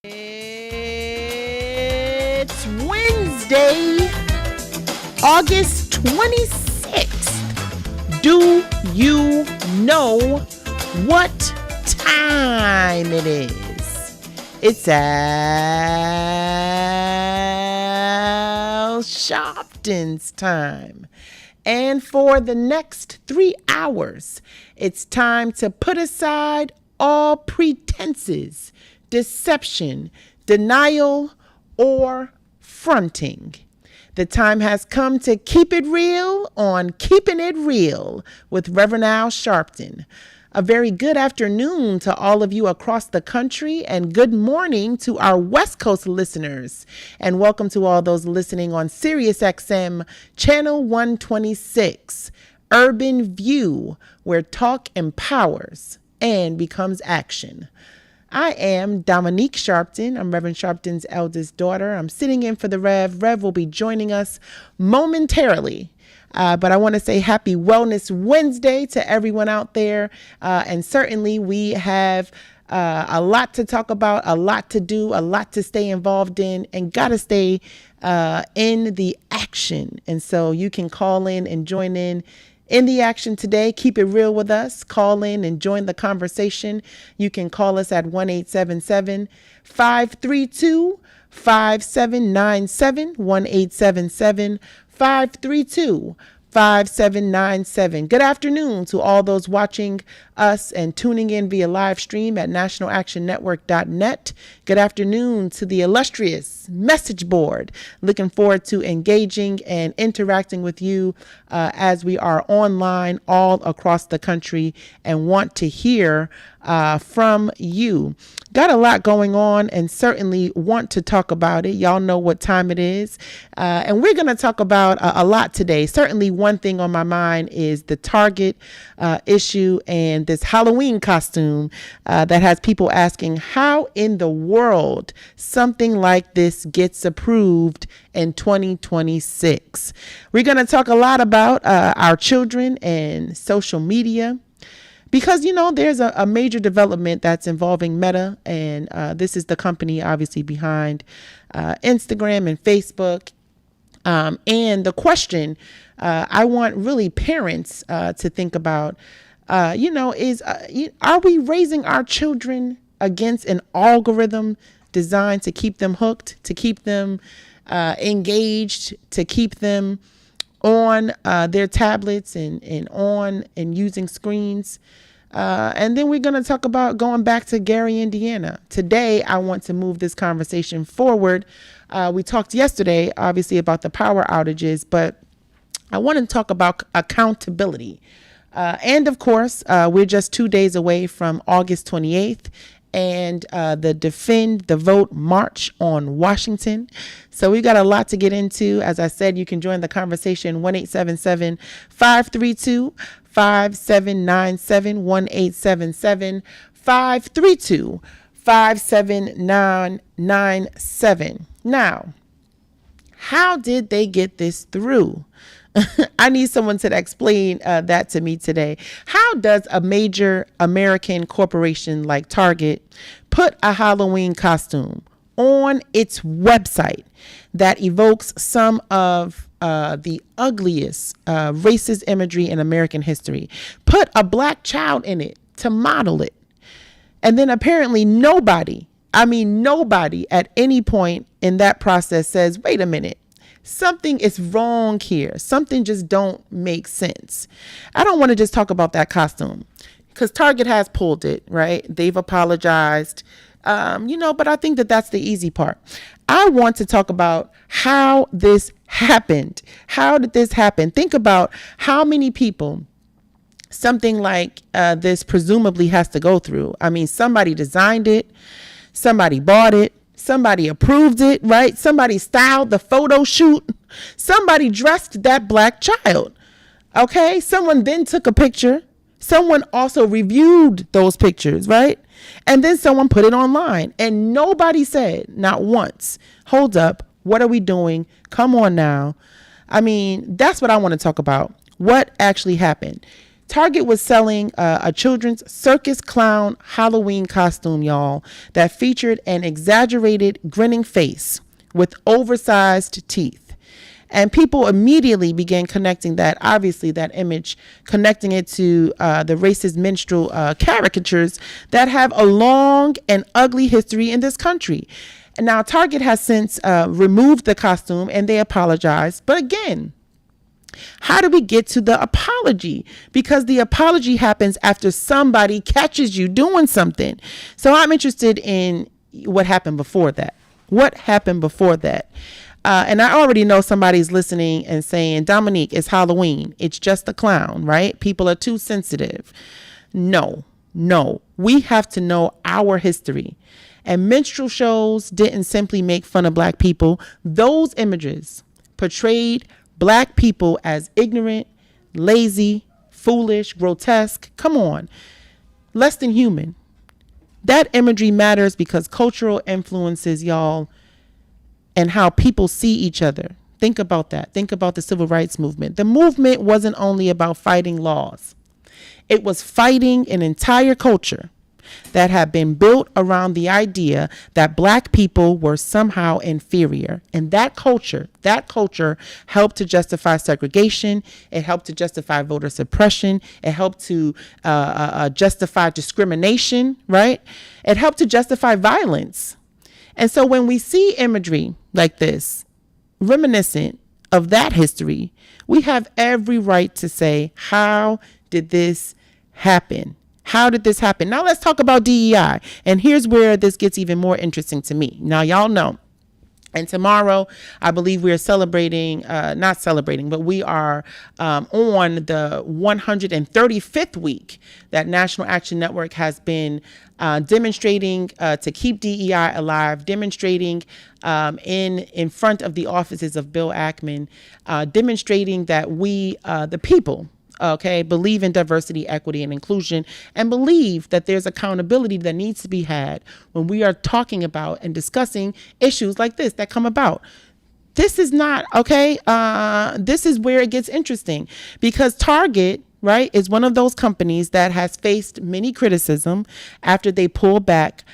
It's Wednesday, August 26th. Do you know what time it is? It's Al Sharpton's time. And for the next 3 hours, it's time to put aside all pretenses, deception, denial, or fronting. The time has come to keep it real on Keeping It Real with Reverend Al Sharpton. A very good afternoon to all of you across the country, and good morning to our West Coast listeners. And welcome to all those listening on Sirius XM Channel 126, Urban View, where talk empowers and becomes action. I am Dominique Sharpton. I'm Reverend Sharpton's eldest daughter. I'm sitting in for the Rev. Rev will be joining us momentarily. But I want to say happy Wellness Wednesday to everyone out there. And certainly we have a lot to talk about, a lot to do, a lot to stay involved in, and got to stay in the action. And so you can call in and join in the action today. Keep it real with us. Call in and join the conversation. You can call us at 1-877-532-5797, 1-877-532-5797. Good afternoon to all those watching us and tuning in via live stream at nationalactionnetwork.net. Good afternoon to the illustrious message board. Looking forward to engaging and interacting with you as we are online all across the country and want to hear from you. Got a lot going on and certainly want to talk about it. Y'all know what time it is. And we're going to talk about a lot today. Certainly one thing on my mind is the Target issue and this Halloween costume that has people asking how in the world something like this gets approved in 2026. We're going to talk a lot about our children and social media. Because, you know, there's a major development that's involving Meta, and this is the company obviously behind Instagram and Facebook. And the question I want really parents to think about, is are we raising our children against an algorithm designed to keep them hooked, to keep them engaged, to keep them on their tablets and on and using screens. And then we're going to talk about going back to Gary, Indiana. Today, I want to move this conversation forward. We talked yesterday, obviously, about the power outages, but I want to talk about accountability. And of course, we're just 2 days away from August 28th. And the Defend the Vote March on Washington. So we've got a lot to get into. As I said, you can join the conversation 1-877-532-5797, 1-877-532-5797. Now, how did they get this through? I need someone to explain that to me today. How does a major American corporation like Target put a Halloween costume on its website that evokes some of the ugliest racist imagery in American history, put a black child in it to model it, and then apparently nobody at any point in that process says, wait a minute, something is wrong here. Something just don't make sense. I don't want to just talk about that costume because Target has pulled it, right? They've apologized, but I think that that's the easy part. I want to talk about how this happened. How did this happen? Think about how many people something like this presumably has to go through. I mean, somebody designed it, somebody bought it, somebody approved it, right? Somebody styled the photo shoot. Somebody dressed that black child. Okay. Someone then took a picture. Someone also reviewed those pictures, right? And then someone put it online and nobody said, not once, hold up. What are we doing? Come on now. I mean, that's what I want to talk about. What actually happened? Target was selling a children's circus clown Halloween costume, y'all, that featured an exaggerated grinning face with oversized teeth. And people immediately began connecting that, obviously, that image, connecting it to the racist minstrel caricatures that have a long and ugly history in this country. And now Target has since removed the costume and they apologized. But again, how do we get to the apology? Because the apology happens after somebody catches you doing something. So I'm interested in what happened before that. What happened before that? And I already know somebody's listening and saying, Dominique, it's Halloween. It's just a clown, right? People are too sensitive. No. We have to know our history. And minstrel shows didn't simply make fun of Black people. Those images portrayed Black people as ignorant, lazy, foolish, grotesque. Come on. Less than human. That imagery matters because cultural influences, y'all, and how people see each other. Think about that. Think about the civil rights movement. The movement wasn't only about fighting laws. It was fighting an entire culture that had been built around the idea that Black people were somehow inferior. And that culture helped to justify segregation. It helped to justify voter suppression. It helped to justify discrimination, right? It helped to justify violence. And so when we see imagery like this, reminiscent of that history, we have every right to say, how did this happen? How did this happen? Now let's talk about DEI. And here's where this gets even more interesting to me. Now, y'all know, and tomorrow, I believe we are celebrating, not celebrating, but we are on the 135th week that National Action Network has been demonstrating to keep DEI alive, demonstrating in front of the offices of Bill Ackman, demonstrating that we, the people, believe in diversity, equity, and inclusion, and believe that there's accountability that needs to be had when we are talking about and discussing issues like this that come about. This is not, this is where it gets interesting because Target, right, is one of those companies that has faced many criticism after they pull back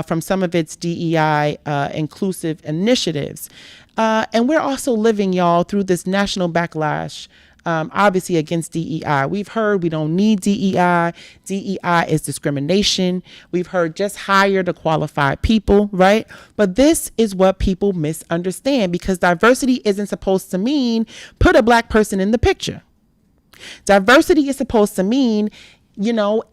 from some of its DEI inclusive initiatives. And we're also living, y'all, through this national backlash obviously against DEI. We've heard we don't need DEI. DEI is discrimination. We've heard just hire the qualified people, right? But this is what people misunderstand because diversity isn't supposed to mean put a Black person in the picture. Diversity is supposed to mean,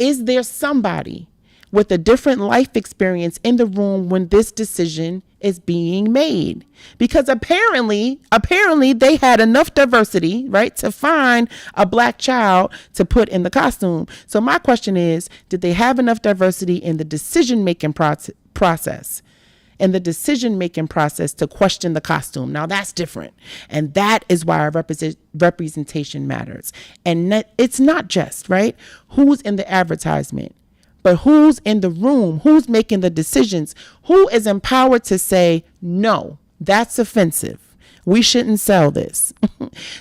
is there somebody with a different life experience in the room when this decision is being made? Because apparently they had enough diversity, right, to find a Black child to put in the costume. So my question is, did they have enough diversity in the decision-making process? In the decision-making process to question the costume. Now that's different. And that is why representation matters. And it's not just, right, who's in the advertisement, but who's in the room, who's making the decisions, who is empowered to say, no, that's offensive. We shouldn't sell this.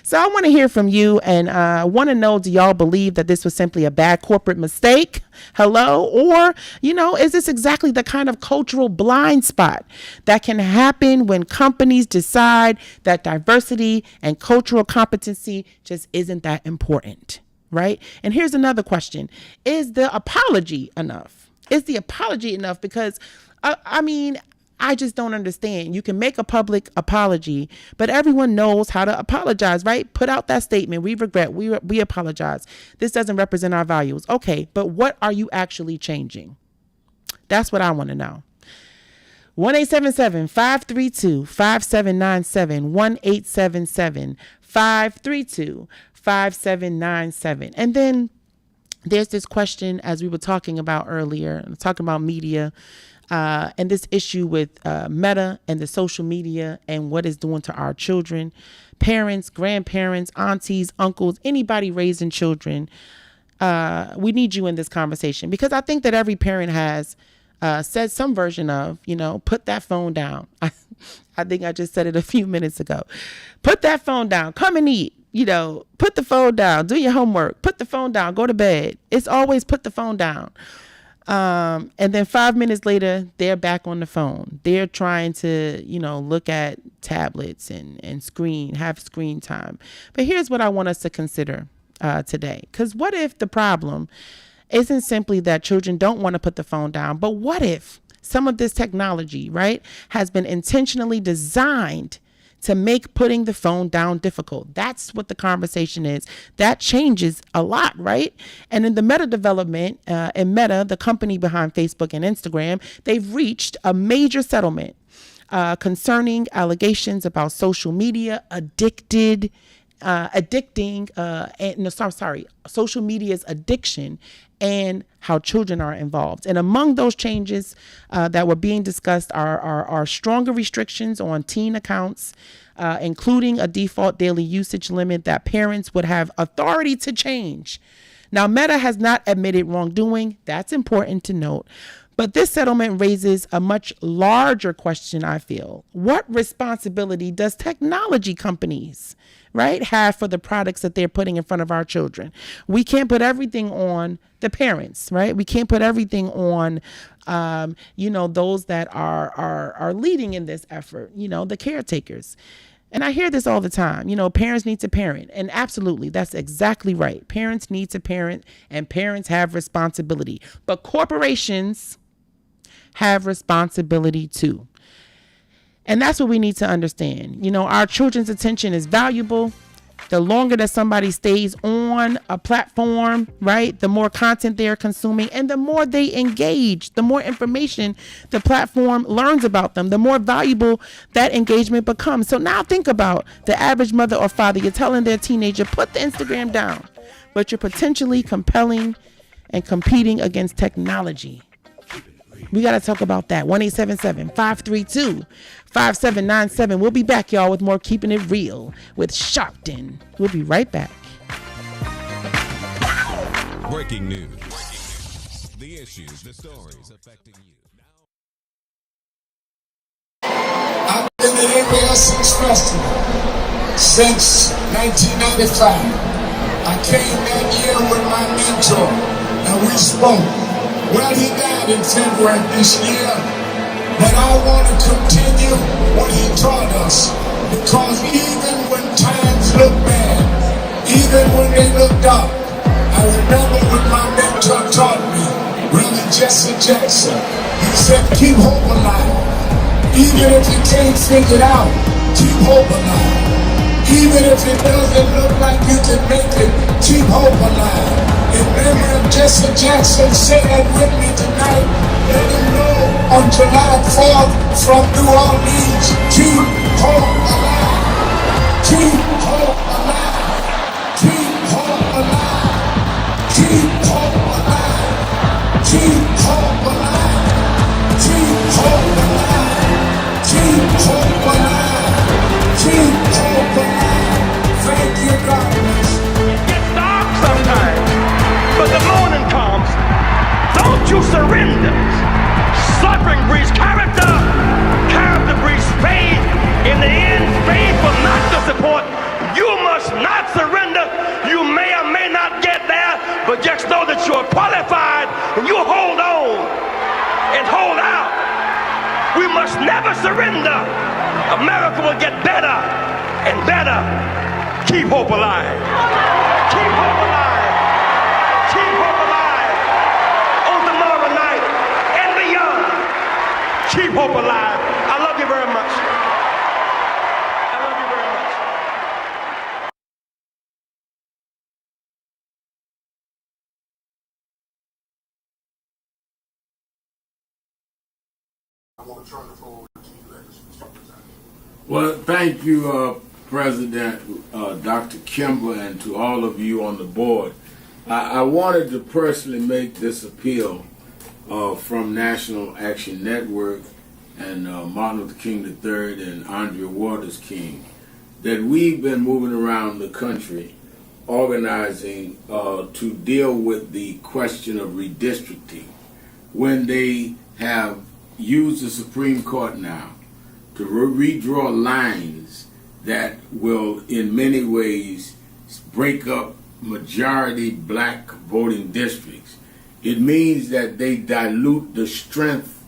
So I want to hear from you and I want to know, do y'all believe that this was simply a bad corporate mistake? Hello? Or, is this exactly the kind of cultural blind spot that can happen when companies decide that diversity and cultural competency just isn't that important? Right? And here's another question. Is the apology enough? Is the apology enough? Because, I just don't understand. You can make a public apology, but everyone knows how to apologize, right? Put out that statement. We regret. We apologize. This doesn't represent our values. Okay, but what are you actually changing? That's what I want to know. 1-877-532-5797. 1-877-532-5797. And then there's this question, as we were talking about earlier, talking about media, and this issue with Meta and the social media and what it's doing to our children, parents, grandparents, aunties, uncles, anybody raising children. We need you in this conversation because I think that every parent has said some version of, put that phone down. I think I just said it a few minutes ago. Put that phone down. Come and eat. put the phone down, do your homework, put the phone down, go to bed. It's always put the phone down. And then 5 minutes later, they're back on the phone. They're trying to, look at tablets and have screen time. But here's what I want us to consider today. Because what if the problem isn't simply that children don't want to put the phone down, but what if some of this technology, right, has been intentionally designed to make putting the phone down difficult? That's what the conversation is. That changes a lot, right? And in the Meta development, in Meta, the company behind Facebook and Instagram, they've reached a major settlement concerning allegations about social media social media's addiction and how children are involved. And among those changes that were being discussed are stronger restrictions on teen accounts, including a default daily usage limit that parents would have authority to change. Now, Meta has not admitted wrongdoing. That's important to note. But this settlement raises a much larger question, I feel. What responsibility does technology companies, right, have for the products that they're putting in front of our children? We can't put everything on the parents, right? We can't put everything on, those that are leading in this effort, the caretakers. And I hear this all the time, parents need to parent. And absolutely, that's exactly right. Parents need to parent and parents have responsibility. But corporations have responsibility too. And that's what we need to understand. Our children's attention is valuable. The longer that somebody stays on a platform, right, the more content they're consuming and the more they engage, the more information the platform learns about them, the more valuable that engagement becomes. So now think about the average mother or father. You're telling their teenager, put the Instagram down, but you're potentially compelling and competing against technology. We got to talk about that. 1-877-532-5797. We'll be back, y'all, with more Keeping It Real with Sharpton. We'll be right back. Breaking news. The issues, the stories affecting you. I've been in the Essence Festival since 1995. I came that year with my mentor and we spoke. Well, he died in February this year, but I want to continue what he taught us, because even when times look bad, even when they look dark, I remember when my mentor taught me, Reverend Jesse Jackson. He said, keep hope alive. Even if you can't figure it out, keep hope alive. Even if it doesn't look like you can make it, keep hope alive. In memory of Jesse Jackson, say that with me tonight. Let him know on July 4th from New Orleans, keep hope alive. Keep hope alive. Keep hope alive. Keep hope alive. Keep hope alive. Keep hope alive. Keep hope alive. Keep hope alive. Thank you, God. It gets dark sometimes, but the morning comes. Don't you surrender. Suffering breeds character. Character breeds faith. In the end, faith will not disappoint. You must not surrender. You may or may not get there, but just know that you're qualified and you hold on and hold out. We must never surrender. America will get better and better. Keep hope alive. Keep hope alive. Keep hope alive. On tomorrow night and beyond. Keep hope alive. I love you very much. I love you very much. I want to turn the floor over to you, ladies. Well, thank you, President Dr. Kimber, and to all of you on the board. I wanted to personally make this appeal from National Action Network and Martin Luther King III and Andrea Waters King, that we've been moving around the country organizing to deal with the question of redistricting, when they have used the Supreme Court now to redraw lines that will in many ways break up majority black voting districts, it means that they dilute the strength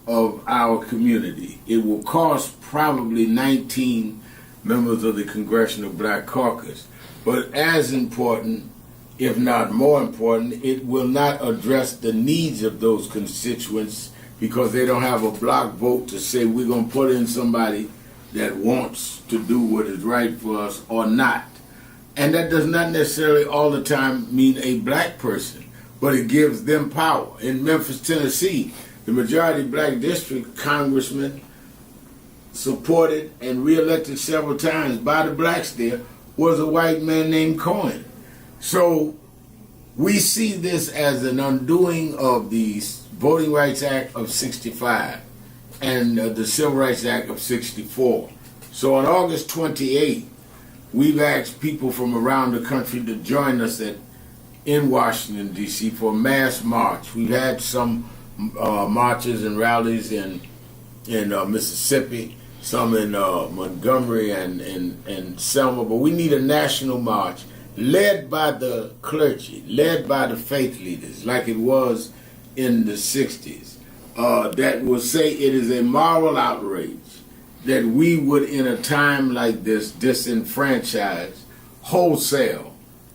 of our community. It will cost probably 19 members of the Congressional Black Caucus. But as important, if not more important, it will not address the needs of those constituents because they don't have a block vote to say we're going to put in somebody that wants to do what is right for us or not. And that does not necessarily all the time mean a black person, but it gives them power. In Memphis, Tennessee, the majority black district congressman supported and reelected several times by the blacks there was a white man named Cohen. So we see this as an undoing of the Voting Rights Act of 65 and the Civil Rights Act of 64. So on August 28th, we've asked people from around the country to join us in Washington, D.C. for a mass march. We've had some marches and rallies in Mississippi, some in Montgomery and Selma, but we need a national march led by the clergy, led by the faith leaders, like it was in the 60s, that will say it is a moral outrage that we would, in a time like this, disenfranchise wholesale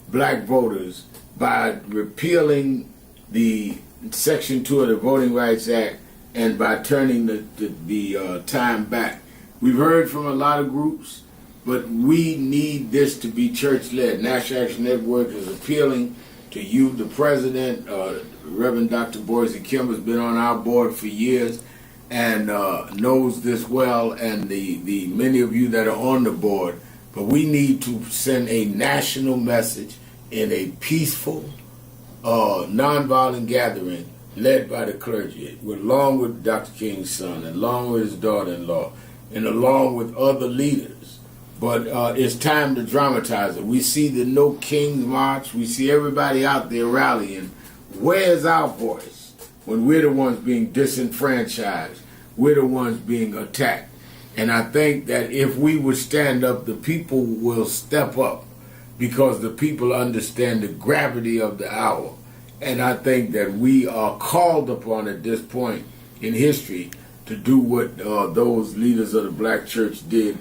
black voters by repealing the Section 2 of the Voting Rights Act and by turning the time back. We've heard from a lot of groups, but we need this to be church-led. National Action Network is appealing to you, the president. Reverend Dr. Boise Kim has been on our board for years and knows this well, and the many of you that are on the board. But we need to send a national message in a peaceful, nonviolent gathering led by the clergy, along with Dr. King's son, along with his daughter-in-law, and along with other leaders. But it's time to dramatize it. We see the No Kings March. We see everybody out there rallying. Where's our voice when we're the ones being disenfranchised? We're the ones being attacked. And I think that if we would stand up, the people will step up because the people understand the gravity of the hour. And I think that we are called upon at this point in history to do what those leaders of the black church did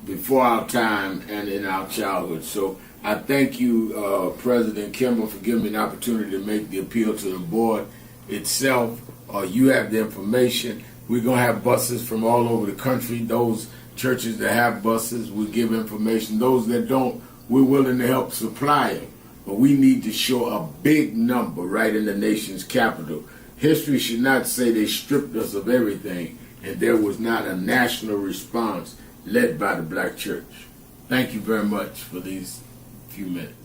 before our time and in our childhood. So I thank you, President Kimball, for giving me an opportunity to make the appeal to the board itself. You have the information. We're going to have buses from all over the country. Those churches that have buses, we give information. Those that don't, we're willing to help supply them. But we need to show a big number right in the nation's capital. History should not say they stripped us of everything and there was not a national response led by the black church. Thank you very much for these few minutes.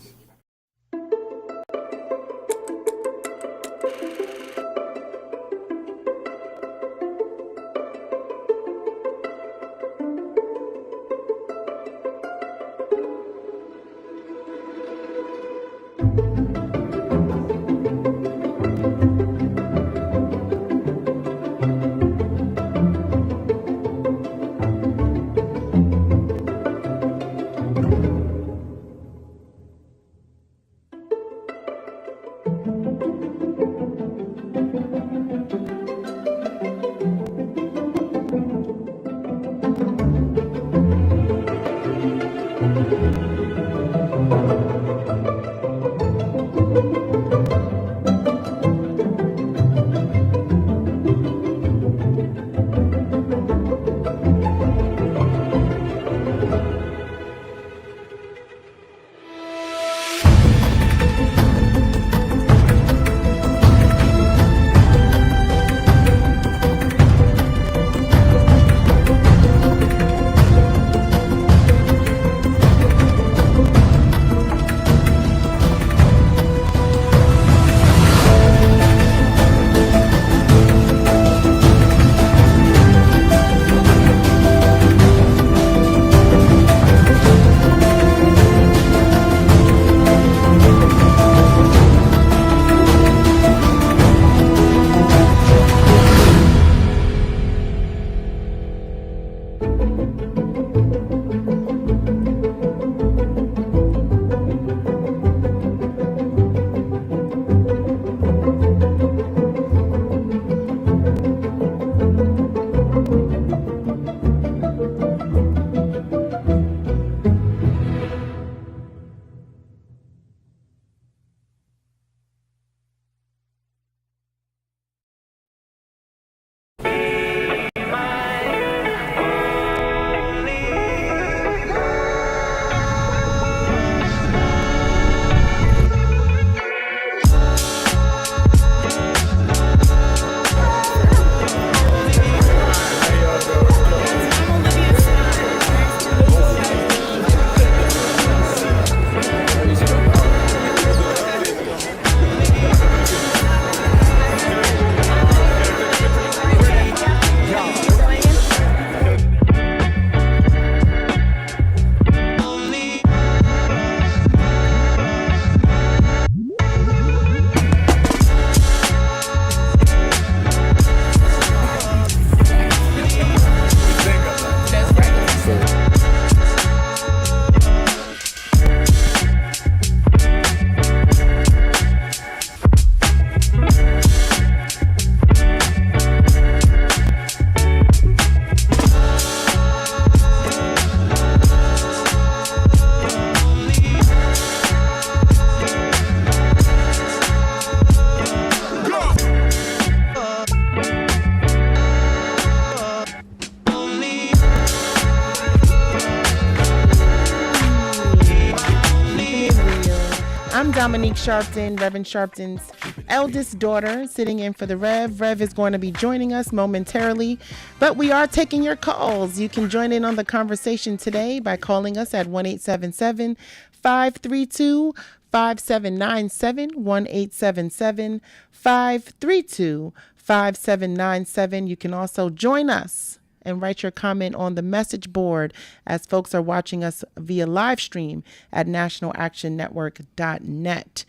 Dominique Sharpton, Reverend Sharpton's eldest daughter, sitting in for the Rev. Rev is going to be joining us momentarily, but we are taking your calls. You can join in on the conversation today by calling us at 1-877-532-5797, 1-877-532-5797. You can also join us and write your comment on the message board as folks are watching us via live stream at nationalactionnetwork.net.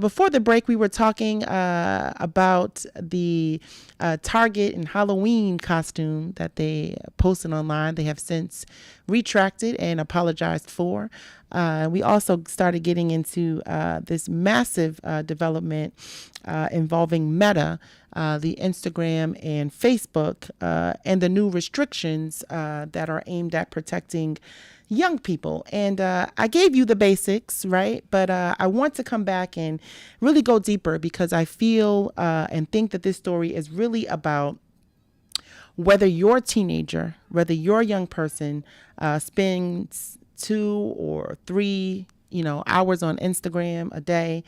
Before the break, we were talking about the Target and Halloween costume that they posted online. They have since retracted and apologized for. We also started getting into this massive development involving Meta, the Instagram and Facebook, and the new restrictions that are aimed at protecting young people. And I gave you the basics, right? But I want to come back and really go deeper because I feel and think that this story is really about whether your teenager, whether your young person spends 2 or 3 hours on Instagram a day,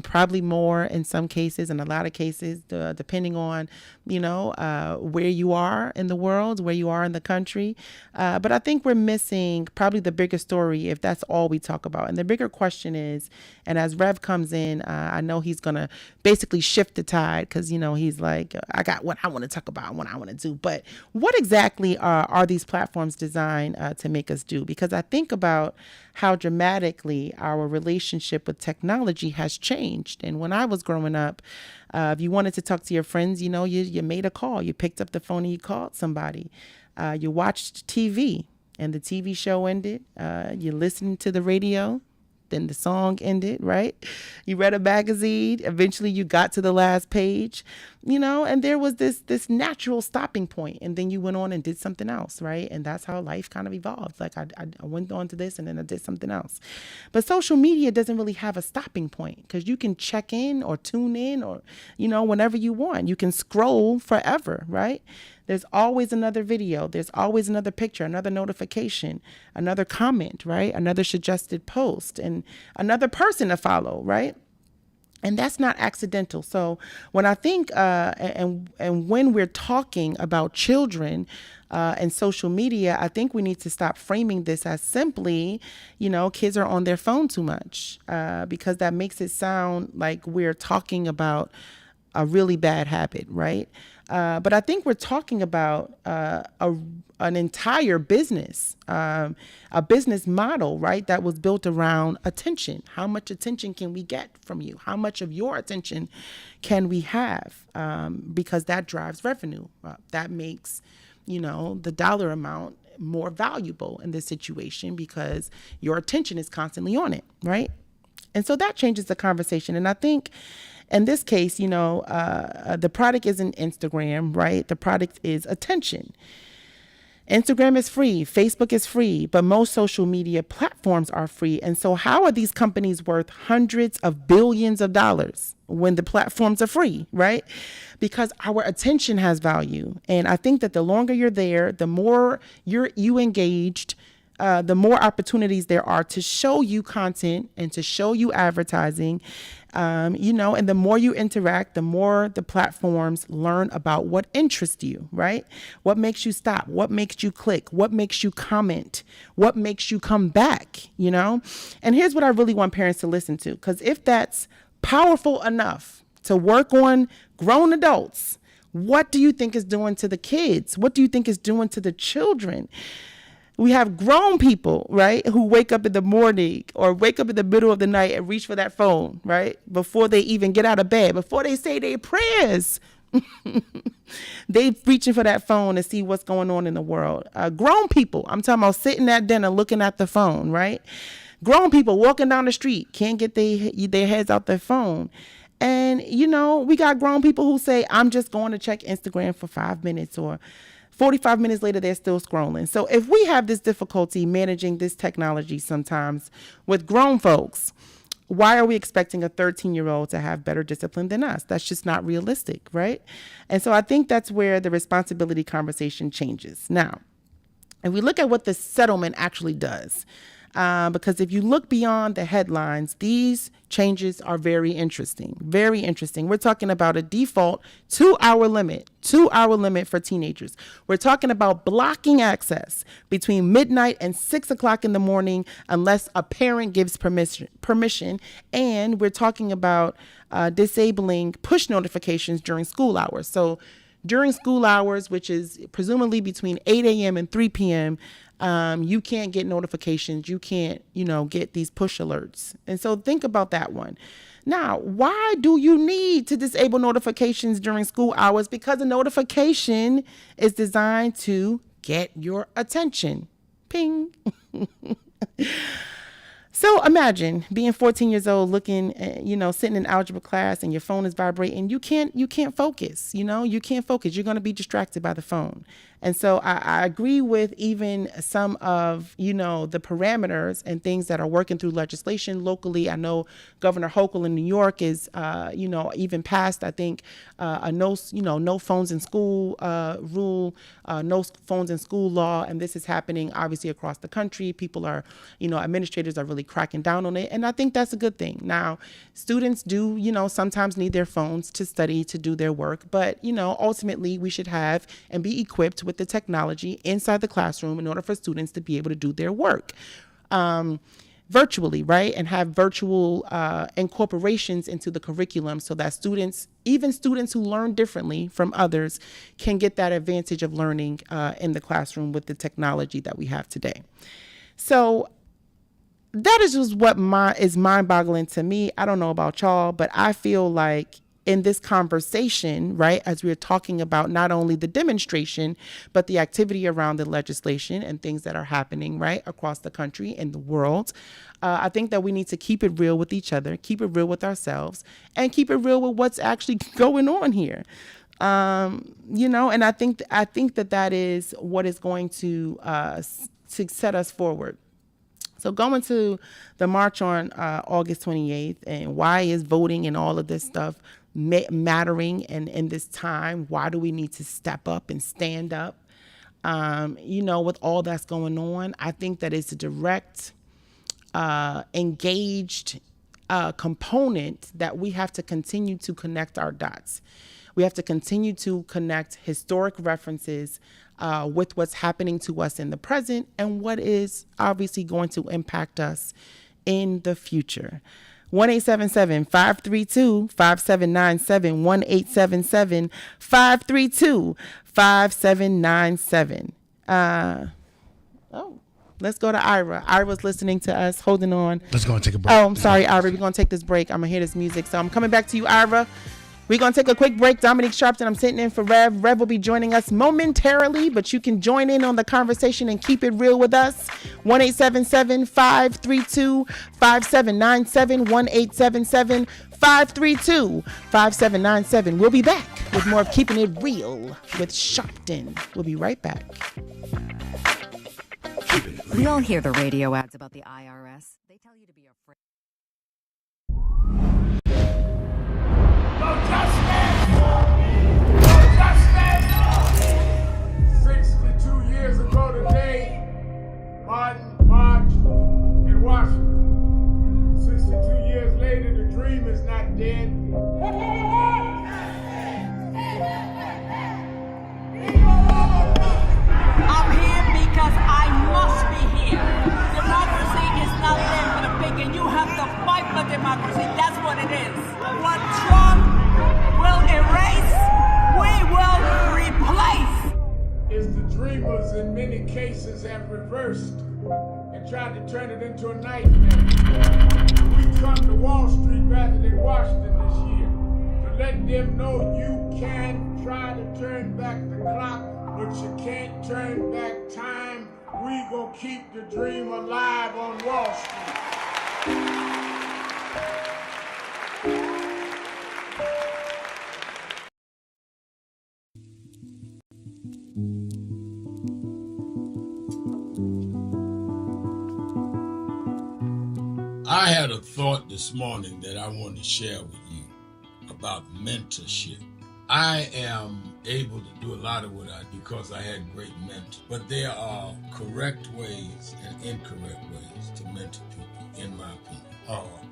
probably more in some cases, in a lot of cases, depending on, where you are in the world, where you are in the country. But I think we're missing probably the bigger story if that's all we talk about. And the bigger question is, and as Rev comes in, I know he's going to basically shift the tide because, he's like, I got what I want to talk about and what I want to do. But what exactly are these platforms designed to make us do? Because I think about how dramatically our relationship with technology has changed. And when I was growing up, if you wanted to talk to your friends, you made a call. You picked up the phone and you called somebody. You watched TV and the TV show ended. You listened to the radio. Then the song ended, right? You read a magazine. Eventually you got to the last page, and there was this natural stopping point. And then you went on and did something else, right? And that's how life kind of evolved. Like I went on to this and then I did something else. But social media doesn't really have a stopping point because you can check in or tune in or, whenever you want. You can scroll forever, right? There's always another video. There's always another picture, another notification, another comment, right? Another suggested post and another person to follow, right? And that's not accidental. So when I think and when we're talking about children and social media, I think we need to stop framing this as simply, kids are on their phone too much because that makes it sound like we're talking about a really bad habit, right? But I think we're talking about an entire business, a business model, right, that was built around attention. How much attention can we get from you? How much of your attention can we have? Because that drives revenue. That makes, the dollar amount more valuable in this situation because your attention is constantly on it, right? And so that changes the conversation. And I think in this case, the product isn't Instagram, right? The product is attention. Instagram is free. Facebook is free. But most social media platforms are free. And so how are these companies worth hundreds of billions of dollars when the platforms are free, right? Because our attention has value. And I think that the longer you're there, the more you engaged, the more opportunities there are to show you content and to show you advertising, and the more you interact, the more the platforms learn about what interests you, right? What makes you stop? What makes you click? What makes you comment? What makes you come back, And here's what I really want parents to listen to, because if that's powerful enough to work on grown adults, what do you think is doing to the kids? What do you think is doing to the children? We have grown people, right, who wake up in the morning or wake up in the middle of the night and reach for that phone, right, before they even get out of bed, before they say their prayers. They reaching for that phone to see what's going on in the world. Grown people, I'm talking about sitting at dinner looking at the phone, right? Grown people walking down the street can't get their heads out their phone. And, we got grown people who say, I'm just going to check Instagram for 5 minutes, or 45 minutes later, they're still scrolling. So if we have this difficulty managing this technology sometimes with grown folks, why are we expecting a 13-year-old to have better discipline than us? That's just not realistic, right? And so I think that's where the responsibility conversation changes. Now, if we look at what the settlement actually does, because if you look beyond the headlines, these changes are very interesting. Very interesting. We're talking about a default 2-hour limit for teenagers. We're talking about blocking access between midnight and 6 o'clock in the morning unless a parent gives permission. And we're talking about disabling push notifications during school hours. So during school hours, which is presumably between 8 a.m. and 3 p.m., you can't get notifications. You can't, get these push alerts. And so think about that one. Now, why do you need to disable notifications during school hours? Because a notification is designed to get your attention. Ping. So imagine being 14 years old, looking, sitting in algebra class and your phone is vibrating. You can't focus, you can't focus. You're going to be distracted by the phone. And so I agree with even some of, the parameters and things that are working through legislation locally. I know Governor Hochul in New York is, even passed, I think, a no phones in school rule, no phones in school law. And this is happening obviously across the country. People are, administrators are really cracking down on it. And I think that's a good thing. Now, students do, sometimes need their phones to study, to do their work. But, ultimately we should have and be equipped with the technology inside the classroom in order for students to be able to do their work virtually, right? And have virtual incorporations into the curriculum so that students, even students who learn differently from others, can get that advantage of learning in the classroom with the technology that we have today. So that is just what is mind-boggling to me. I don't know about y'all, but I feel like in this conversation, right, as we're talking about not only the demonstration, but the activity around the legislation and things that are happening, right, across the country and the world, I think that we need to keep it real with each other, keep it real with ourselves, and keep it real with what's actually going on here. And I think that is what is going to set us forward. So going to the march on August 28th, and why is voting and all of this stuff mattering, and in this time, why do we need to step up and stand up? With all that's going on, I think that it's a direct, engaged component that we have to continue to connect our dots. We have to continue to connect historic references with what's happening to us in the present and what is obviously going to impact us in the future. 1-877-532-5797, 1-877-532-5797. Let's go to Ira. Ira's listening to us, holding on. Let's go and take a break. Oh, I'm sorry, Ira. We're going to take this break. I'm going to hear this music. So I'm coming back to you, Ira. We're going to take a quick break. Dominique Sharpton, I'm sitting in for Rev. Rev will be joining us momentarily, but you can join in on the conversation and keep it real with us. 1-877-532-5797, 1-877-532-5797. We'll be back with more of Keeping It Real with Sharpton. We'll be right back. We all hear the radio ads about the IRS. They tell you to be afraid. No justice! No justice! 62 years ago today, Martin marched in Washington. 62 years later, the dream is not dead. I'm here because I must be here. Democracy is not there for the pig, and you have to fight for democracy. That's what it is. What Trump will erase, we will replace. Is the dreamers in many cases have reversed and tried to turn it into a nightmare. We come to Wall Street rather than Washington this year to let them know you can try to turn back the clock, but you can't turn back time. We gonna keep the dream alive on Wall Street. I had a thought this morning that I want to share with you about mentorship. I am able to do a lot of what I do because I had great mentors. But there are correct ways and incorrect ways to mentor people, in my opinion.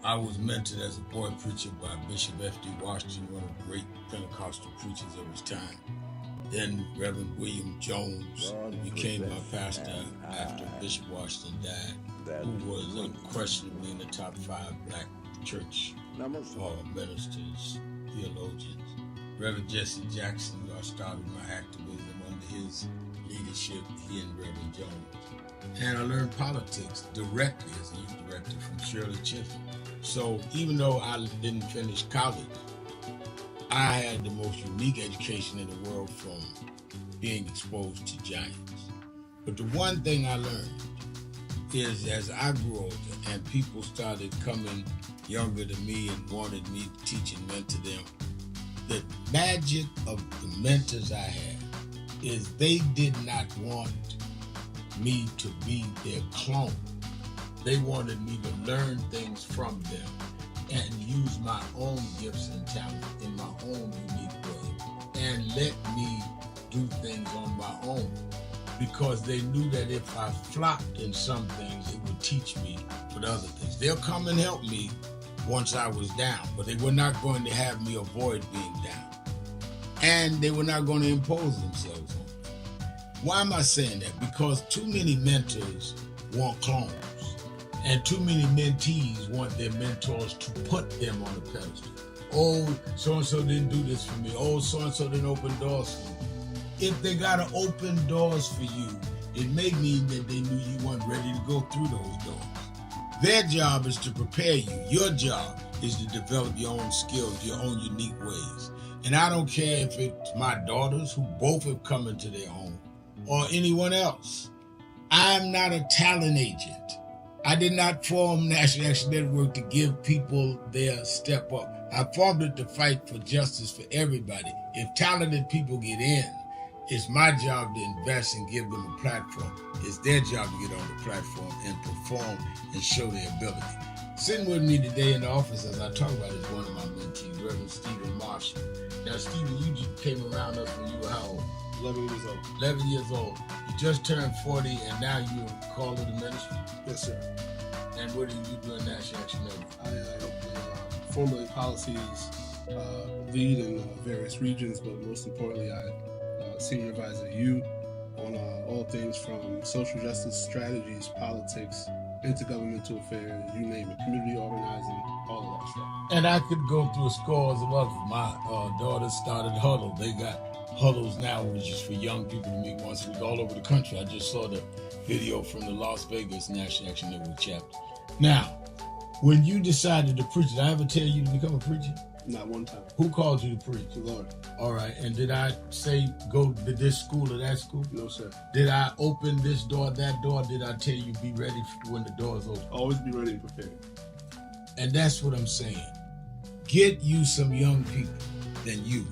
I was mentored as a boy preacher by Bishop F.D. Washington, one of the great Pentecostal preachers of his time. Then Reverend William Jones became my pastor after Bishop Washington died, who was unquestionably in the top 5 black church ministers, theologians. Reverend Jesse Jackson, who I started my activism under his leadership, he and Reverend Jones. And I learned politics directly as a youth director from Shirley Chisholm. So even though I didn't finish college, I had the most unique education in the world from being exposed to giants. But the one thing I learned is as I grew older and people started coming younger than me and wanted me to teach and mentor them, the magic of the mentors I had is they did not want me to be their clone. They wanted me to learn things from them and use my own gifts and talents in my own unique way and let me do things on my own, because they knew that if I flopped in some things, it would teach me for the other things. They'll come and help me once I was down, but they were not going to have me avoid being down. And they were not going to impose themselves on me. Why am I saying that? Because too many mentors want clones, and too many mentees want their mentors to put them on a pedestal. Oh, so-and-so didn't do this for me. Oh, so-and-so didn't open doors for me. If they got to open doors for you, it may mean that they knew you weren't ready to go through those doors. Their job is to prepare you. Your job is to develop your own skills, your own unique ways. And I don't care if it's my daughters, who both have come into their own, or anyone else. I'm not a talent agent. I did not form National Action Network to give people their step up. I formed it to fight for justice for everybody. If talented people get in, it's my job to invest and give them a platform. It's their job to get on the platform and perform and show their ability. Sitting with me today in the office as I talk about it is one of my mentees, Reverend Stephen Marshall. Now, Stephen, you just came around us when you were how old? 11 years old. 11 years old. You just turned 40 and now you're called to the ministry? Yes, sir. And what do you do in National Action Network? I formulate policies, lead in various regions, but most importantly, I senior advise you on all things from social justice strategies, politics, intergovernmental affairs, you name it, community organizing, all of that stuff. And I could go through scores of others. My daughter started Huddle. They got Huddles now, which is for young people to meet once a week all over the country. I just saw the video from the Las Vegas National Action Network chapter. Now, when you decided to preach, did I ever tell you to become a preacher? Not one time. Who called you to preach? The Lord. All right. And did I say go to this school or that school? No, sir. Did I open this door, that door? Did I tell you be ready when the doors open? Always be ready and prepared. And that's what I'm saying. Get you some young people than you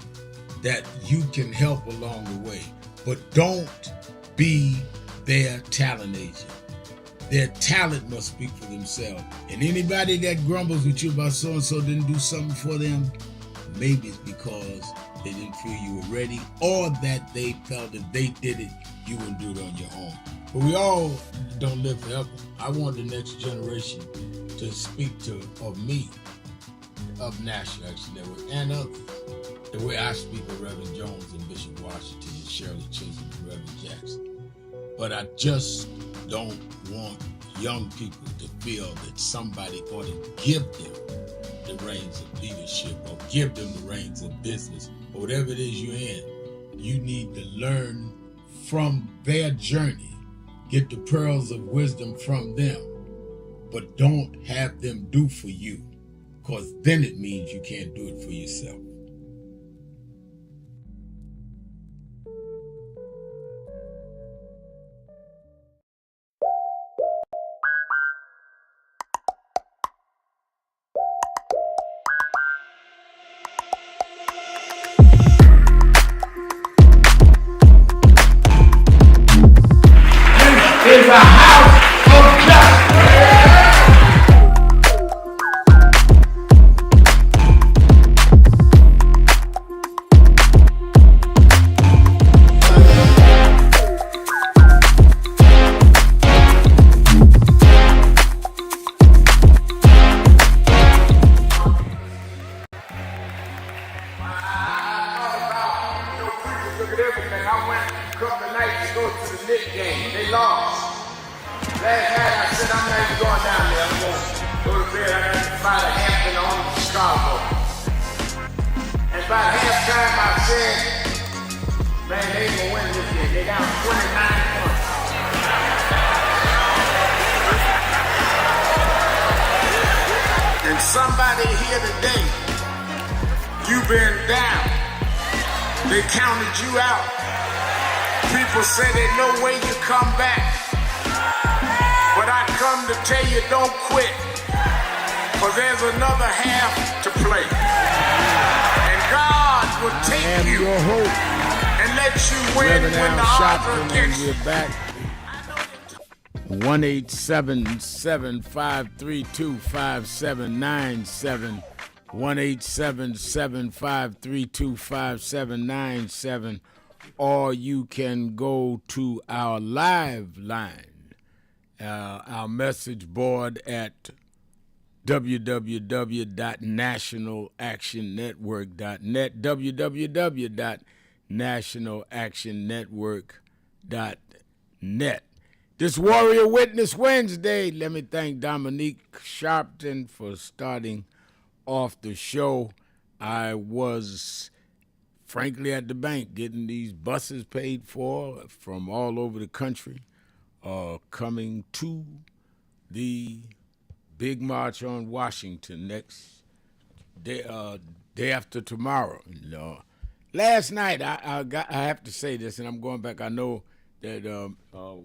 that you can help along the way. But don't be their talent agent. Their talent must speak for themselves. And anybody that grumbles with you about so-and-so didn't do something for them, maybe it's because they didn't feel you were ready, or that they felt if they did it, you wouldn't do it on your own. But we all don't live forever. I want the next generation to speak of me, of National Action Network, and others, the way I speak of Reverend Jones and Bishop Washington and Shirley Chisholm and Reverend Jackson. But I just don't want young people to feel that somebody ought to give them the reins of leadership or give them the reins of business or whatever it is you're in. You need to learn from their journey, get the pearls of wisdom from them, but don't have them do for you, because then it means you can't do it for yourself. Is a house of justice. couple of nights to go to the Knicks game. They lost. Last night I said I'm not even going down there. I'm going to go to bed. I got to fly to Hampton on to Chicago. And by halftime I said, man, they ain't going to win this game. They down 29 points. And somebody here today, you've been down. They counted you out. People say there's no way you come back. But I come to tell you, don't quit. Because there's another half to play. And God will take you and let you win when the odds are against you. We're back. 1-877-532-5797. 1-877-532-5797. Or you can go to our live line, our message board at www.nationalactionnetwork.net, www.nationalactionnetwork.net. This Warrior Witness Wednesday, let me thank Dominique Sharpton for starting off the show. I was, frankly, at the bank getting these buses paid for from all over the country, coming to the big march on Washington next day after tomorrow. Last night, I have to say this, and I'm going back. I know that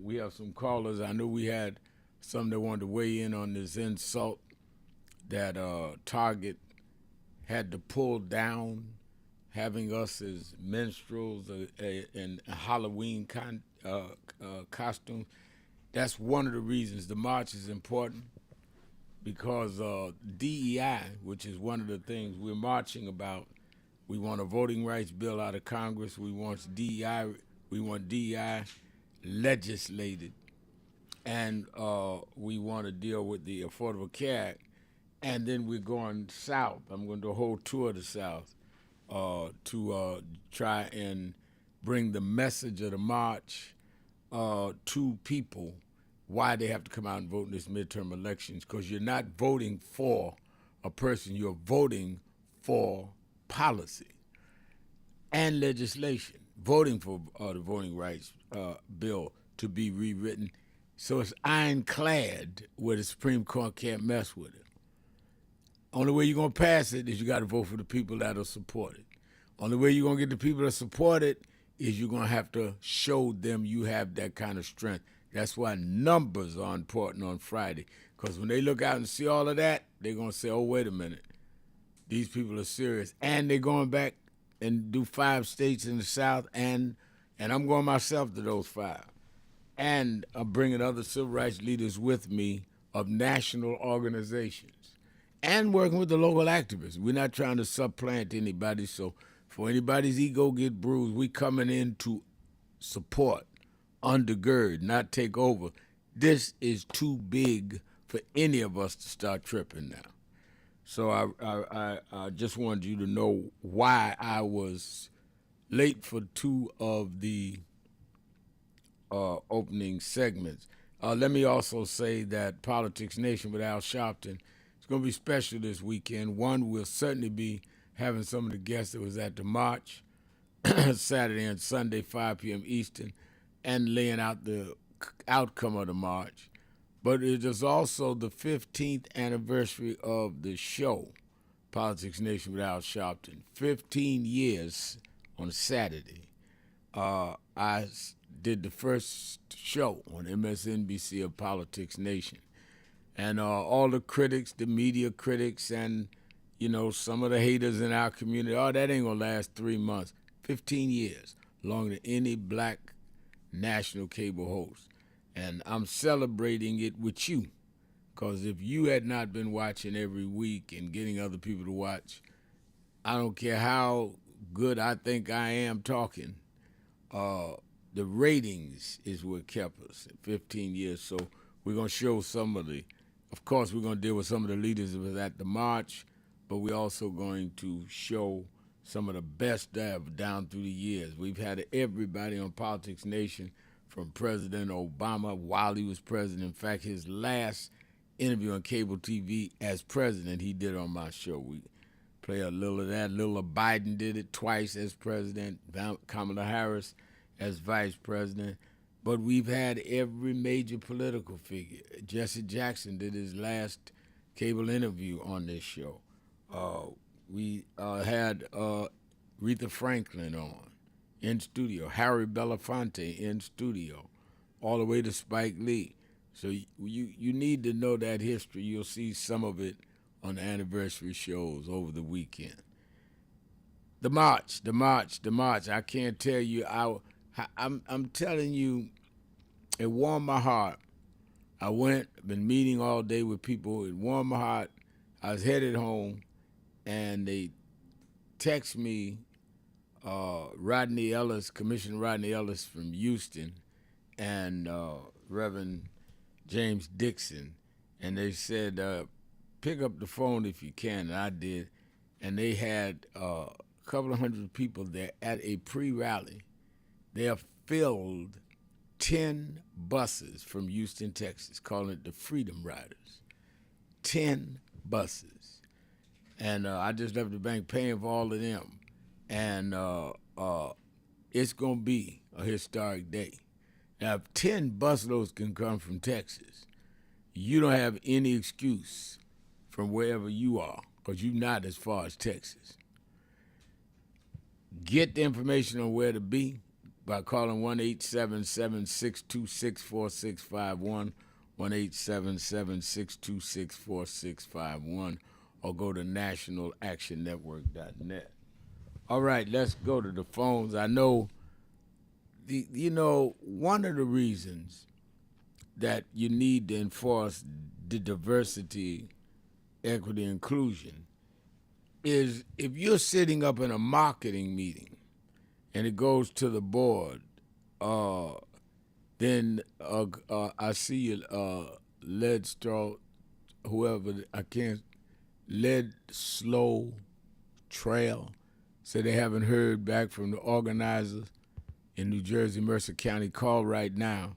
we have some callers. I know we had some that wanted to weigh in on this insult that Target had to pull down, having us as minstrels in Halloween costumes. That's one of the reasons the march is important, because DEI, which is one of the things we're marching about, we want a voting rights bill out of Congress. We want DEI legislated, and we want to deal with the Affordable Care Act. And then we're going south. I'm going to do a whole tour of the South to try and bring the message of the march to people, why they have to come out and vote in this midterm elections, because you're not voting for a person, you're voting for policy and legislation, voting for the voting rights bill to be rewritten so it's ironclad where the Supreme Court can't mess with it. Only way you're going to pass it is you got to vote for the people that'll support it. Only way you're going to get the people that support it is you're going to have to show them you have that kind of strength. That's why numbers are important on Friday, because when they look out and see all of that, they're going to say, oh, wait a minute, these people are serious. And they're going back and do 5 states in the South, and I'm going myself to those 5. And I'm bringing other civil rights leaders with me of national organizations, and working with the local activists. We're not trying to supplant anybody, so for anybody's ego get bruised, we coming in to support, undergird, not take over. This is too big for any of us to start tripping now. So I just wanted you to know why I was late for 2 of the opening segments. Let me also say that Politics Nation with Al Sharpton is going to be special this weekend. One, we'll certainly be having some of the guests that was at the march Saturday and Sunday, 5 p.m. Eastern, and laying out the outcome of the march. But it is also the 15th anniversary of the show, Politics Nation with Al Sharpton. 15 years on Saturday. I did the first show on MSNBC of Politics Nation. And all the critics, the media critics, and, some of the haters in our community, that ain't going to last 3 months. 15 years, longer than any black national cable host. And I'm celebrating it with you, because if you had not been watching every week and getting other people to watch, I don't care how good I think I am talking, the ratings is what kept us at 15 years. So we're going to show of course, we're going to deal with some of the leaders that was at the march, but we're also going to show some of the best ever down through the years. We've had everybody on Politics Nation, from President Obama while he was president. In fact, his last interview on cable TV as president, he did on my show. We play a little of that. Little of Biden did it twice as president, Kamala Harris as vice president. But we've had every major political figure. Jesse Jackson did his last cable interview on this show. We had Aretha Franklin on in studio, Harry Belafonte in studio, all the way to Spike Lee. So you need to know that history. You'll see some of it on the anniversary shows over the weekend. The march. I can't tell you. I'm telling you, it warmed my heart. I been meeting all day with people. It warmed my heart. I was headed home, and they text me, Commissioner Rodney Ellis from Houston, and Reverend James Dixon, and they said, pick up the phone if you can, and I did, and they had a couple of hundred people there at a pre-rally. They have filled 10 buses from Houston, Texas, calling it the Freedom Riders. 10 buses. And I just left the bank paying for all of them. And it's going to be a historic day. Now, if 10 busloads can come from Texas, you don't have any excuse from wherever you are, because you're not as far as Texas. Get the information on where to be by calling 1-877-626-4651, 1-877-626-4651, or go to nationalactionnetwork.net. All right, let's go to the phones. I know, one of the reasons that you need to enforce the diversity, equity, inclusion is if you're sitting up in a marketing meeting and it goes to the board, then I see you, Lead Straw, whoever, Lead Slow Trail, said they haven't heard back from the organizers in New Jersey, Mercer County. Call right now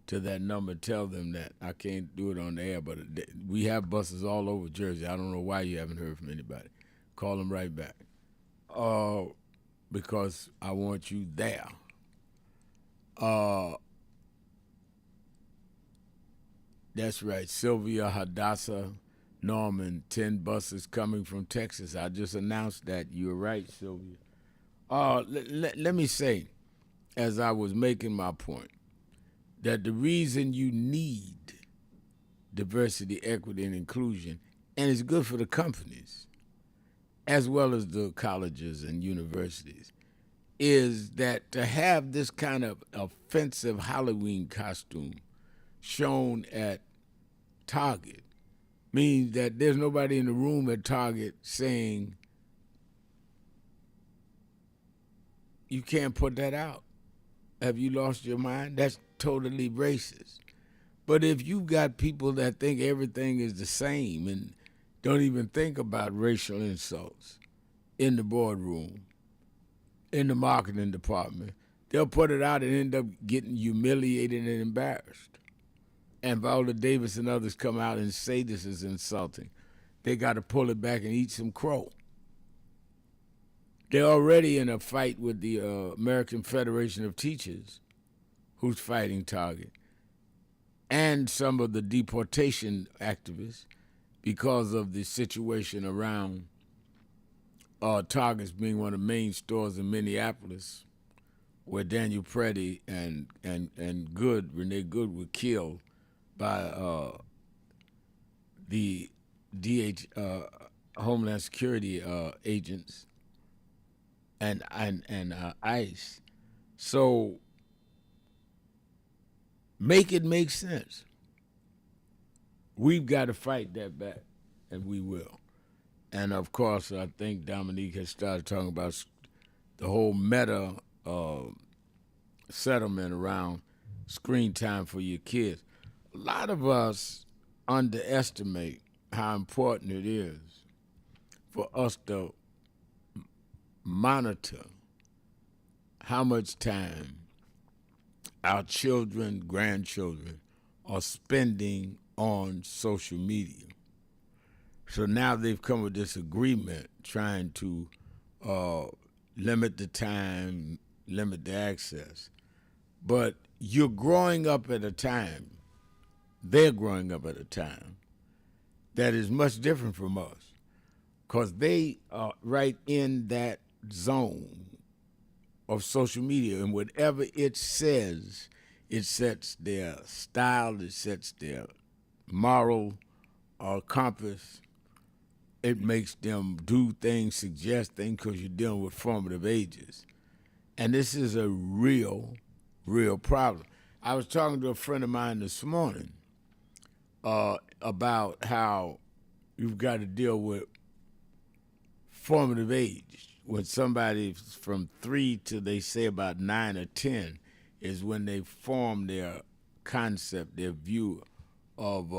to that number. Tell them that. I can't do it on the air, but we have buses all over Jersey. I don't know why you haven't heard from anybody. Call them right back. Because I want you there. That's right. Sylvia, Hadassah, Norman, 10 buses coming from Texas. I just announced that. You're right, Sylvia. Let me say, as I was making my point, that the reason you need diversity, equity, and inclusion, and it's good for the companies, as well as the colleges and universities, is that to have this kind of offensive Halloween costume shown at Target means that there's nobody in the room at Target saying, you can't put that out. Have you lost your mind? That's totally racist. But if you've got people that think everything is the same and don't even think about racial insults in the boardroom, in the marketing department, they'll put it out and end up getting humiliated and embarrassed. And Viola Davis and others come out and say this is insulting. They got to pull it back and eat some crow. They're already in a fight with the American Federation of Teachers, who's fighting Target, and some of the deportation activists because of the situation around Target's being one of the main stores in Minneapolis, where Daniel Preddy and Renee Good were killed by the Homeland Security agents and ICE. So make it make sense. We've got to fight that back, and we will. And of course, I think Dominique has started talking about the whole meta settlement around screen time for your kids. A lot of us underestimate how important it is for us to monitor how much time our children, grandchildren are spending on social media. So now they've come with this agreement trying to limit the time, limit the access. But you're growing up at a time, they're growing up at a time that is much different from us, because they are right in that zone of social media, and whatever it says, it sets their style, it sets their moral compass. It makes them do things, suggest things, because you're dealing with formative ages. And this is a real problem. I was talking to a friend of mine this morning about how you've got to deal with formative age. When somebody from 3 to, they say, about 9 or 10 is when they form their concept, their view of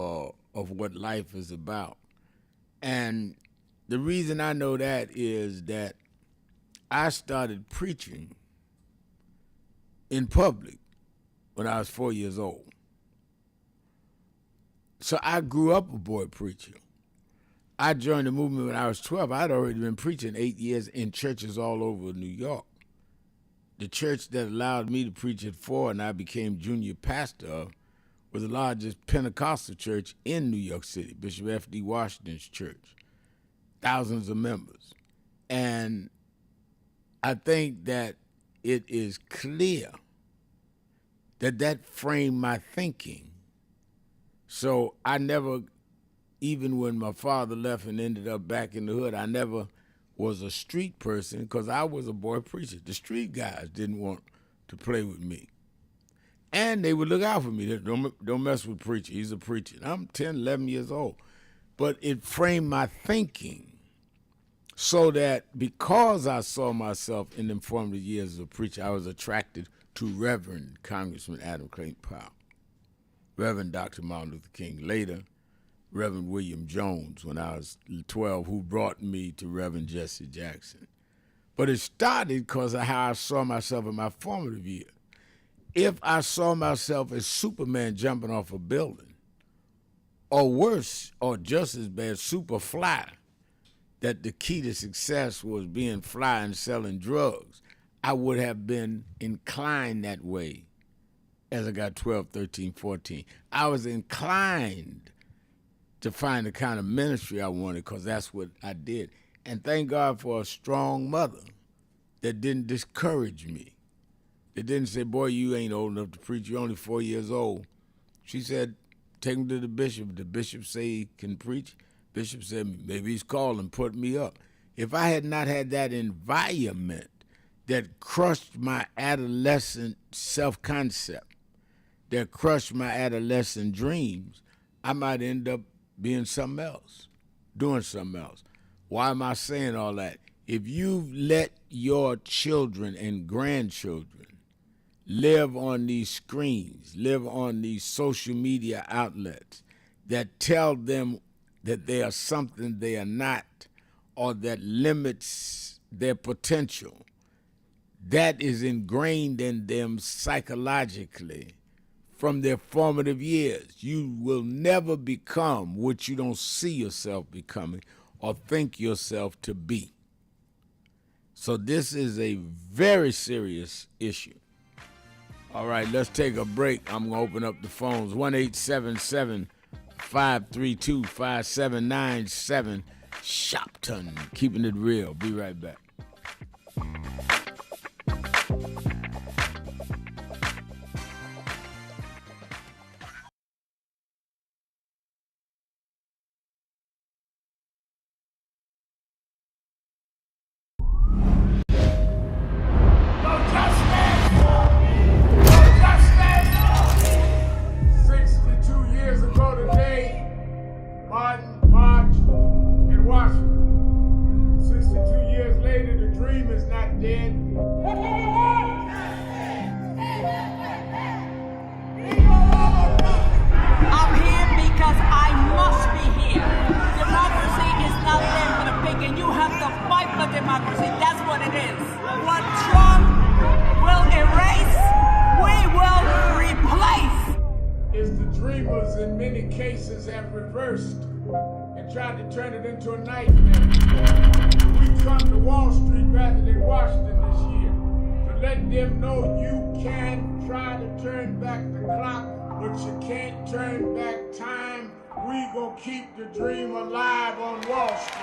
what life is about. And the reason I know that is that I started preaching in public when I was 4 years old. So I grew up a boy preacher. I joined the movement when I was 12. I'd already been preaching 8 years in churches all over New York. The church that allowed me to preach at 4 and I became junior pastor of was the largest Pentecostal church in New York City, Bishop F.D. Washington's church. Thousands of members. And I think that it is clear that framed my thinking. So I never, even when my father left and ended up back in the hood, I never was a street person because I was a boy preacher. The street guys didn't want to play with me. And they would look out for me. Don't mess with preacher. He's a preacher. I'm 10, 11 years old. But it framed my thinking so that because I saw myself in the formative years as a preacher, I was attracted to Reverend Congressman Adam Clayton Powell, Reverend Dr. Martin Luther King, later Reverend William Jones when I was 12, who brought me to Reverend Jesse Jackson. But it started because of how I saw myself in my formative years. If I saw myself as Superman jumping off a building, or worse, or just as bad, super fly, that the key to success was being fly and selling drugs, I would have been inclined that way as I got 12, 13, 14. I was inclined to find the kind of ministry I wanted because that's what I did. And thank God for a strong mother that didn't discourage me. That didn't say, boy, you ain't old enough to preach. You're only 4 years old. She said, take him to the bishop. The bishop say he can preach. Bishop said, maybe he's called and put me up. If I had not had that environment that crushed my adolescent self-concept, that crushed my adolescent dreams, I might end up being something else, doing something else. Why am I saying all that? If you let your children and grandchildren live on these screens, live on these social media outlets that tell them that they are something they are not, or that limits their potential, that is ingrained in them psychologically from their formative years. You will never become what you don't see yourself becoming or think yourself to be. So this is a very serious issue. All right, let's take a break. I'm going to open up the phones. 1-877-532-5797. Shopton, keeping it real. Be right back. Marched in Washington. 62 years later, dreamers in many cases have reversed and tried to turn it into a nightmare. We come to Wall Street rather than Washington this year to let them know you can try to turn back the clock, but you can't turn back time. We gonna keep the dream alive on Wall Street.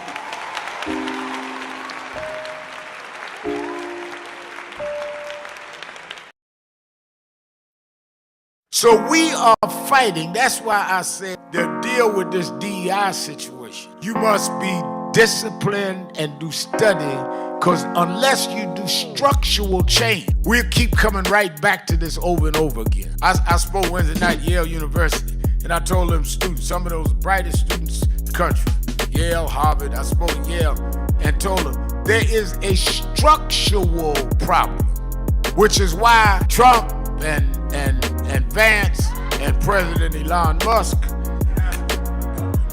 So we are fighting. That's why I said to deal with this DEI situation, you must be disciplined and do studying, because unless you do structural change, we'll keep coming right back to this over and over again. I spoke Wednesday night at Yale University, and I told them students, some of those brightest students in the country, Yale, Harvard, I spoke at Yale, and told them there is a structural problem, which is why Trump and Vance and President Elon Musk,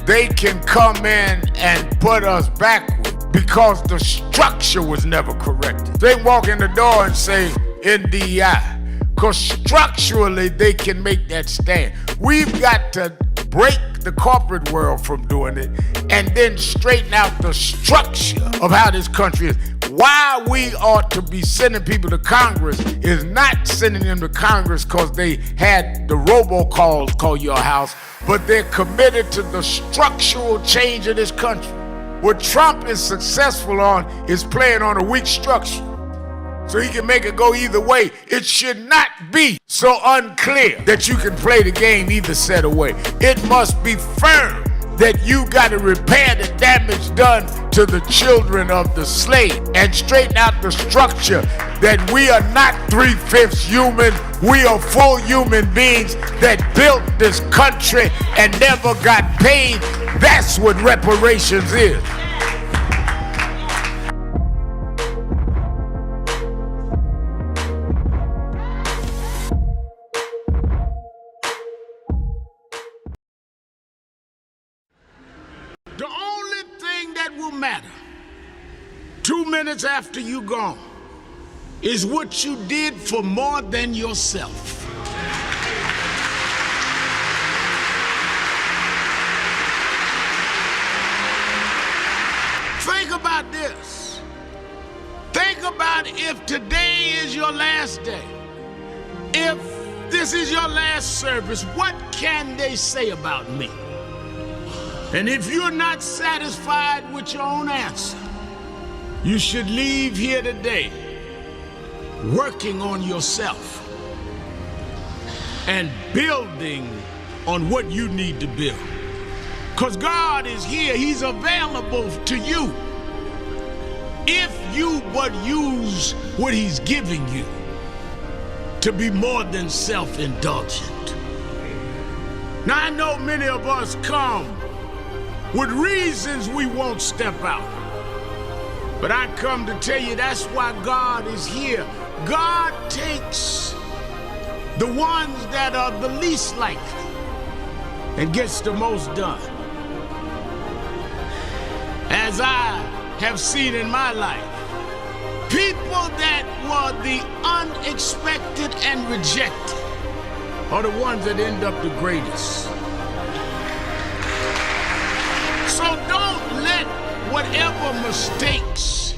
they can come in and put us backward because the structure was never corrected. They walk in the door and say NDI, because structurally they can make that stand. We've got to break the corporate world from doing it and then straighten out the structure of how this country is. Why we ought to be sending people to Congress is not sending them to Congress because they had the robocalls call your house, but they're committed to the structural change of this country. What Trump is successful on is playing on a weak structure, so he can make it go either way. It should not be so unclear that you can play the game either set away. It must be firm that you got to repair the damage done to the children of the slave and straighten out the structure that we are not 3/5 human. We are full human beings that built this country and never got paid. That's what reparations is. The only thing that will matter 2 minutes after you're gone is what you did for more than yourself. Think about this. Think about if today is your last day. If this is your last service, what can they say about me? And if you're not satisfied with your own answer, you should leave here today working on yourself and building on what you need to build. Because God is here, He's available to you if you but use what He's giving you to be more than self-indulgent. Now I know many of us come with reasons we won't step out. But I come to tell you that's why God is here. God takes the ones that are the least likely and gets the most done. As I have seen in my life, people that were the unexpected and rejected are the ones that end up the greatest. So don't let whatever mistakes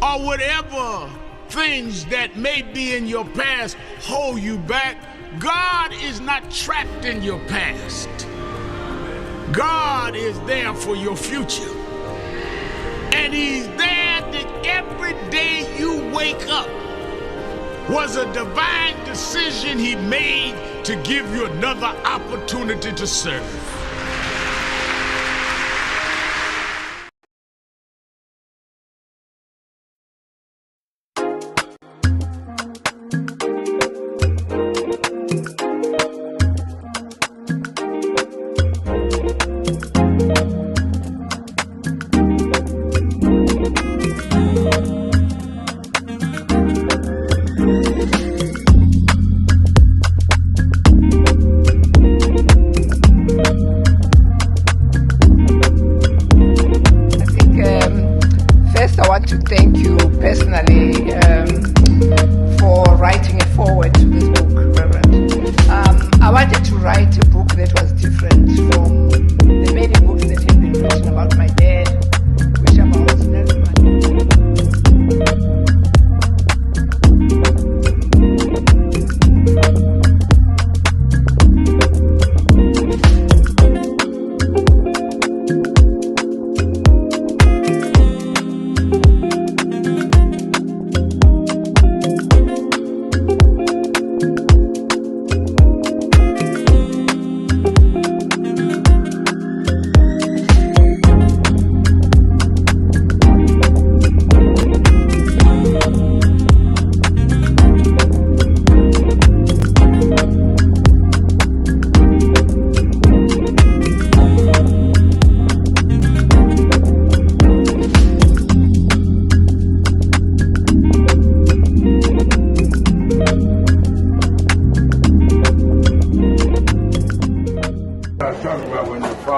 or whatever things that may be in your past hold you back. God is not trapped in your past. God is there for your future. And He's there that every day you wake up was a divine decision He made to give you another opportunity to serve. For writing a foreword to this book, Reverend. I wanted to write a book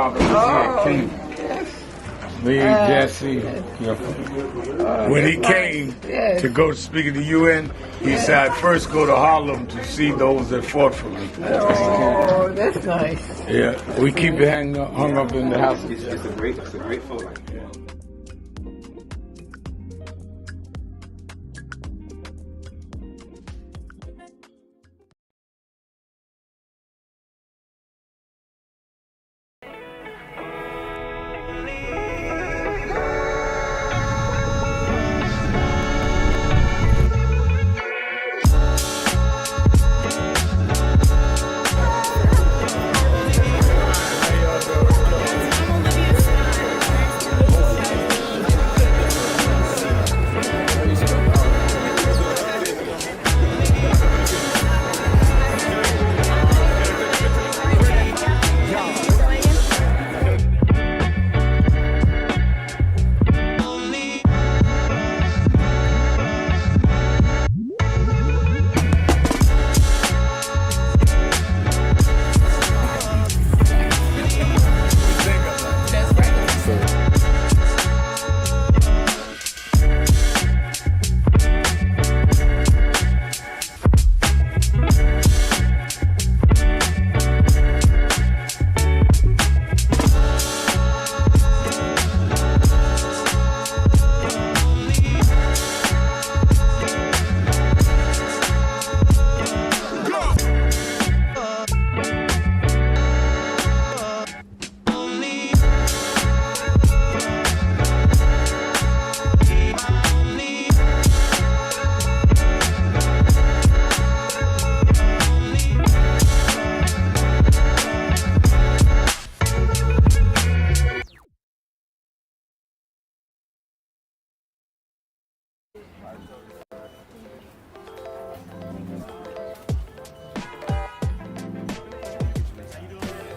father was here, King. Me and Jesse. When he came to go speak at the UN, he said, I'd first go to Harlem to see those that fought for me. Oh, that's nice. Yeah, we keep it hung up in the house. It's a great photo.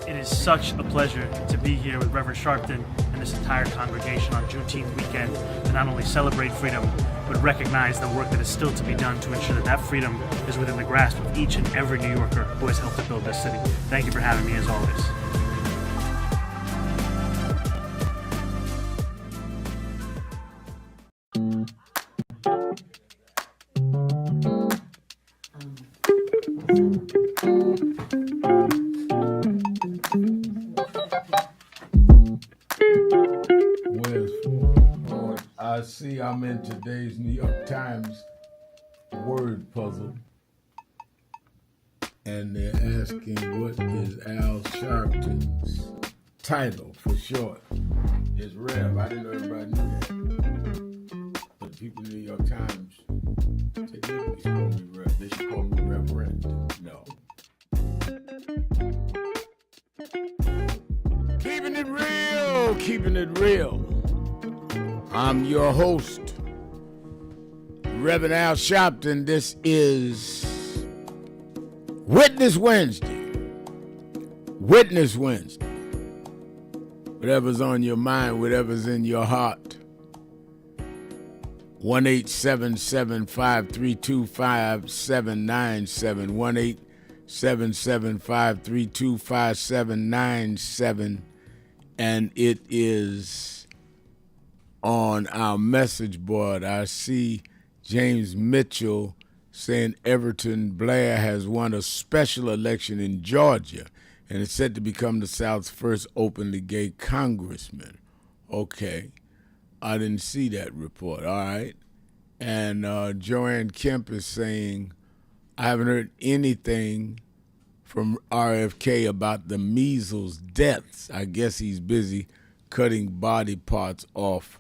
It is such a pleasure to be here with Reverend Sharpton and this entire congregation on Juneteenth weekend to not only celebrate freedom, but recognize the work that is still to be done to ensure that that freedom is within the grasp of each and every New Yorker who has helped to build this city. Thank you for having me as always. I see I'm in today's New York Times word puzzle, and they're asking what is Al Sharpton's title for short. It's Rev. I didn't know everybody knew that. But people in the New York Times, they didn't call me Rev. They should call me Reverend. No. Keeping it real, keeping it real. I'm your host, Reverend Al Sharpton. This is Witness Wednesday. Witness Wednesday. Whatever's on your mind, whatever's in your heart. 1-877-532-5797. 1-877-532-5797. And it is on our message board. I see James Mitchell saying Everton Blair has won a special election in Georgia and is set to become the South's first openly gay congressman. Okay, I didn't see that report. All right. And Joanne Kemp is saying, I haven't heard anything from RFK about the measles deaths. I guess he's busy cutting body parts off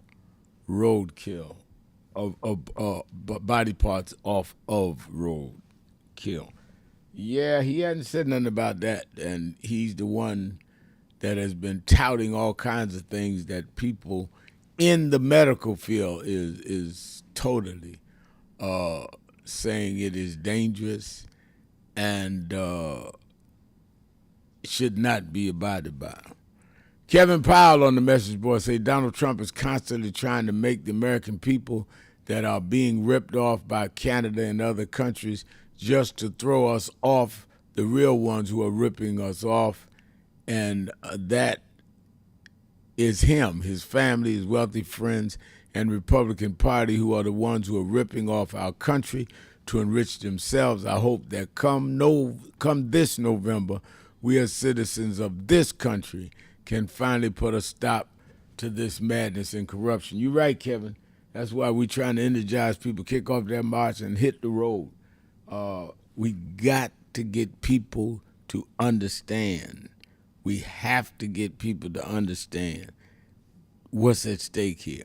roadkill, body parts off of roadkill. Yeah, he hadn't said nothing about that, and he's the one that has been touting all kinds of things that people in the medical field is totally saying it is dangerous and should not be abided by. Kevin Powell on the message board say Donald Trump is constantly trying to make the American people that are being ripped off by Canada and other countries just to throw us off the real ones who are ripping us off, and that is him, his family, his wealthy friends, and Republican Party, who are the ones who are ripping off our country to enrich themselves. I hope that come this November, we as citizens of this country can finally put a stop to this madness and corruption. You're right, Kevin. That's why we're trying to energize people, kick off their march and hit the road. We got to get people to understand. We have to get people to understand what's at stake here.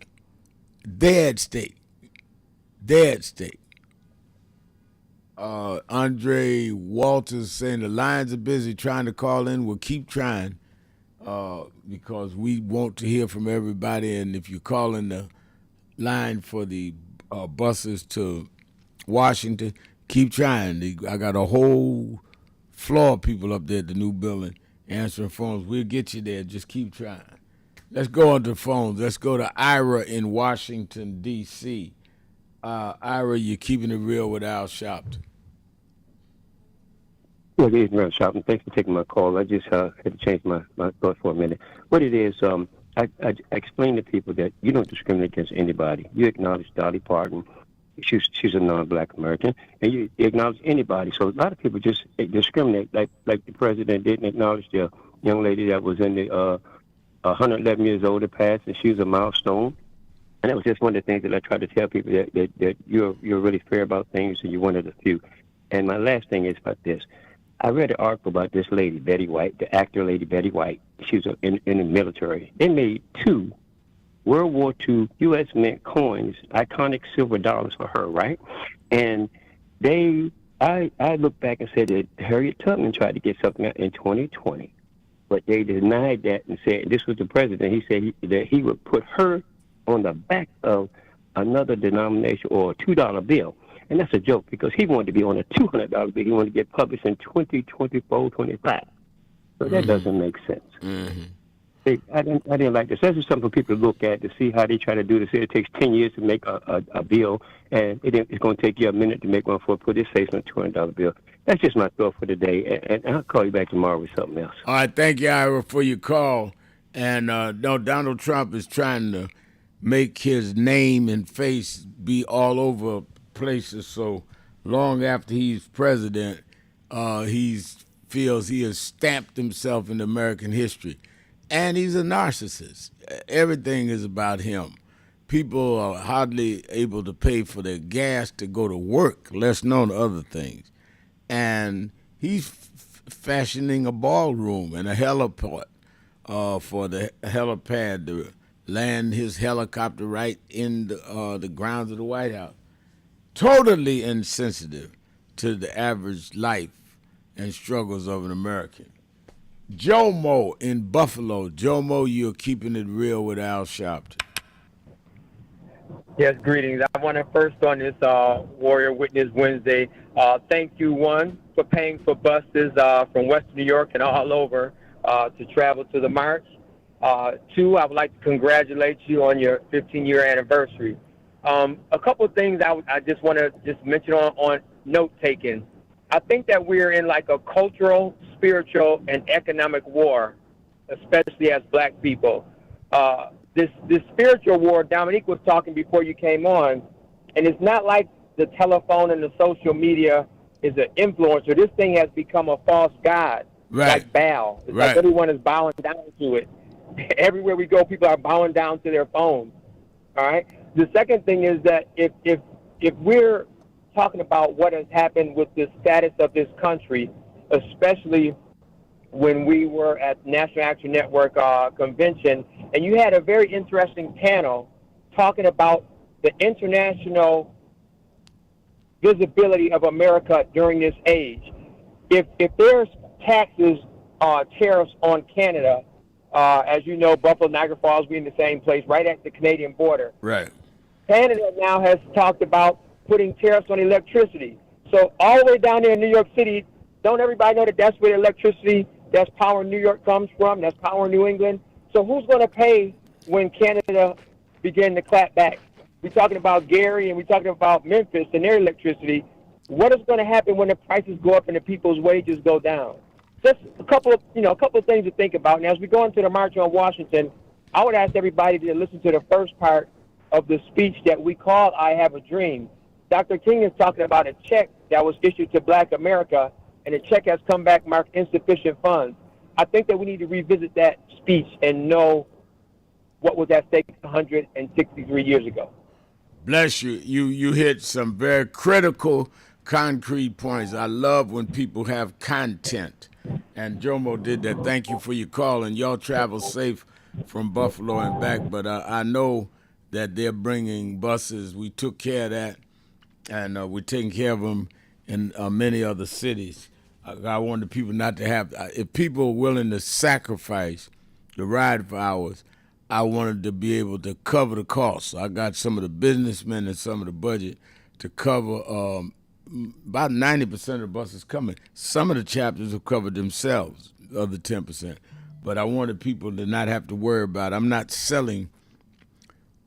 They're at stake. They're at stake. Andre Walters saying the lines are busy trying to call in. We'll keep trying because we want to hear from everybody. And if you call in the line for the buses to Washington, keep trying. I got a whole floor of people up there at the new building answering phones. We'll get you there. Just keep trying. Let's go on to phones. Let's go to Ira in Washington, D.C. Ira, you're keeping it real with Al Sharpton. Well, it is Al Sharpton. Thanks for taking my call. I just had to change my thought for a minute. What it is, I explain to people that you don't discriminate against anybody. You acknowledge Dolly Parton. She's a non-black American, and you acknowledge anybody. So a lot of people just discriminate, like the president didn't acknowledge the young lady that was in the 111 years old that passed, and she was a milestone. And that was just one of the things that I tried to tell people, that you're really fair about things, and you're one of the few. And my last thing is about this. I read an article about this lady, Betty White, the actor lady Betty White. She was in the military. They made 2 World War II U.S. Mint coins, iconic silver dollars for her, right? And I looked back and said that Harriet Tubman tried to get something out in 2020, but they denied that and said, this was the president, he said that he would put her on the back of another denomination or a $2 bill. And that's a joke because he wanted to be on a $200 bill. He wanted to get published in 2024, 25. So that doesn't make sense. Mm-hmm. I didn't like this. This is something for people to look at to see how they try to do this. It takes 10 years to make a bill, and it's going to take you a minute to make one for put his face on a $200 bill. That's just my thought for today, and I'll call you back tomorrow with something else. All right, thank you, Ira, for your call. And no, Donald Trump is trying to make his name and face be all over places. So long after he's president, he feels he has stamped himself in American history. And he's a narcissist. Everything is about him. People are hardly able to pay for their gas to go to work, less known other things. And he's fashioning a ballroom and a heliport for the helipad to land his helicopter right in the grounds of the White House. Totally insensitive to the average life and struggles of an American. Jomo in Buffalo. Jomo, you're keeping it real with Al Sharpton. Yes, greetings. I want to first on this Warrior Witness Wednesday, thank you, one, for paying for buses from Western New York and all over to travel to the march. 2, I would like to congratulate you on your 15-year anniversary. A couple of things I just want to just mention on note-taking. I think that we're in like a cultural, spiritual, and economic war, especially as black people. This spiritual war, Dominique was talking before you came on, and it's not like the telephone and the social media is an influencer. This thing has become a false god, like Baal. It's like everyone is bowing down to it. Everywhere we go, people are bowing down to their phones. All right. The second thing is that if we're talking about what has happened with the status of this country, especially when we were at National Action Network convention, and you had a very interesting panel talking about the international visibility of America during this age. If there's taxes, tariffs on Canada, as you know, Buffalo, Niagara Falls, we're in the same place, right at the Canadian border. Right. Canada now has talked about putting tariffs on electricity. So all the way down there in New York City, don't everybody know that that's where the electricity, that's power New York comes from, that's power New England? So who's going to pay when Canada begin to clap back? We're talking about Gary and we're talking about Memphis and their electricity. What is going to happen when the prices go up and the people's wages go down? Just a couple of things to think about. And as we go into the March on Washington, I would ask everybody to listen to the first part of the speech that we called I Have a Dream. Dr. King is talking about a check that was issued to Black America, and the check has come back marked insufficient funds. I think that we need to revisit that speech and know what was at stake 163 years ago. Bless you. You hit some very critical, concrete points. I love when people have content. And Jomo did that. Thank you for your call, and y'all travel safe from Buffalo and back. But I know that they're bringing buses. We took care of that, and we're taking care of them in many other cities. I want the people not to have, if people are willing to sacrifice the ride for hours, I wanted to be able to cover the costs. I got some of the businessmen and some of the budget to cover about 90% of the buses coming. Some of the chapters have covered themselves, the other 10%. But I wanted people to not have to worry about it. I'm not selling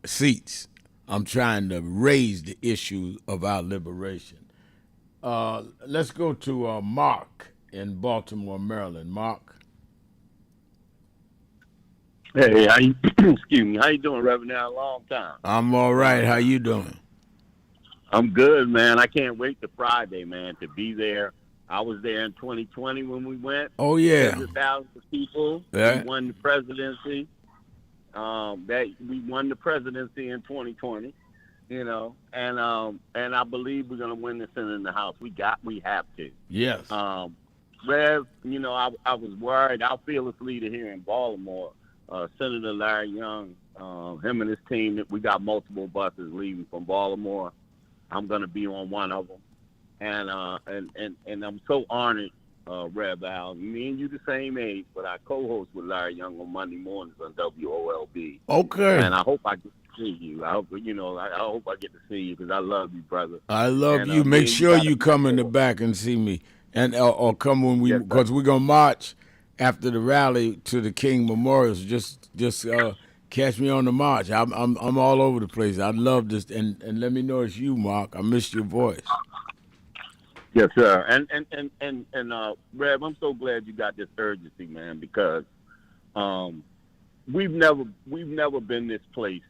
seats. I'm trying to raise the issue of our liberation. Let's go to Mark in Baltimore, Maryland. Mark. Hey, how you, excuse me. How you doing, Reverend? A long time. I'm all right. How you doing? I'm good, man. I can't wait to Friday, man, to be there. I was there in 2020 when we went. Oh, yeah. Hundreds of thousands of people. Yeah. We won the presidency. We won the presidency in 2020. You know, and I believe we're gonna win the Senate and the House. We have to. Yes. Rev, you know, I was worried. Our fearless leader here in Baltimore, Senator Larry Young, him and his team, we got multiple buses leaving from Baltimore. I'm gonna be on one of them, and I'm so honored, Rev Al. Me and you the same age, but I co-host with Larry Young on Monday mornings on WOLB. Okay. And I hope I get to see you. I hope I get to see you because I love you, brother. I love you. Make sure you come in the back and see me, and or come when we, because we're gonna march after the rally to the King Memorial. So just catch me on the march. I'm all over the place. I love this, and let me know it's you, Mark. I missed your voice. Yes, sir. And Rev, I'm so glad you got this urgency, man, because we've never been this place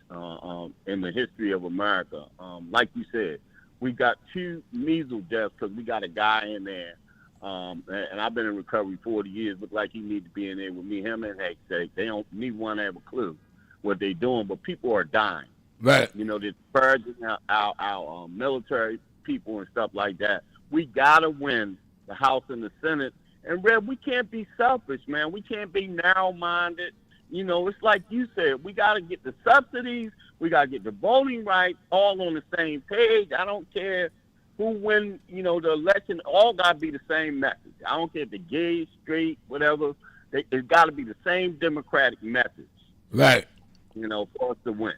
in the history of America. Like you said, we got 2 measles deaths because we got a guy in there, and I've been in recovery 40 years. Look like he need to be in there with me. Him and Hank say they don't need one to have a clue what they're doing, but people are dying. Right. You know, they're purging our military people and stuff like that. We gotta win the House and the Senate. And Rev, we can't be selfish, man. We can't be narrow-minded. You know, it's like you said, we got to get the subsidies, we got to get the voting rights all on the same page. I don't care who win, you know, the election, all got to be the same message. I don't care if they're gay, straight, whatever. It's got to be the same democratic message. Right. You know, for us to win.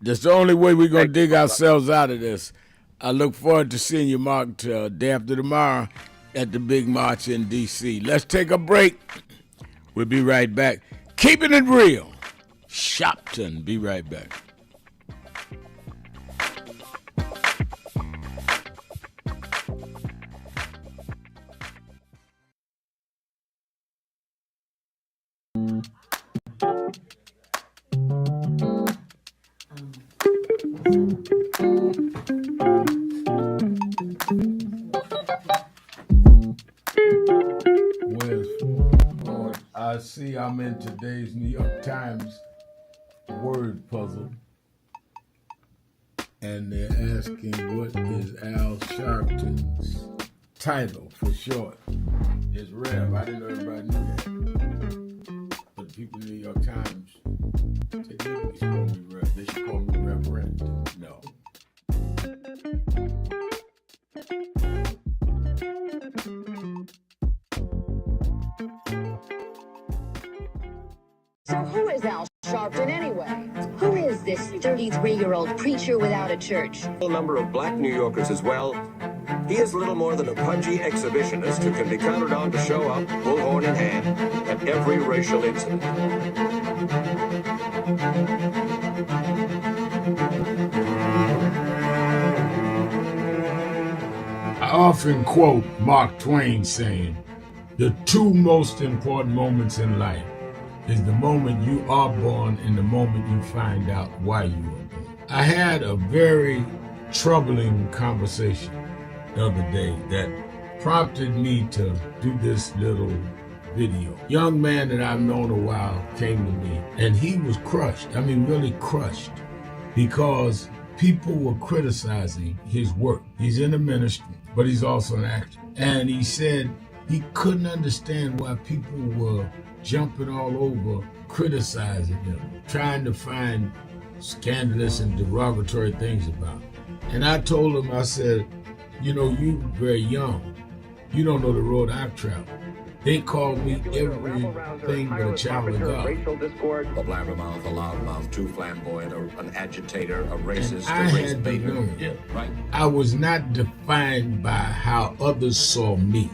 That's the only way we're going to dig ourselves out of this. I look forward to seeing you, Mark, day after tomorrow at the big march in D.C. Let's take a break. We'll be right back. Keeping it real. Shopton. Be right back. I see I'm in today's New York Times word puzzle, and they're asking what is Al Sharpton's title for short. It's Rev. I didn't know everybody knew that. But the people in the New York Times, they didn't call me Rev. They should call me Reverend. No. So who is Al Sharpton anyway? Who is this 33-year-old preacher without a church? A number of black New Yorkers as well. He is little more than a pudgy exhibitionist who can be counted on to show up, bullhorn in hand, at every racial incident. I often quote Mark Twain saying, "The 2 most important moments in life is the moment you are born and the moment you find out why you were born. I had a very troubling conversation the other day that prompted me to do this little video. Young man that I've known a while came to me and he was crushed. I mean, really crushed, because people were criticizing his work. He's in the ministry, but he's also an actor. And he said he couldn't understand why people were jumping all over, criticizing him, trying to find scandalous and derogatory things about him. And I told him, I said, you know, you very young. You don't know the road I've traveled. They call me everything but a child of God. A blabbermouth, a loudmouth, too flamboyant, an agitator, a racist, I had to learn. Yeah, right. I was not defined by how others saw me.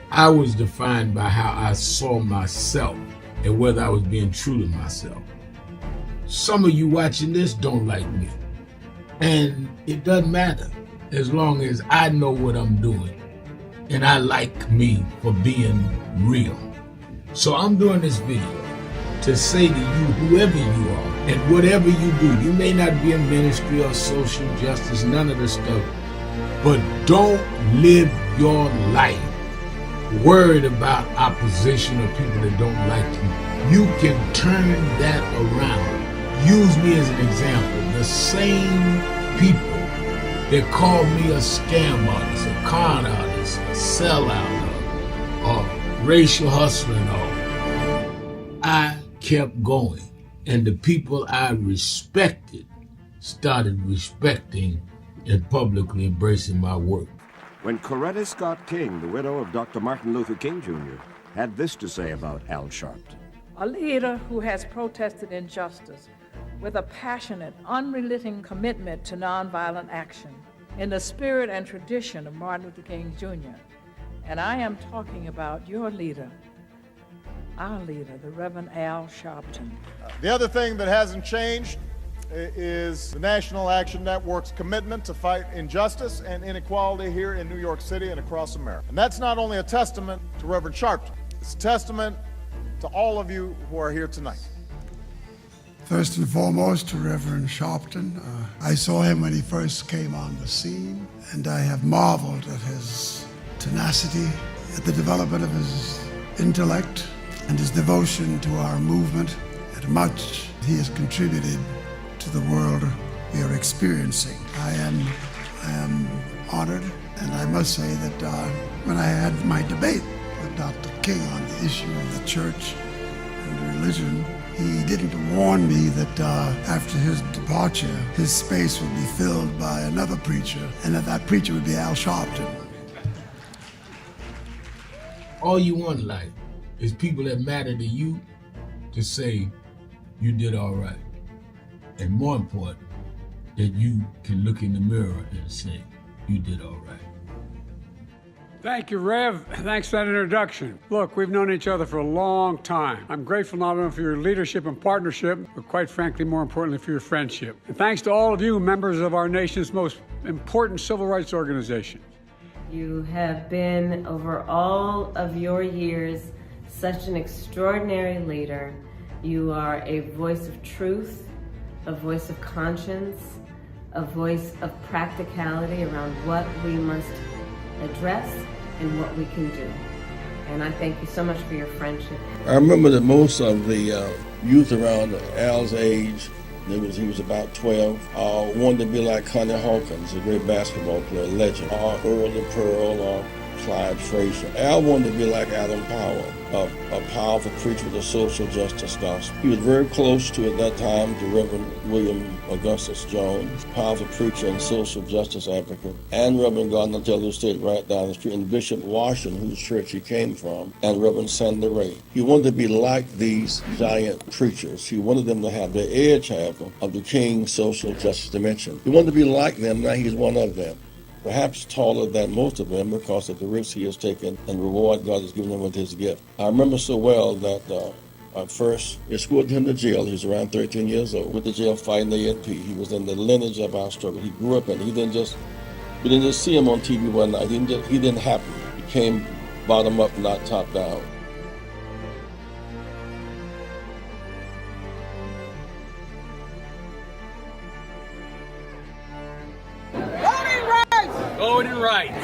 I was defined by how I saw myself and whether I was being true to myself. Some of you watching this don't like me. And it doesn't matter as long as I know what I'm doing. And I like me for being real. So I'm doing this video to say to you, whoever you are and whatever you do, you may not be in ministry or social justice, none of this stuff, but don't live your life worried about opposition or people that don't like you. You can turn that around. Use me as an example. The same people that call me a scam artist, a con artist, a sellout, or racial hustler and all, I kept going. And the people I respected started respecting and publicly embracing my work. When Coretta Scott King, the widow of Dr. Martin Luther King Jr., had this to say about Al Sharpton. A leader who has protested injustice with a passionate, unrelenting commitment to nonviolent action in the spirit and tradition of Martin Luther King Jr. And I am talking about your leader, our leader, the Reverend Al Sharpton. The other thing that hasn't changed is the National Action Network's commitment to fight injustice and inequality here in New York City and across America. And that's not only a testament to Reverend Sharpton, it's a testament to all of you who are here tonight. First and foremost, to Reverend Sharpton. I saw him when he first came on the scene, and I have marveled at his tenacity, at the development of his intellect, and his devotion to our movement, and much he has contributed to the world we are experiencing. I am honored, and I must say that when I had my debate with Dr. King on the issue of the church and religion, he didn't warn me that after his departure, his space would be filled by another preacher, and that preacher would be Al Sharpton. All you want in life is people that matter to you to say you did all right. And more important, that you can look in the mirror and say you did all right. Thank you, Rev. Thanks for that introduction. Look, we've known each other for a long time. I'm grateful not only for your leadership and partnership, but quite frankly, more importantly, for your friendship. And thanks to all of you, members of our nation's most important civil rights organization. You have been, over all of your years, such an extraordinary leader. You are a voice of truth, a voice of conscience, a voice of practicality around what we must address and what we can do. And I thank you so much for your friendship. I remember that most of the youth around Al's age, he was about 12, wanted to be like Connie Hawkins, a great basketball player, legend, or Earl the Pearl, or Clyde Frazier. Al wanted to be like Adam Powell, a powerful preacher with a social justice gospel. He was very close to, at that time, the Reverend William Augustus Jones, powerful preacher and social justice advocate, and Reverend Gardner Taylor State right down the street, and Bishop Washington, whose church he came from, and Reverend Sandy Ray. He wanted to be like these giant preachers. He wanted them to have the edge, however, of the King's social justice dimension. He wanted to be like them, now he's one of them. Perhaps taller than most of them because of the risks he has taken and the reward God has given him with his gift. I remember so well that first escorted him to jail. He was around 13 years old with the jail fighting the ANP. He was in the lineage of our struggle. He grew up in it. We didn't just see him on TV one night. He didn't happen. He came bottom up, not top down. rights.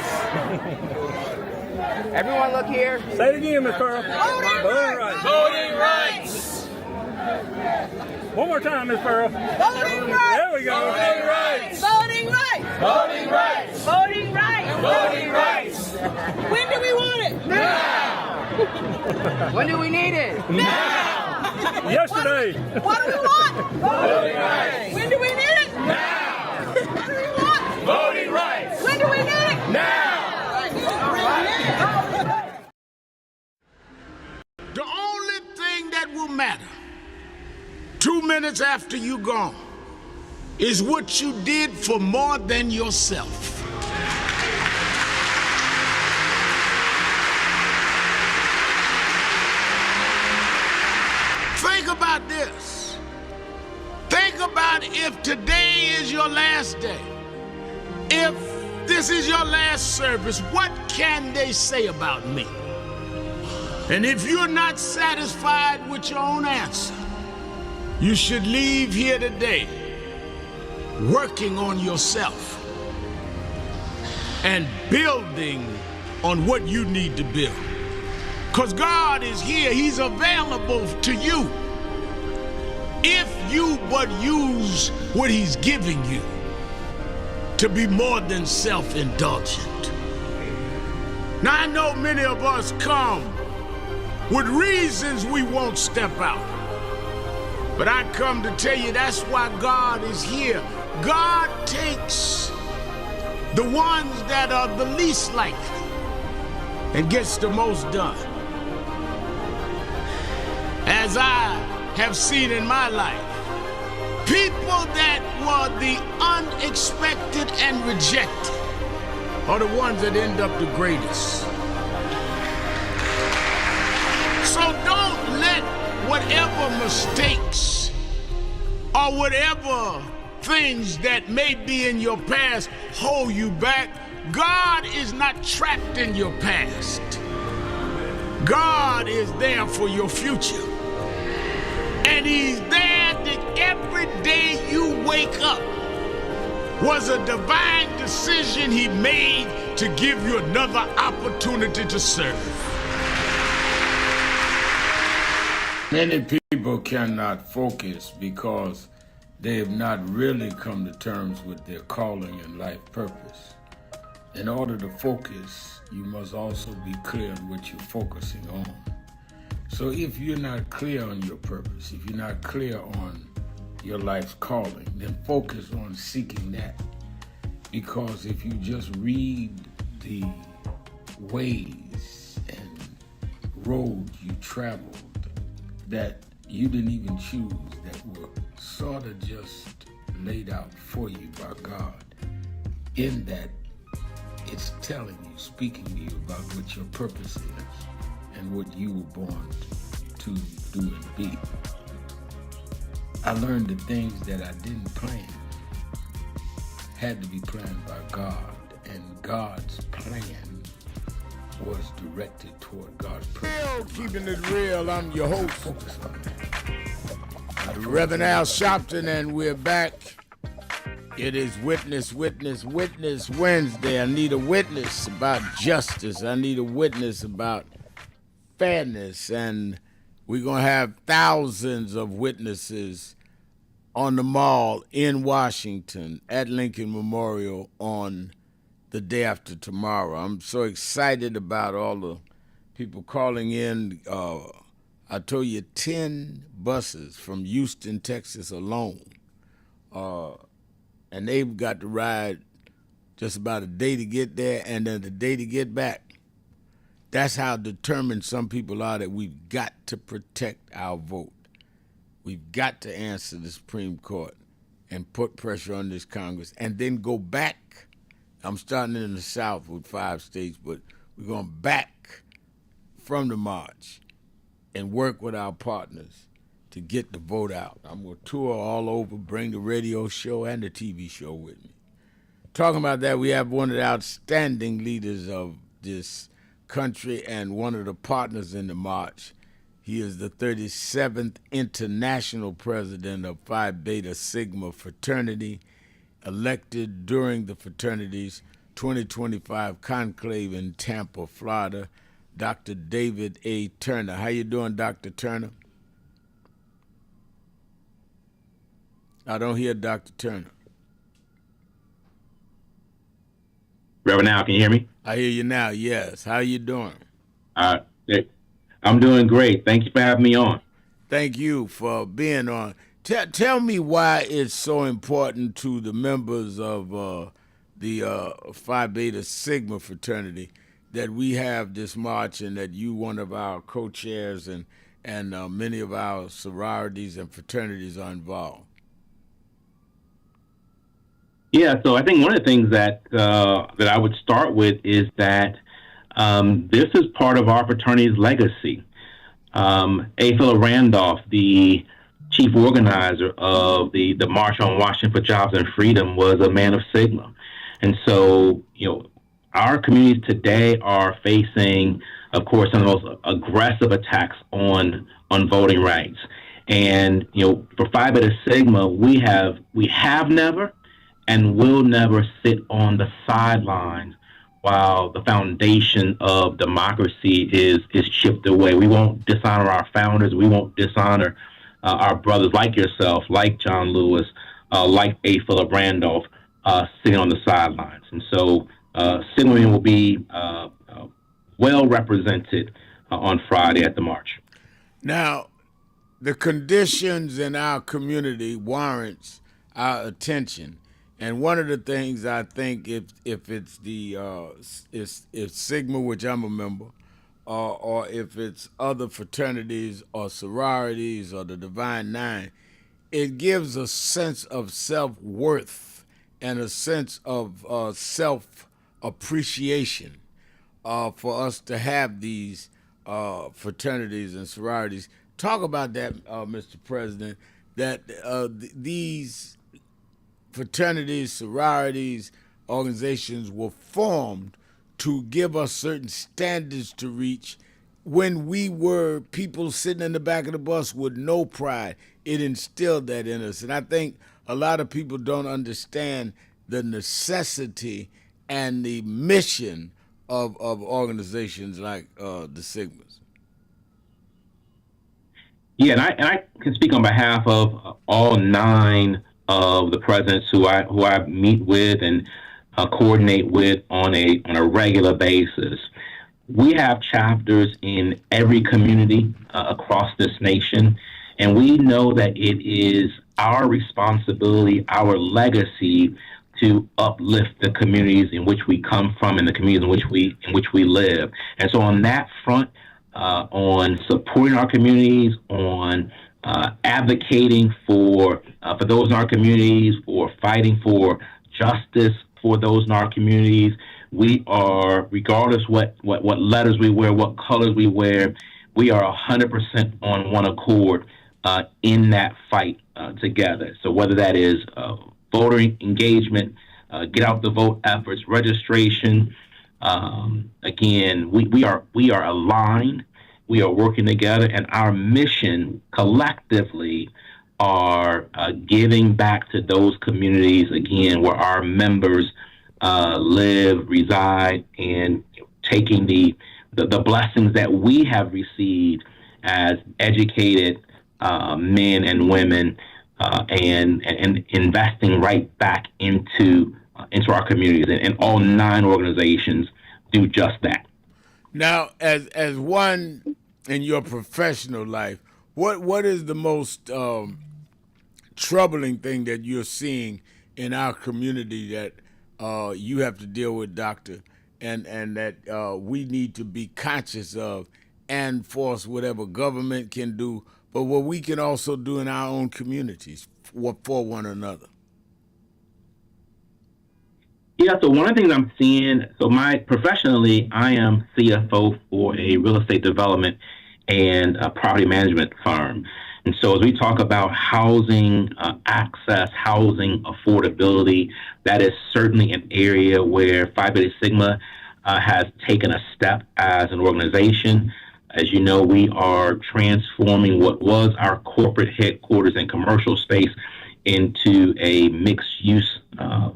Everyone look here. Say it again, Ms. Pearl. Voting rights. Voting rights. One more time, Ms. Pearl. Voting rights. There we go. Voting rights. Voting rights. Voting rights. Voting rights. Voting rights. When do we want it? Now. When do we need it? Now. Yesterday. What do we want? Voting rights. When do we need it? Now. What do we want? Voting rights. When do we need it? Now. The only thing that will matter 2 minutes after you gone is what you did for more than yourself. Think about this. Think about if today is your last day. If this is your last service, what can they say about me? And if you're not satisfied with your own answer, you should leave here today working on yourself and building on what you need to build. Because God is here, He's available to you if you but use what He's giving you to be more than self-indulgent. Now I know many of us come with reasons we won't step out. But I come to tell you that's why God is here. God takes the ones that are the least likely and gets the most done. As I have seen in my life, people that were the unexpected and rejected are the ones that end up the greatest. So don't let whatever mistakes or whatever things that may be in your past hold you back. God is not trapped in your past. God is there for your future. And He's there that every day you wake up was a divine decision He made to give you another opportunity to serve. Many people cannot focus because they have not really come to terms with their calling and life purpose. In order to focus, you must also be clear on what you're focusing on. So if you're not clear on your purpose, if you're not clear on your life's calling, then focus on seeking that. Because if you just read the ways and roads you traveled that you didn't even choose, that were sort of just laid out for you by God, in that it's telling you, speaking to you about what your purpose is and what you were born to do and be. I learned the things that I didn't plan had to be planned by God, and God's plan was directed toward God's purpose. Keeping it real, I'm your host, Reverend Al Sharpton, and we're back. It is Witness, Witness, Witness Wednesday. I need a witness about justice. I need a witness about fairness, and we're going to have thousands of witnesses on the Mall in Washington at Lincoln Memorial on the day after tomorrow. I'm so excited about all the people calling in. I told you 10 buses from Houston, Texas alone. And they've got to ride just about a day to get there and then a day to get back. That's how determined some people are that we've got to protect our vote. We've got to answer the Supreme Court and put pressure on this Congress and then go back. I'm starting in the South with 5 states, but we're going back from the march and work with our partners to get the vote out. I'm going to tour all over, bring the radio show and the TV show with me. Talking about that, we have one of the outstanding leaders of this country and one of the partners in the march. He is the 37th international president of Phi Beta Sigma fraternity, elected during the fraternity's 2025 conclave in Tampa, Florida, Dr. David A. Turner. How you doing, Dr. Turner? I don't hear Dr. Turner. Reverend Al, can you hear me? I hear you now, yes. How you doing? I'm doing great. Thank you for having me on. Thank you for being on. Tell me why it's so important to the members of the Phi Beta Sigma fraternity that we have this march, and that you, one of our co-chairs, and many of our sororities and fraternities are involved. Yeah, so I think one of the things that that I would start with is that this is part of our fraternity's legacy. A. Philip Randolph, the chief organizer of the March on Washington for Jobs and Freedom, was a man of Sigma. And so, our communities today are facing, of course, some of the most aggressive attacks on voting rights. And, for Phi Beta Sigma, we have never and will never sit on the sidelines while the foundation of democracy is chipped away. We won't dishonor our founders. We won't dishonor our brothers like yourself, like John Lewis, like A. Philip Randolph, sitting on the sidelines. And so Sigma men will be well represented on Friday at the march. Now, the conditions in our community warrants our attention. And one of the things I think, if it's if Sigma, which I'm a member, or if it's other fraternities or sororities or the Divine Nine, it gives a sense of self-worth and a sense of self-appreciation for us to have these fraternities and sororities. Talk about that, Mr. President, that these fraternities, sororities, organizations were formed to give us certain standards to reach. When we were people sitting in the back of the bus with no pride, it instilled that in us. And I think a lot of people don't understand the necessity and the mission of organizations like the Sigmas. Yeah, and I can speak on behalf of all 9 of the presidents who I meet with and coordinate with on a regular basis. We have chapters in every community across this nation, and we know that it is our responsibility, our legacy, to uplift the communities in which we come from and the communities in which we live. And so on that front, on supporting our communities, on advocating for those in our communities, for fighting for justice for those in our communities, we are, regardless what letters we wear, what colors we wear, we are 100% on one accord in that fight together. So whether that is voter engagement, get out the vote efforts, registration, again, we are aligned. We are working together, and our mission collectively are giving back to those communities, again, where our members live, reside, and taking the blessings that we have received as educated men and women and investing right back into our communities. And all 9 organizations do just that. Now, as one in your professional life, what is the most troubling thing that you're seeing in our community that you have to deal with, Doctor, and that we need to be conscious of and force whatever government can do, but what we can also do in our own communities for one another? Yeah, so one of the things I'm seeing, professionally, I am CFO for a real estate development and a property management firm. And so as we talk about housing access, housing affordability, that is certainly an area where Phi Beta Sigma has taken a step as an organization. As you know, we are transforming what was our corporate headquarters and commercial space into a mixed-use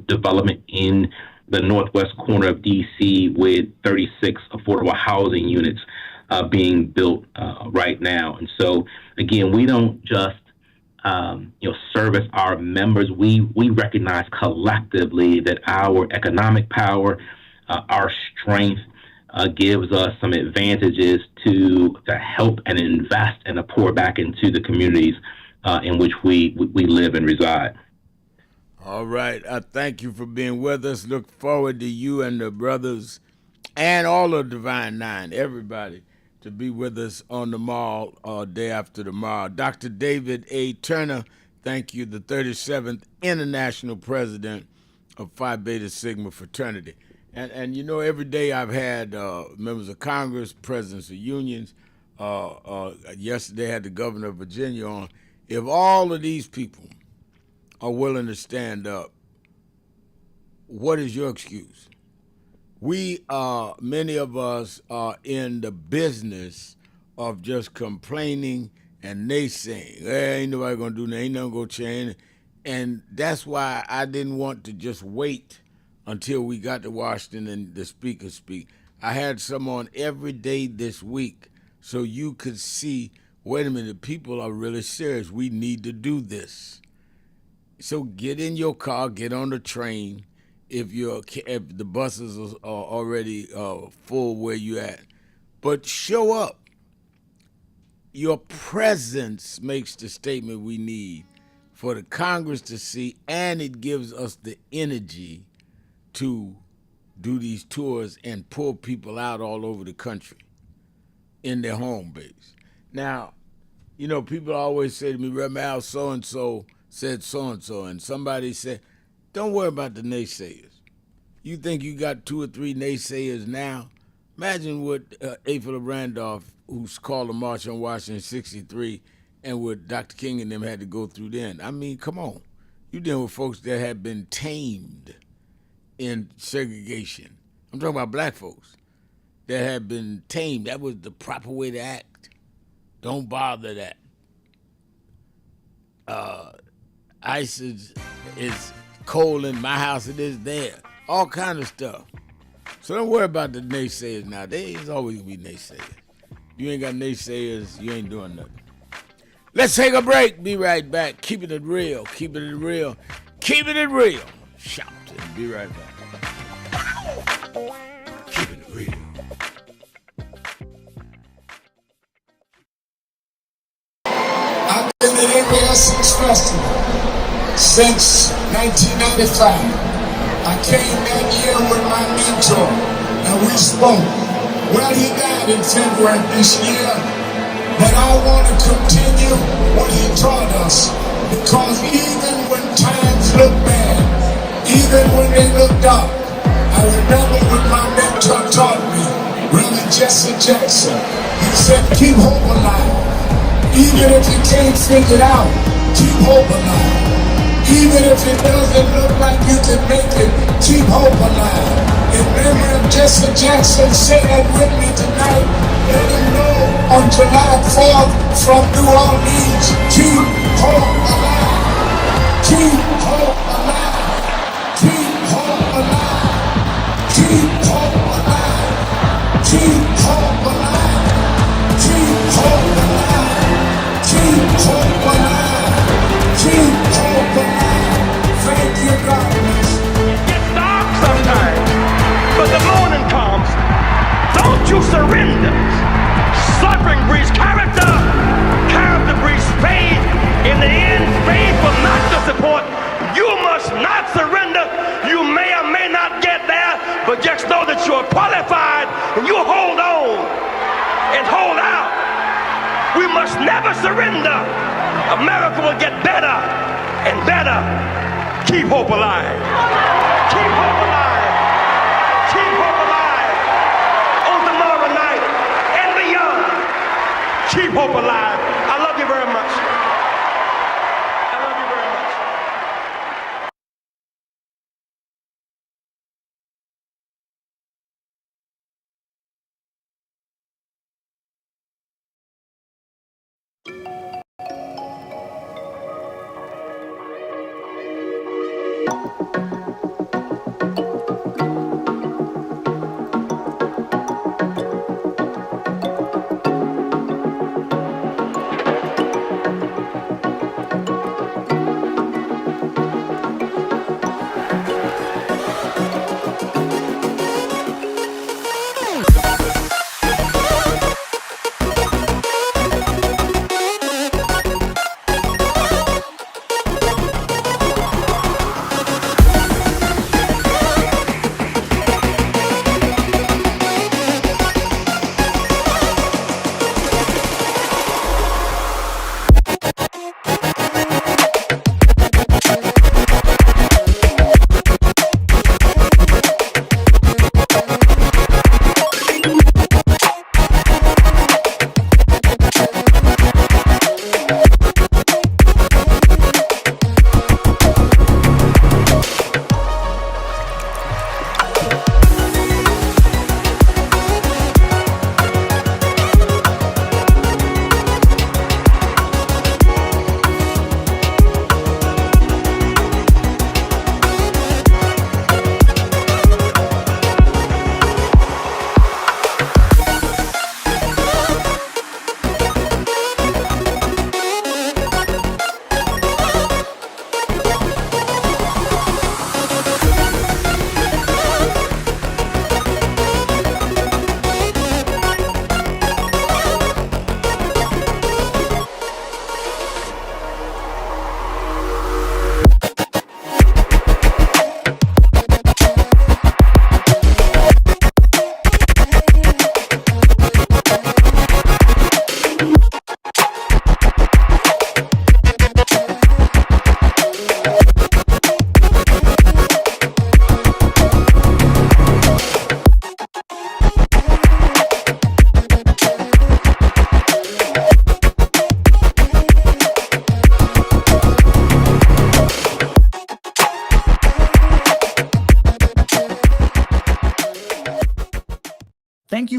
development in the northwest corner of D.C. with 36 affordable housing units being built right now. And so, again, we don't just service our members. We recognize collectively that our economic power, our strength, gives us some advantages to help and invest and to pour back into the communities in which we live and reside. All right. I thank you for being with us. Look forward to you and the brothers and all of Divine Nine, everybody, to be with us on the mall day after tomorrow. Dr. David A. Turner, thank you, the 37th International President of Phi Beta Sigma Fraternity. And you know, every day I've had members of Congress, presidents of unions. Yesterday I had the governor of Virginia on. If all of these people are willing to stand up, what is your excuse? Many of us are in the business of just complaining and naysaying. Ain't nobody gonna do nothing, ain't nothing gonna change. And that's why I didn't want to just wait until we got to Washington and the speaker speak. I had some on every day this week so you could see, wait a minute, people are really serious. We need to do this. So get in your car, get on the train. If the buses are already full where you at, but show up. Your presence makes the statement we need for the Congress to see, and it gives us the energy to do these tours and pull people out all over the country in their home base. Now, you know, people always say to me, Reverend Al, so-and-so said so-and-so, and somebody said, don't worry about the naysayers. You think you got 2 or 3 naysayers now? Imagine what A. Philip Randolph, who's called a march on Washington 63, and what Dr. King and them had to go through then. I mean, come on. You're dealing with folks that have been tamed in segregation. I'm talking about black folks that have been tamed. That was the proper way to act. Don't bother that. Ice is cold in my house, it is there. All kind of stuff. So don't worry about the naysayers now. There's always gonna be naysayers. You ain't got naysayers, you ain't doing nothing. Let's take a break. Be right back. Keeping it real. Keeping it real. Keeping it real. Shout and be right back. Keeping it real. I've been the area since Festival, since 1995. I came that year with my mentor, and we spoke. Well, he died in February this year, but I want to continue what he taught us, because even when times look bad, even when they look dark, I remember when my mentor taught me, Reverend Jesse Jackson. He said, keep hope alive. Even if you can't figure it out, keep hope alive. Even if it doesn't look like you can make it, keep hope alive. In memory of Jesse Jackson, say that with me tonight. Let him know on July 4th from New Orleans, keep hope alive. Keep hope alive. Keep hope alive. Keep hope alive. Keep hope alive. Keep hope alive. Keep hope alive. Keep hope alive. Thank you, God. It gets dark sometimes, but the morning comes. Don't you surrender. Suffering breeds character. Character breeds faith. In the end, faith will not disappoint. You must not surrender. You may or may not get there, but just know that you're qualified and you hold on and hold out. We must never surrender. America will get better and better. Keep hope alive. Keep hope alive. Keep hope alive. On tomorrow night and beyond. Keep hope alive. I love you very much. I love you very much.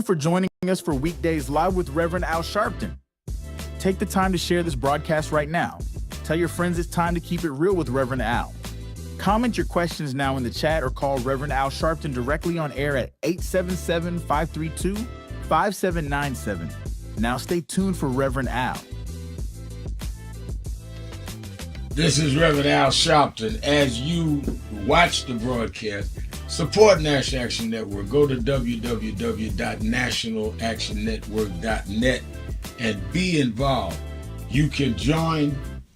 you for joining us for Weekdays Live with Reverend Al Sharpton. Take the time to share this broadcast right now. Tell your friends it's time to keep it real with Reverend Al. Comment your questions now in the chat or call Reverend Al Sharpton directly on air at 877-532-5797. Now stay tuned for Reverend Al. This is Reverend Al Sharpton. As you watch the broadcast, support National Action Network. Go to www.nationalactionnetwork.net and be involved. You can join,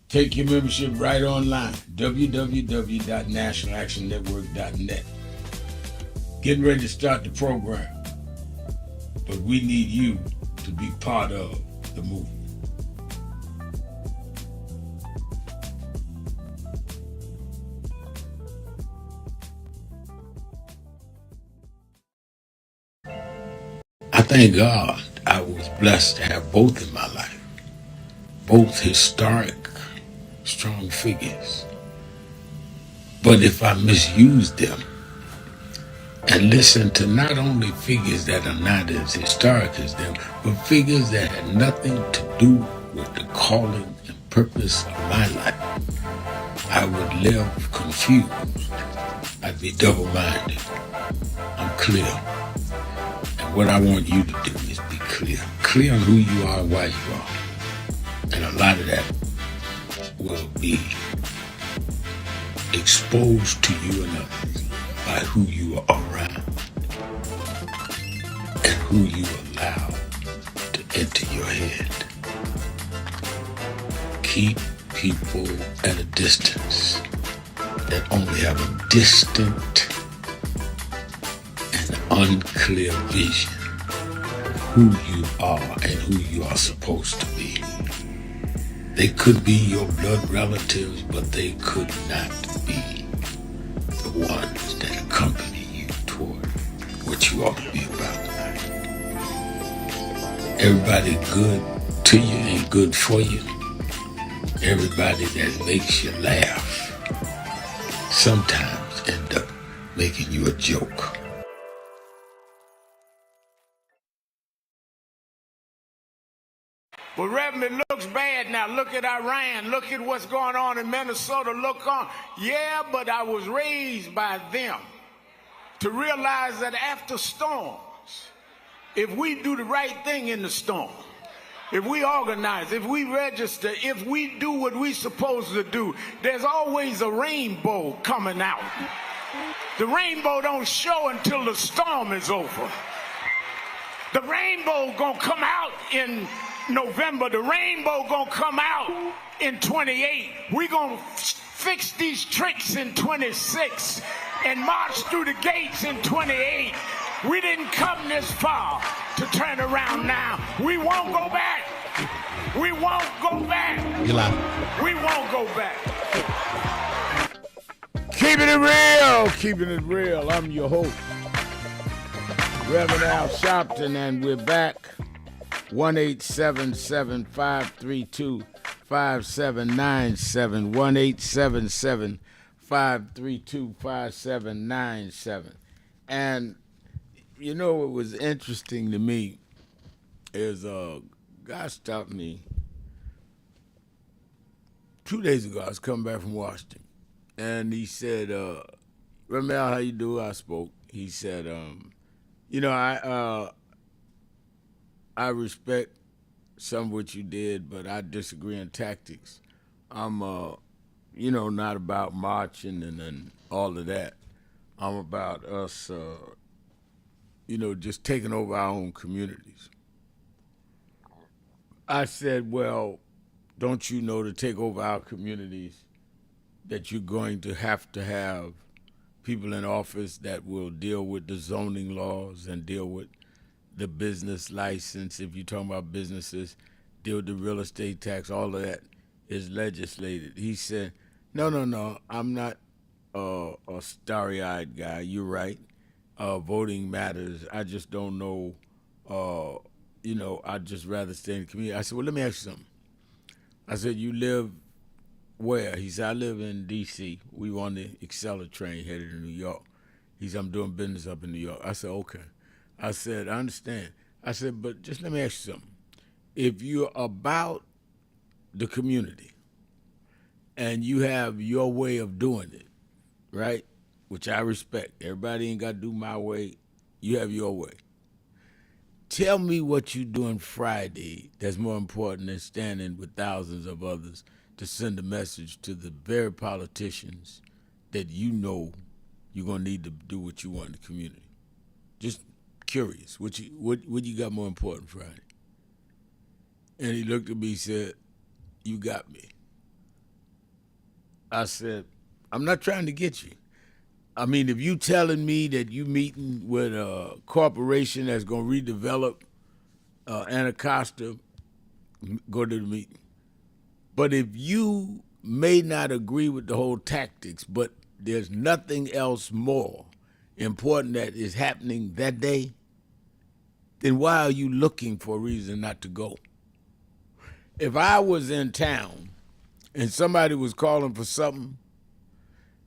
take your membership right online, www.nationalactionnetwork.net. Getting ready to start the program, but we need you to be part of the movement. I thank God I was blessed to have both in my life, both historic, strong figures. But if I misuse them and listen to not only figures that are not as historic as them, but figures that had nothing to do with the calling and purpose of my life, I would live confused. I'd be double-minded. I'm clear. And what I want you to do is be clear. Clear on who you are and why you are. And a lot of that will be exposed to you and others by who you are around and who you allow to enter your head. Keep people at a distance that only have a distant and unclear vision of who you are and who you are supposed to be. They could be your blood relatives, but they could not be the ones that accompany you toward what you ought to be about. Everybody good to you ain't good for you. Everybody that makes you laugh sometimes end up making you a joke. Well, Reverend, it looks bad now. Look at Iran. Look at what's going on in Minnesota. Look on. Yeah, but I was raised by them to realize that after storms, if we do the right thing in the storm, if we organize, if we register, if we do what we're supposed to do, there's always a rainbow coming out. The rainbow don't show until the storm is over. The rainbow gonna come out in November. The rainbow gonna come out in 28. We gonna fix these tricks in 26 and march through the gates in 28. We didn't come this far to turn around now. We won't go back. We won't go back. We won't go back. Keeping it real, keeping it real. I'm your host, Reverend Al Sharpton, and we're back. 1-877-532-5797. 1-877-532-5797. And you know what was interesting to me is a guy stopped me 2 days ago. I was coming back from Washington, and he said, Reverend Al, how you do? I spoke. He said, you know, I respect some of what you did, but I disagree in tactics. I'm, you know, not about marching and all of that. I'm about us, you know, just taking over our own communities. I said, well, don't you know to take over our communities that you're going to have people in office that will deal with the zoning laws and deal with the business license, if you're talking about businesses, deal with the real estate tax, all of that is legislated. He said, no, I'm not a starry-eyed guy. You're right. Voting matters. I just don't know, you know, I'd just rather stay in the community. I said, well, let me ask you something. I said, you live where? He said, I live in D.C. We were on the Acceler train headed to New York. He said, I'm doing business up in New York. I said, okay. I said, I understand. I said, but just let me ask you something. If you're about the community and you have your way of doing it, right? Which I respect. Everybody ain't got to do my way. You have your way. Tell me what you doing Friday that's more important than standing with thousands of others to send a message to the very politicians that you know you're gonna need to do what you want in the community. Just curious, what you got more important Friday? And he looked at me and said, "You got me." I said, "I'm not trying to get you. I mean, if you telling me that you meeting with a corporation that's gonna redevelop Anacostia, go to the meeting. But if you may not agree with the whole tactics, but there's nothing else more important that is happening that day, then why are you looking for a reason not to go? If I was in town and somebody was calling for something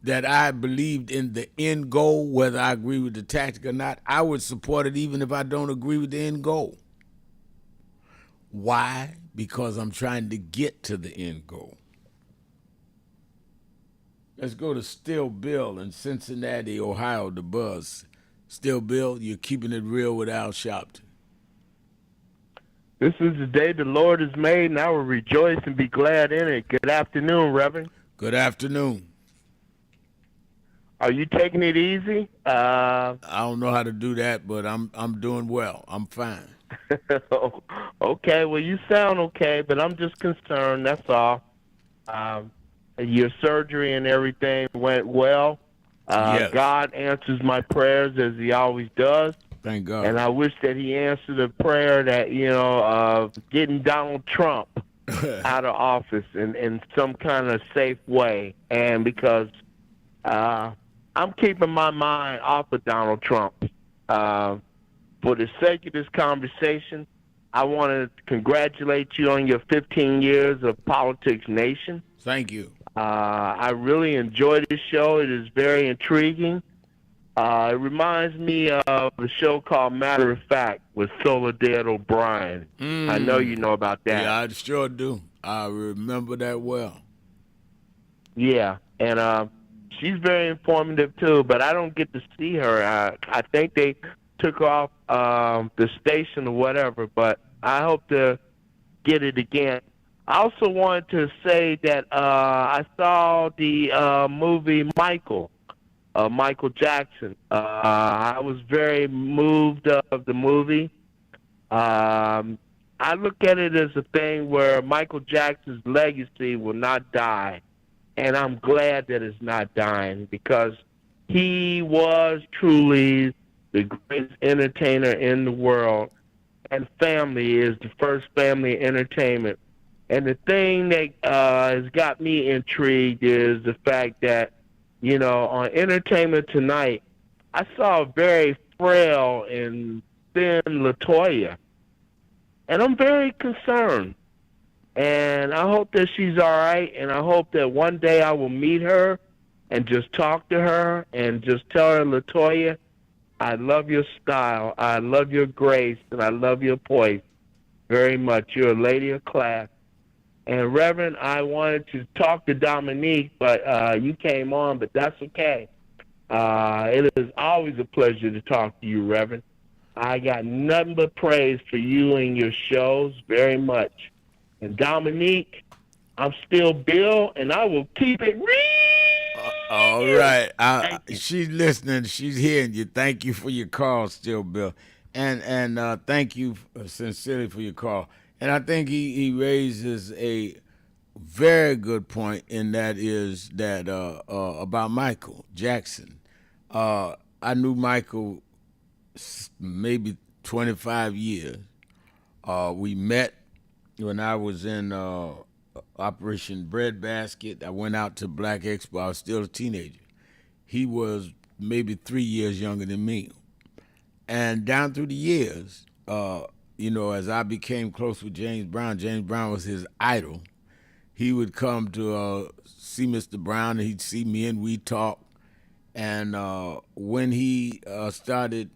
that I believed in the end goal, whether I agree with the tactic or not, I would support it even if I don't agree with the end goal. Why? Because I'm trying to get to the end goal. Let's go to Still Bill in Cincinnati, Ohio, the buzz. Still Bill, you're keeping it real with Al Sharpton. This is the day the Lord has made, and I will rejoice and be glad in it. Good afternoon, Reverend. Good afternoon. Are you taking it easy? I don't know how to do that, but I'm doing well. I'm fine. Okay, well, you sound okay, but I'm just concerned, that's all. Your surgery and everything went well. Yes. God answers my prayers as he always does. Thank God. And I wish that he answered a prayer that, getting Donald Trump out of office in some kind of safe way. And because I'm keeping my mind off of Donald Trump. For the sake of this conversation, I want to congratulate you on your 15 years of Politics Nation. Thank you. I really enjoy this show. It is very intriguing. It reminds me of a show called Matter of Fact with Soledad O'Brien. I know you know about that. Yeah, I sure do. I remember that well. Yeah, and she's very informative too, but I don't get to see her. I think they took off the station or whatever, but I hope to get it again. I also wanted to say that I saw the movie Michael Jackson. I was very moved of the movie. I look at it as a thing where Michael Jackson's legacy will not die, and I'm glad that it's not dying because he was truly the greatest entertainer in the world, and family is the first family entertainment. And the thing that has got me intrigued is the fact that, on Entertainment Tonight, I saw a very frail and thin LaToya, and I'm very concerned. And I hope that she's all right, and I hope that one day I will meet her and just talk to her and just tell her, LaToya, I love your style, I love your grace, and I love your poise very much. You're a lady of class. And Reverend, I wanted to talk to Dominique, but you came on, but that's okay. It is always a pleasure to talk to you, Reverend. I got nothing but praise for you and your shows very much. And Dominique, I'm still Bill, and I will keep it real. All right. She's listening. She's hearing you. Thank you for your call, Still Bill. And thank you sincerely for your call. And I think he raises a very good point, and that is that about Michael Jackson. I knew Michael maybe 25 years. We met when I was in Operation Breadbasket. I went out to Black Expo. I was still a teenager. He was maybe 3 years younger than me. And down through the years, as I became close with James Brown was his idol. He would come to see Mr. Brown, and he'd see me, and we'd talk. And when he started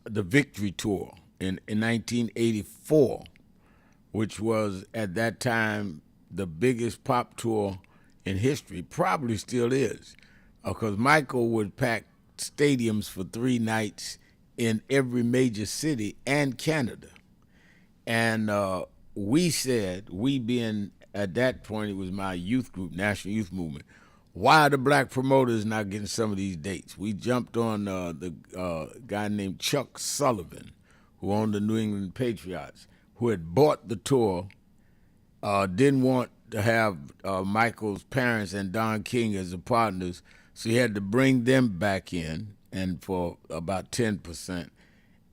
the Victory Tour in 1984, which was at that time the biggest pop tour in history, probably still is, because Michael would pack stadiums for 3 nights in every major city and Canada. And we said, we being at that point, it was my youth group, National Youth Movement, why are the black promoters not getting some of these dates? We jumped on the guy named Chuck Sullivan, who owned the New England Patriots, who had bought the tour, didn't want to have Michael's parents and Don King as the partners, so he had to bring them back in, and for about 10%.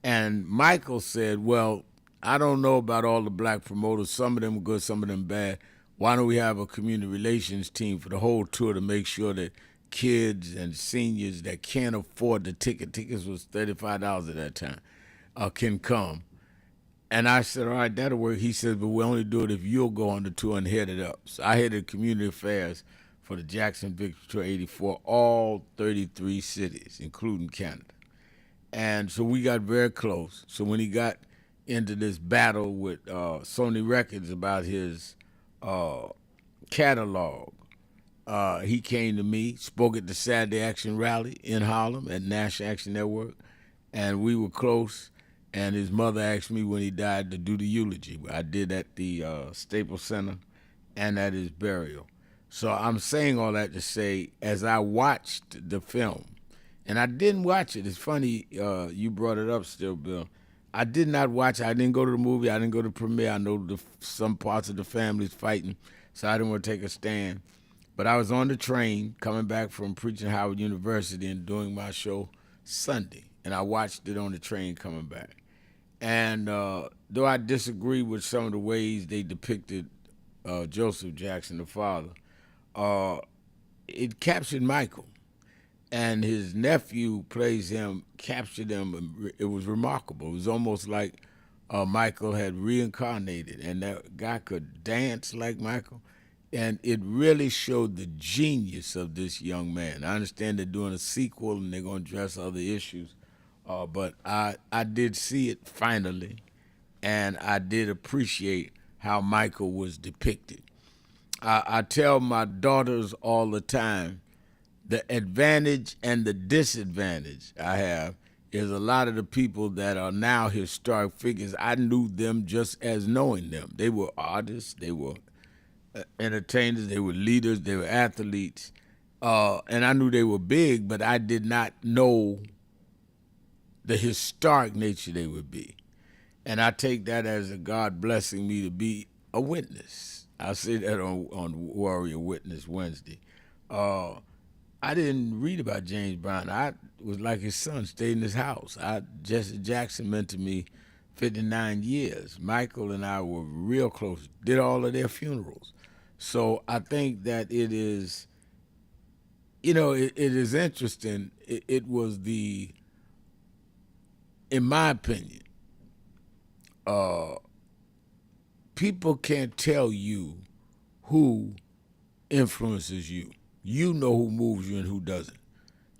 And Michael said, well, I don't know about all the black promoters. Some of them are good, some of them bad. Why don't we have a community relations team for the whole tour to make sure that kids and seniors that can't afford the tickets was $35 at that time, can come. And I said, all right, that'll work. He said, but we'll only do it if you'll go on the tour and head it up. So I headed community affairs for the Jackson Victory Tour 84, all 33 cities, including Canada. And so we got very close. So when he got into this battle with Sony Records about his catalog, he came to me, spoke at the Saturday Action Rally in Harlem at National Action Network, and we were close. And his mother asked me when he died to do the eulogy. I did at the Staples Center and at his burial. So I'm saying all that to say, as I watched the film, and I didn't watch it. It's funny you brought it up still, Bill. I did not watch it. I didn't go to the movie. I didn't go to the premiere. I know some parts of the family's fighting, so I didn't want to take a stand. But I was on the train coming back from preaching at Howard University and doing my show Sunday, and I watched it on the train coming back. And though I disagree with some of the ways they depicted Joseph Jackson, the father, it captured Michael. And his nephew plays him, captured him. It was remarkable. It was almost like Michael had reincarnated, and that guy could dance like Michael. And it really showed the genius of this young man. I understand they're doing a sequel and they're going to address other issues, but I did see it finally, and I did appreciate how Michael was depicted. I tell my daughters all the time, the advantage and the disadvantage I have is a lot of the people that are now historic figures, I knew them just as knowing them. They were artists, they were entertainers, they were leaders, they were athletes, and I knew they were big, but I did not know the historic nature they would be. And I take that as a God blessing me to be a witness. I say that on Warrior Witness Wednesday. I didn't read about James Brown. I was like his son, stayed in his house. Jesse Jackson meant to me 59 years. Michael and I were real close, did all of their funerals. So I think that it is, it is interesting. It was in my opinion, people can't tell you who influences you. You know who moves you and who doesn't.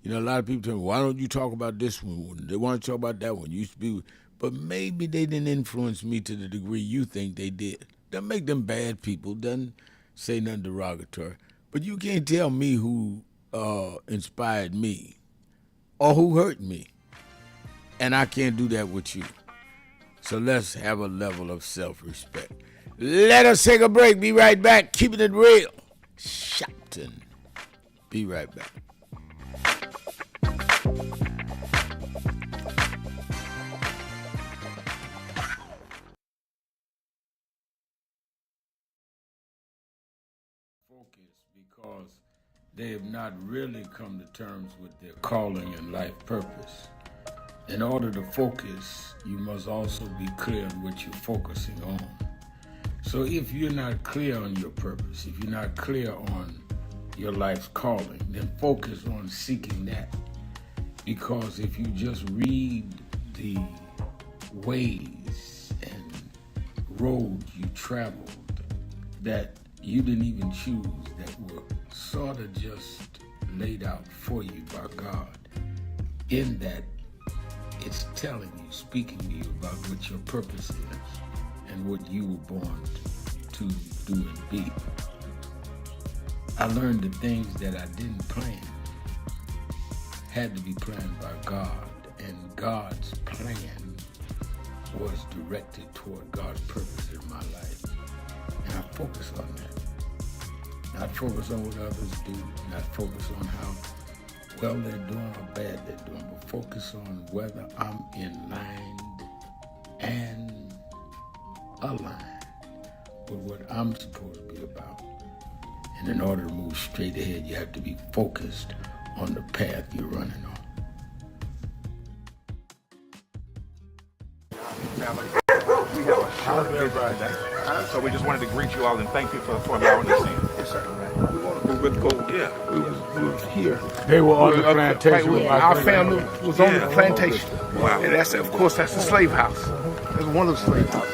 A lot of people tell me, why don't you talk about this one? They want to talk about that one. You used to be, but maybe they didn't influence me to the degree you think they did. Doesn't make them bad people, doesn't say nothing derogatory. But you can't tell me who inspired me or who hurt me. And I can't do that with you. So let's have a level of self-respect. Let us take a break. Be right back. Keeping it real. Shopton. Be right back. Focus, because they have not really come to terms with their calling and life purpose. In order to focus, you must also be clear on what you're focusing on. So if you're not clear on your purpose, if you're not clear on your life's calling, then focus on seeking that. Because if you just read the ways and roads you traveled that you didn't even choose, that were sort of just laid out for you by God, in that it's telling you, speaking to you about what your purpose is and what you were born to do and be. I learned the things that I didn't plan had to be planned by God, and God's plan was directed toward God's purpose in my life. And I focus on that. Not focus on what others do, not focus on how well they're doing or bad they're doing, but focus on whether I'm in line and aligned with what I'm supposed to be about. And in order to move straight ahead, you have to be focused on the path you're running on. Family, we have a short visit today. So we just wanted to greet you all and thank you for allowing us in. Yes, sir. We would go, we was here. They were on the plantation. Our family was on the plantation. Wow. And that's, of course, that's the slave house. That's one of the slave houses.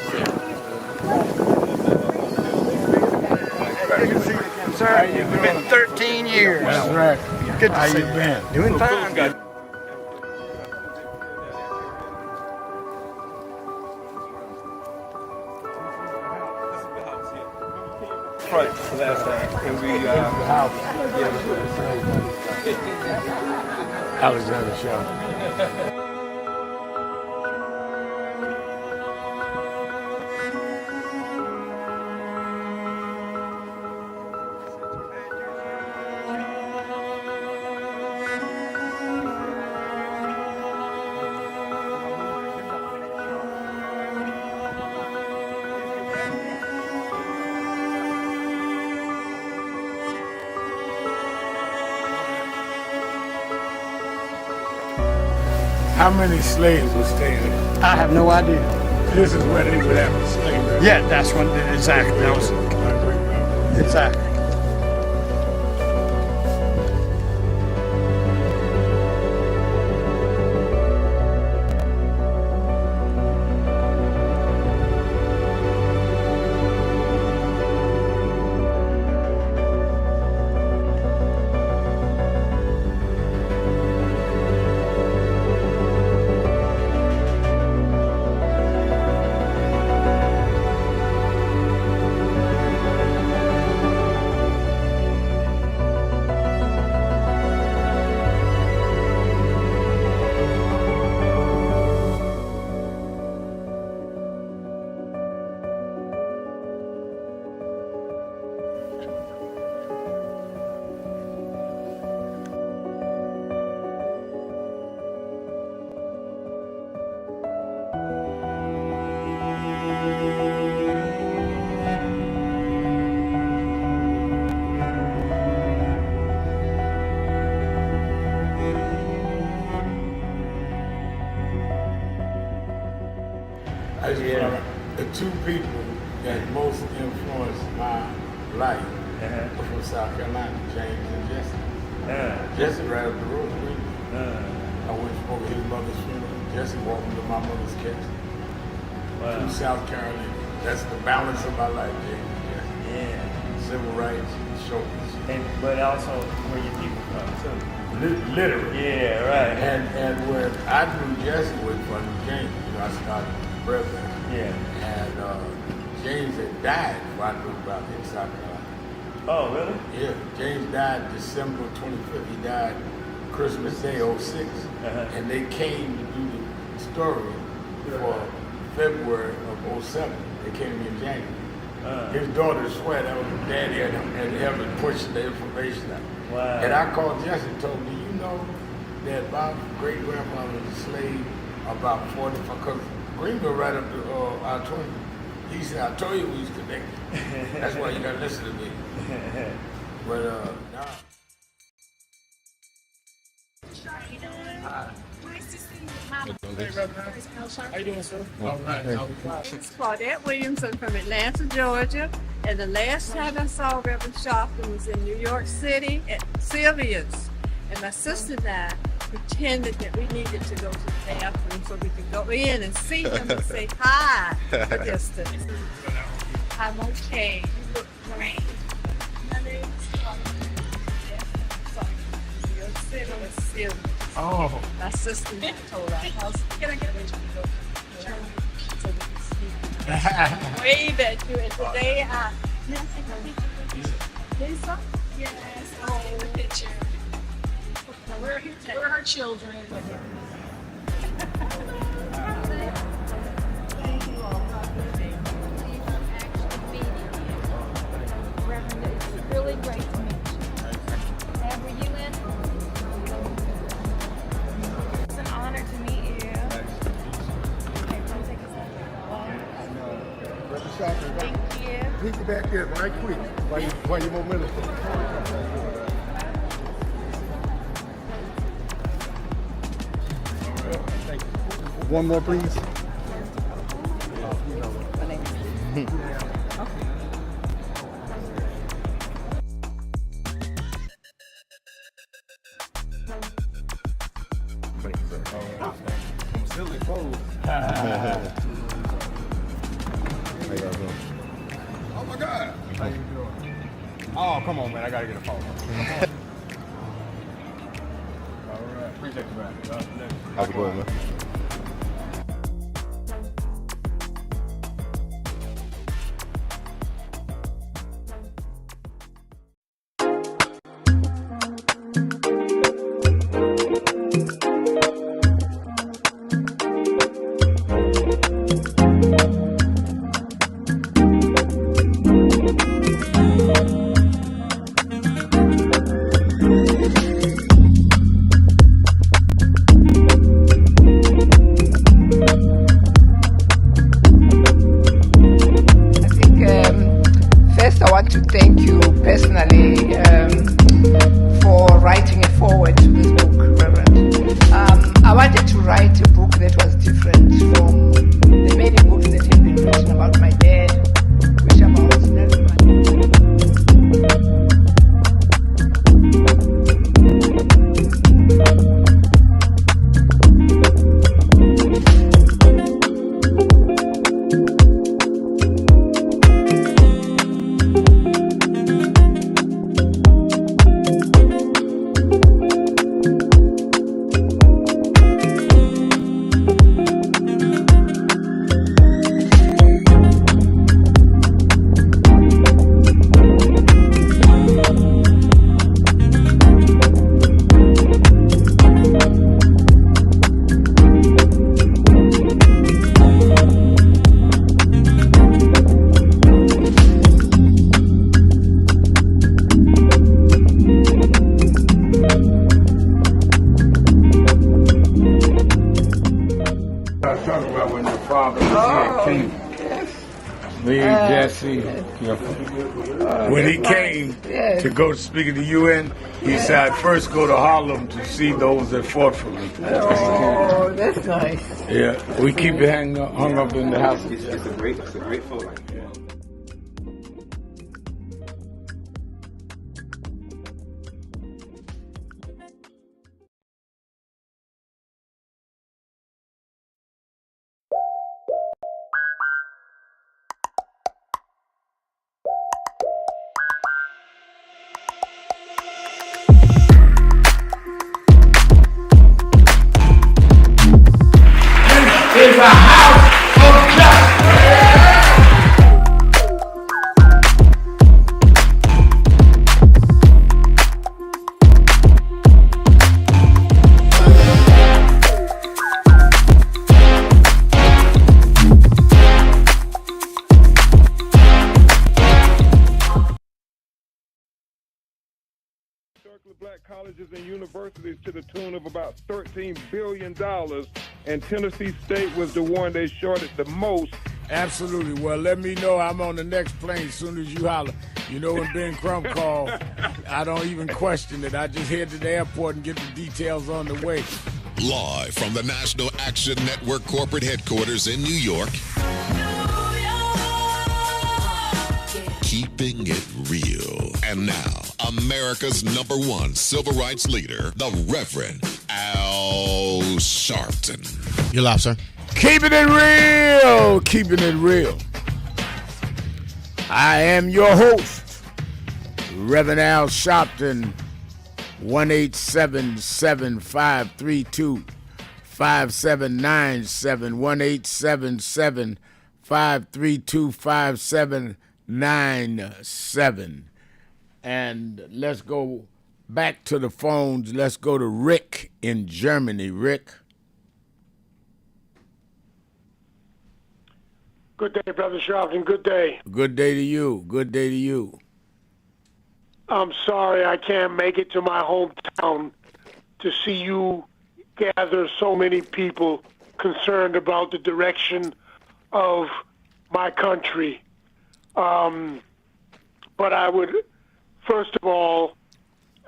Sir, it's been 13 years. That's right. Good to How see you been? Doing fine. Good. Right, last time. And we, Alexander Shaw. How many slaves were staying there? I have no idea. This is where they would have a slave. Yeah, that's when exactly. That was exactly. The two people that most influenced my life were from South Carolina, James and Jesse. Jesse right up the road with me. I went over his mother's funeral. Jesse walked me to my mother's casket. Wow. To South Carolina. That's the balance of my life, James and Jesse. Yeah. Civil rights, shoulders. But also where your people from too. Literally. Yeah, right. And when I drew Jesse was from James, I started president. Yeah. And James had died before I knew about it in South Carolina. Oh, really? Yeah. James died December 25th. He died Christmas Day, 06. And they came to do the story for February of 07. They came to me in January. His daughter swear that was his daddy had helped me push the information out. Wow. And I called Jesse and told him, do you know that my great-grandfather was a slave about 45, because Greenville right up to I-20. He said, I told you we was connected. That's why you gotta listen to me. But nah. How you doing, sir? All right. It's Claudette Williamson from Atlanta, Georgia. And the last time I saw Reverend Sharpton was in New York City at Sylvia's. And my sister and I pretended that we needed to go to the bathroom so we could go in and see him and say hi from a distance. I'm okay. You look great. My name's Claudette. New York City was Sylvia. Oh. My sister told her, can I get a picture? Wave at you, and today Lisa? Yes, I'll take the picture. We're her children. Thank you all. Reverend, it's really great to meet you. And were you in? It's an honor to meet you. Okay, come take a second. Thank you. Meet you back there right quick while you momentum. Thank you. One more, please. I'm still exposed. How y'all doing? Oh my God. How you doing? Oh, come on, man. I gotta get a phone. All right. Appreciate you, man. Have a good one, man. First, I want to thank you personally for writing a foreword to this book, Reverend. I wanted to write a book that was different from the many books that have been written about my dad, which about very much. When he came to go speak at the UN, he said, I'd first go to Harlem to see those that fought for me. Oh, that's nice. Yeah, we keep it hung up in the house. It's a great photo. Is a house of black colleges and universities to the tune of about $13 billion, and Tennessee State was the one they shorted the most. Absolutely. Well, let me know. I'm on the next plane as soon as you holler. You know, when Ben Crump called, I don't even question it. I just head to the airport and get the details on the way. Live from the National Action Network corporate headquarters in New York. Keeping it real. And now, America's #1 civil rights leader, the Reverend Al Sharpton. You're live, sir. Keeping it real. Keeping it real. I am your host, Reverend Al Sharpton, 1-877-532-5797, 1-877-532-5797. And let's go back to the phones. Let's go to Rick in Germany. Rick. Good day, Brother Sharpton. Good day. Good day to you. Good day to you. I'm sorry I can't make it to my hometown to see you gather so many people concerned about the direction of my country. But I would, first of all,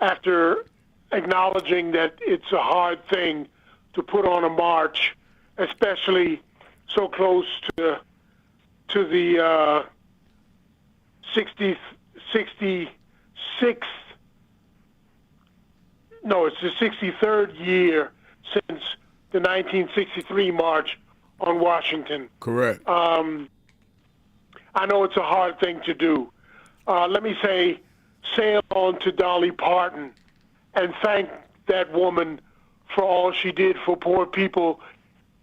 after acknowledging that it's a hard thing to put on a march, especially so close to the 66th, no, it's the 63rd year since the 1963 March on Washington. Correct. I know it's a hard thing to do. Let me say on to Dolly Parton and thank that woman for all she did for poor people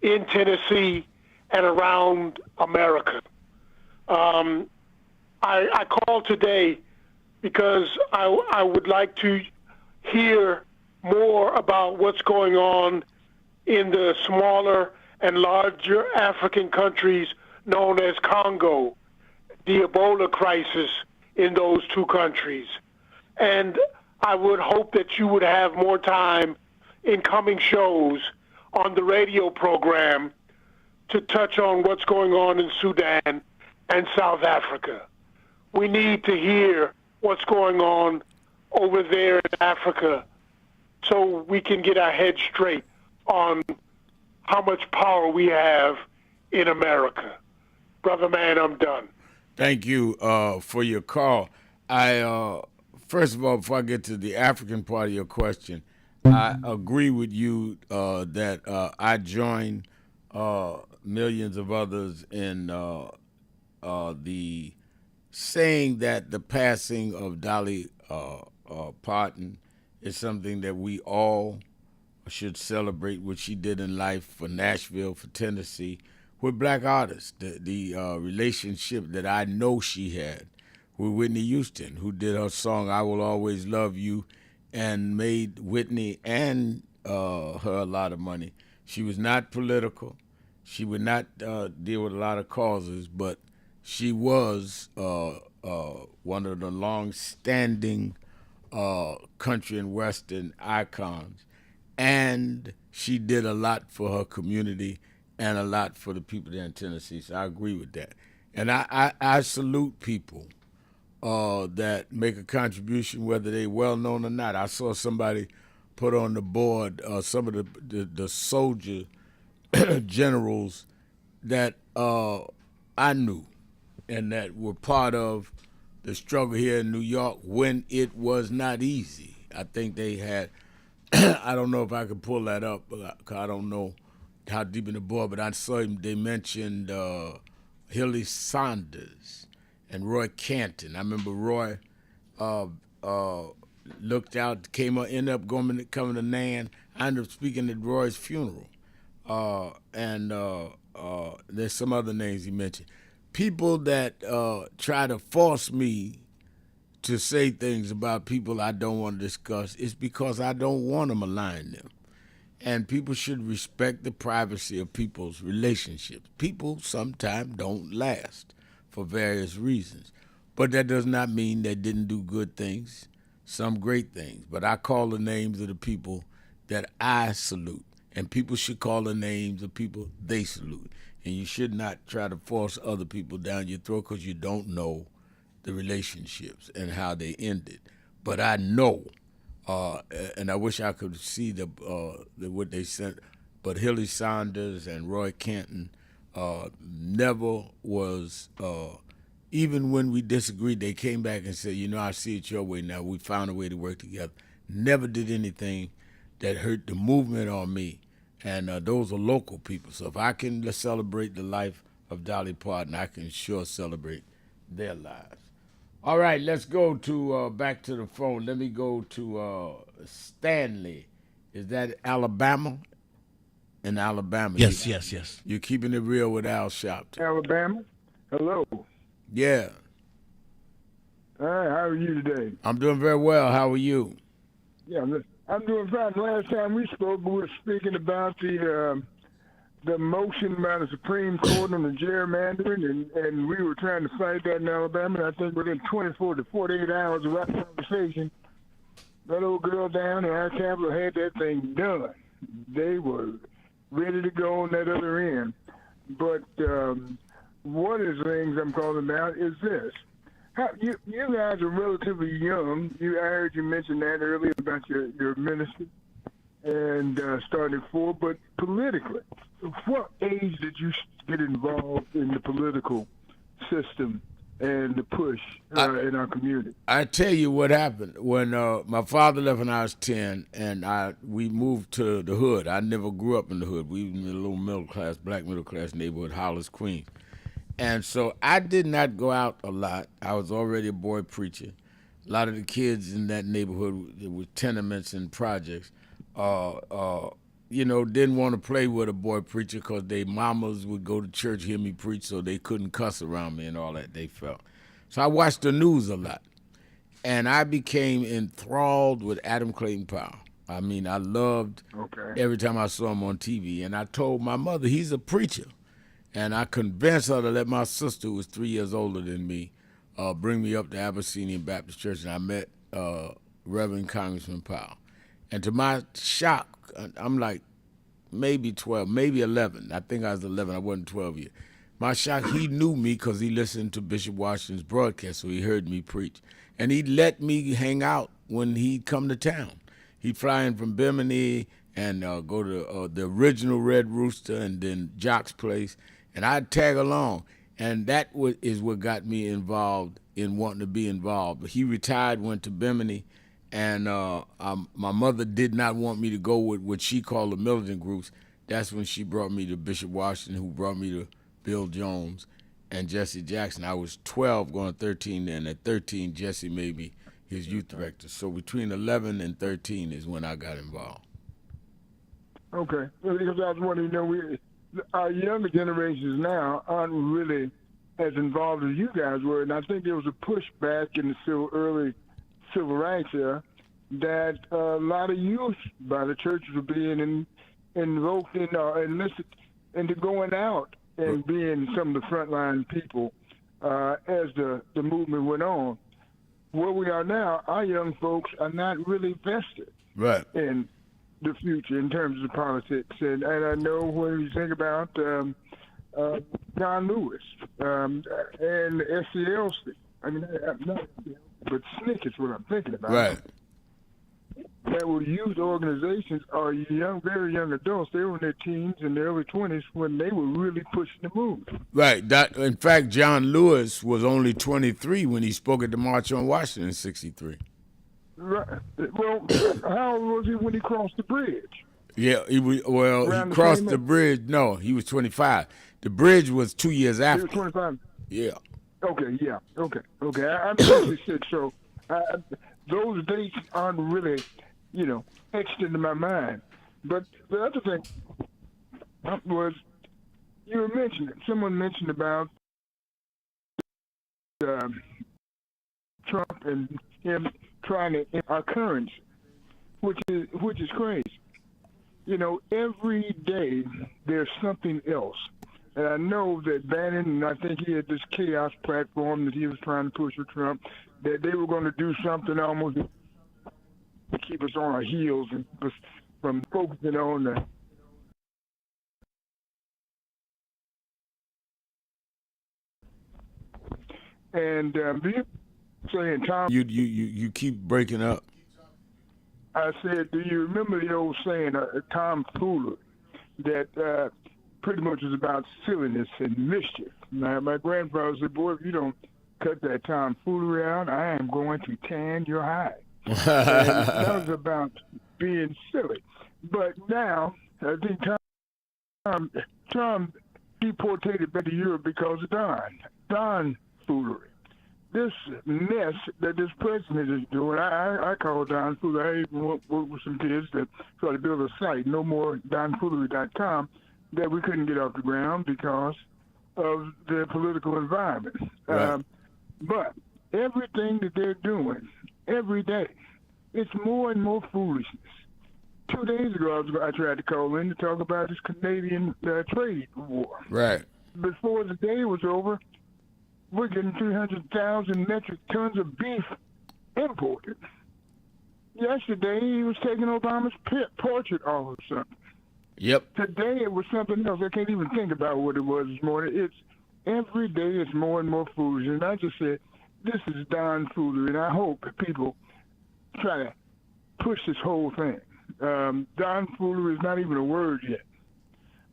in Tennessee and around America. I called today because I would like to hear more about what's going on in the smaller and larger African countries known as Congo, the Ebola crisis in those two countries. And I would hope that you would have more time in coming shows on the radio program to touch on what's going on in Sudan and South Africa. We need to hear what's going on over there in Africa so we can get our heads straight on how much power we have in America. Brother man, I'm done. Thank you for your call. First of all, before I get to the African part of your question, I agree with you that I join millions of others in the saying that the passing of Dolly Parton is something that we all should celebrate what she did in life for Nashville, for Tennessee, with black artists. The relationship that I know she had with Whitney Houston, who did her song "I Will Always Love You" and made Whitney and her a lot of money. She was not political. She would not deal with a lot of causes, but she was one of the long-standing country and western icons, and she did a lot for her community and a lot for the people there in Tennessee. So I agree with that, and I salute people that make a contribution, whether they well known or not. I saw somebody put on the board some of the soldier generals that I knew and that were part of the struggle here in New York when it was not easy. I think they had, I don't know if I could pull that up, because I don't know how deep in the board, but I saw they mentioned Hilly Saunders and Roy Canton. I remember Roy looked out, ended up coming to Nan. I ended up speaking at Roy's funeral. And there's some other names he mentioned. People that try to force me to say things about people I don't want to discuss, it's because I don't want to malign them. And people should respect the privacy of people's relationships. People sometimes don't last for various reasons. But that does not mean they didn't do good things, some great things. But I call the names of the people that I salute. And people should call the names of people they salute. And you should not try to force other people down your throat because you don't know the relationships and how they ended. But I know, and I wish I could see what they sent, but Hilly Saunders and Roy Canton never was, even when we disagreed, they came back and said, I see it your way now. We found a way to work together. Never did anything that hurt the movement or me. And those are local people. So if I can celebrate the life of Dolly Parton, I can sure celebrate their lives. All right, let's go to back to the phone. Let me go to Stanley. Is that Alabama? In Alabama. Yes, yes, yes. You're keeping it real with Al Sharpton. Alabama. Hello. Yeah. All right, how are you today? I'm doing very well. How are you? Yeah, I'm doing fine. Last time we spoke, we were speaking about the motion by the Supreme Court on the gerrymandering, and we were trying to fight that in Alabama. And I think within 24 to 48 hours of our conversation, that old girl down in our capital had that thing done. They were ready to go on that other end. But one of the things I'm calling about is this. You guys are relatively young. I heard you mention that earlier about your ministry and starting for, but politically, what age did you get involved in the political system and the push in our community? I tell you what happened when my father left when I was 10, and we moved to the hood. I never grew up in the hood. We were in a little black middle class neighborhood, Hollis, Queens. And so I did not go out a lot. I was already a boy preacher. A lot of the kids in that neighborhood with tenements and projects, didn't want to play with a boy preacher because their mamas would go to church, hear me preach, so they couldn't cuss around me and all that, they felt. So I watched the news a lot. And I became enthralled with Adam Clayton Powell. I mean, I loved every time I saw him on TV. And I told my mother, he's a preacher. And I convinced her to let my sister, who was 3 years older than me, bring me up to Abyssinian Baptist Church, and I met Reverend Congressman Powell. And to my shock, I'm like maybe 12, maybe 11. I think I was 11. I wasn't 12 yet. My shock, he knew me because he listened to Bishop Washington's broadcast, so he heard me preach. And he let me hang out when he'd come to town. He'd fly in from Bimini and go to the original Red Rooster and then Jock's Place, and I'd tag along. And that is what got me involved in wanting to be involved. He retired, went to Bimini, and my mother did not want me to go with what she called the militant groups. That's when she brought me to Bishop Washington, who brought me to Bill Jones and Jesse Jackson. I was 12 going 13, and at 13, Jesse made me his youth director. So between 11 and 13 is when I got involved. Okay. Because I was wondering, our younger generations now aren't really as involved as you guys were, and I think there was a pushback in the early civil rights era that a lot of youth by the churches were being invoked enlisted into going out and being some of the frontline people as the movement went on. Where we are now, our young folks are not really vested in the future in terms of politics. And I know when you think about John Lewis and SCLC, I mean, not SCLC, but SNCC is what I'm thinking about. Right. That were youth organizations are young, very young adults. They were in their teens and their early 20s when they were really pushing the movement. Right. In fact, John Lewis was only 23 when he spoke at the March on Washington in 63. Right. Well, how old was he when he crossed the bridge? Yeah, he crossed the bridge. No, he was 25. The bridge was 2 years after. He was 25? Yeah. Okay, yeah. Okay. I'm 66, so those dates aren't really, etched into my mind. But the other thing was, you were mentioning, someone mentioned about Trump and him trying to our currency, which is crazy. Every day there's something else. And I know that Bannon, and I think he had this chaos platform that he was trying to push with Trump, that they were going to do something almost to keep us on our heels and keep us from focusing on the and saying Tom. You keep breaking up. I said, do you remember the old saying, Tom Fooler, that pretty much is about silliness and mischief? Now, my grandfather said, boy, if you don't cut that tomfoolery out, I am going to tan your hide. That was about being silly. But now, I think Tom deportated back to Europe because of Don foolery. this mess that this president is doing. I called Don Foolery. I even worked with some kids that tried to build a site, nomore.donfoolery.com, that we couldn't get off the ground because of the political environment. Right. But everything that they're doing every day, it's more and more foolishness. 2 days ago, I tried to call in to talk about this Canadian trade war. Right. Before the day was over, we're getting 300,000 metric tons of beef imported. Yesterday, he was taking Obama's portrait off or something. Yep. Today, it was something else. I can't even think about what it was this morning. It's every day, it's more and more foolish. And I just said, this is Don Foolery, and I hope that people try to push this whole thing. Don Foolery is not even a word yet.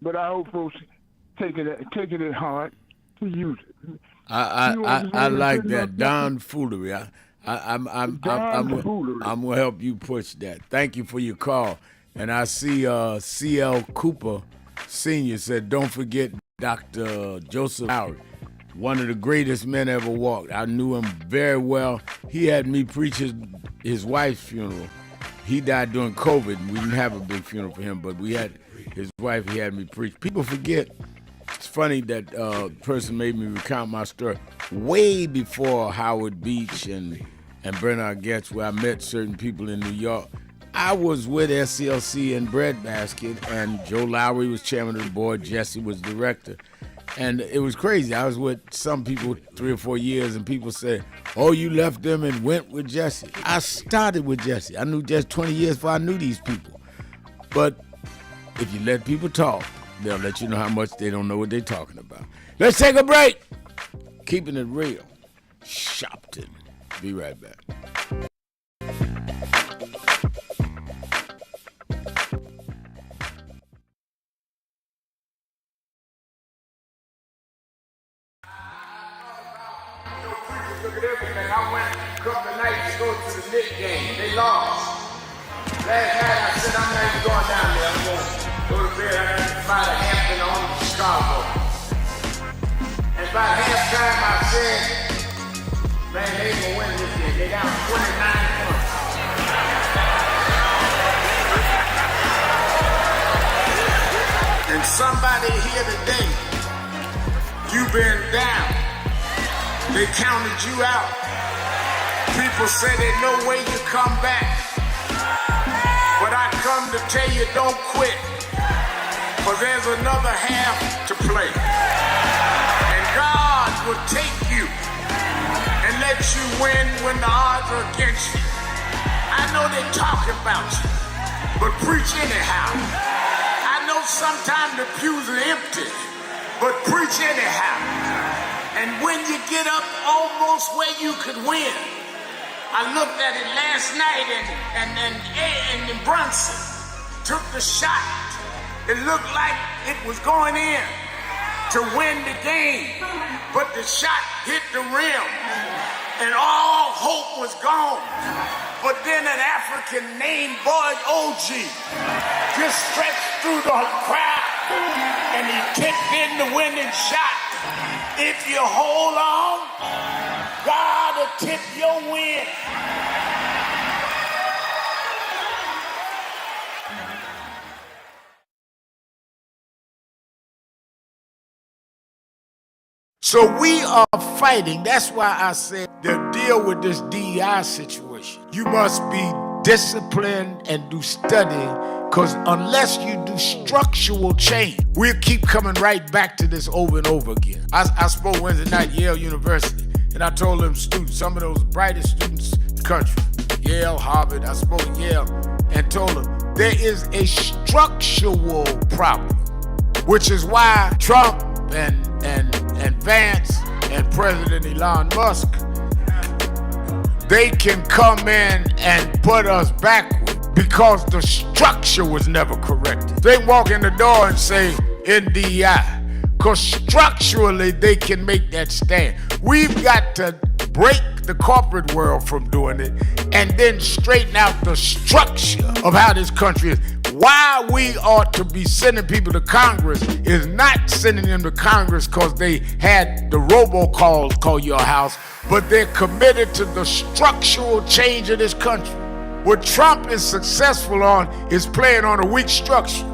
But I hope folks take it at heart to use it. I like that, Don Foolery. I'm gonna help you push that. Thank you for your call. And I see C.L. Cooper Sr. said, don't forget Dr. Joseph Howard, one of the greatest men ever walked. I knew him very well. He had me preach his wife's funeral. He died during COVID, and we didn't have a big funeral for him, but we had his wife, he had me preach. People forget. It's funny that person made me recount my story way before Howard Beach and Bernard Goetz, where I met certain people in New York. I was with SCLC and Breadbasket, and Joe Lowry was chairman of the board, Jesse was director. And it was crazy. I was with some people 3 or 4 years, and people said, oh, you left them and went with Jesse. I started with Jesse. I knew Jesse 20 years before I knew these people. But if you let people talk, they'll let you know how much they don't know what they're talking about. Let's take a break. Keeping it real. Shopton. Be right back. Look at everything. I went a couple of nights to go to the Knicks game. They lost. Last night I said I'm not even going down there. I'm going to go to bed. I got to fly to Hampton on to Chicago. And by halftime I said, man, they ain't going to win this game. They got 29 points. And somebody here today, you've been down. They counted you out. People say there's no way you come back. But I come to tell you, don't quit. For there's another half to play. And God will take you and let you win when the odds are against you. I know they're talking about you, but preach anyhow. I know sometimes the pews are empty, but preach anyhow. And when you get up almost where you could win, I looked at it last night and Brunson took the shot. It looked like it was going in to win the game, but the shot hit the rim and all hope was gone. But then an African named Boyd OG just stretched through the crowd and he kicked in the winning shot. If you hold on, God will tip your win. So we are fighting. That's why I said to deal with this DEI situation, you must be disciplined and do studying, because unless you do structural change, we'll keep coming right back to this over and over again. I spoke Wednesday night at Yale University, and I told them students, some of those brightest students in the country, Yale, Harvard, I spoke at Yale, and told them there is a structural problem, which is why Trump and Vance and President Elon Musk, they can come in and put us backward because the structure was never corrected. They walk in the door and say NDI, because structurally they can make that stand. We've got to break the corporate world from doing it and then straighten out the structure of how this country is. why we ought to be sending people to Congress is not sending them to Congress because they had the robocalls call your house, but they're committed to the structural change of this country. What Trump is successful on is playing on a weak structure,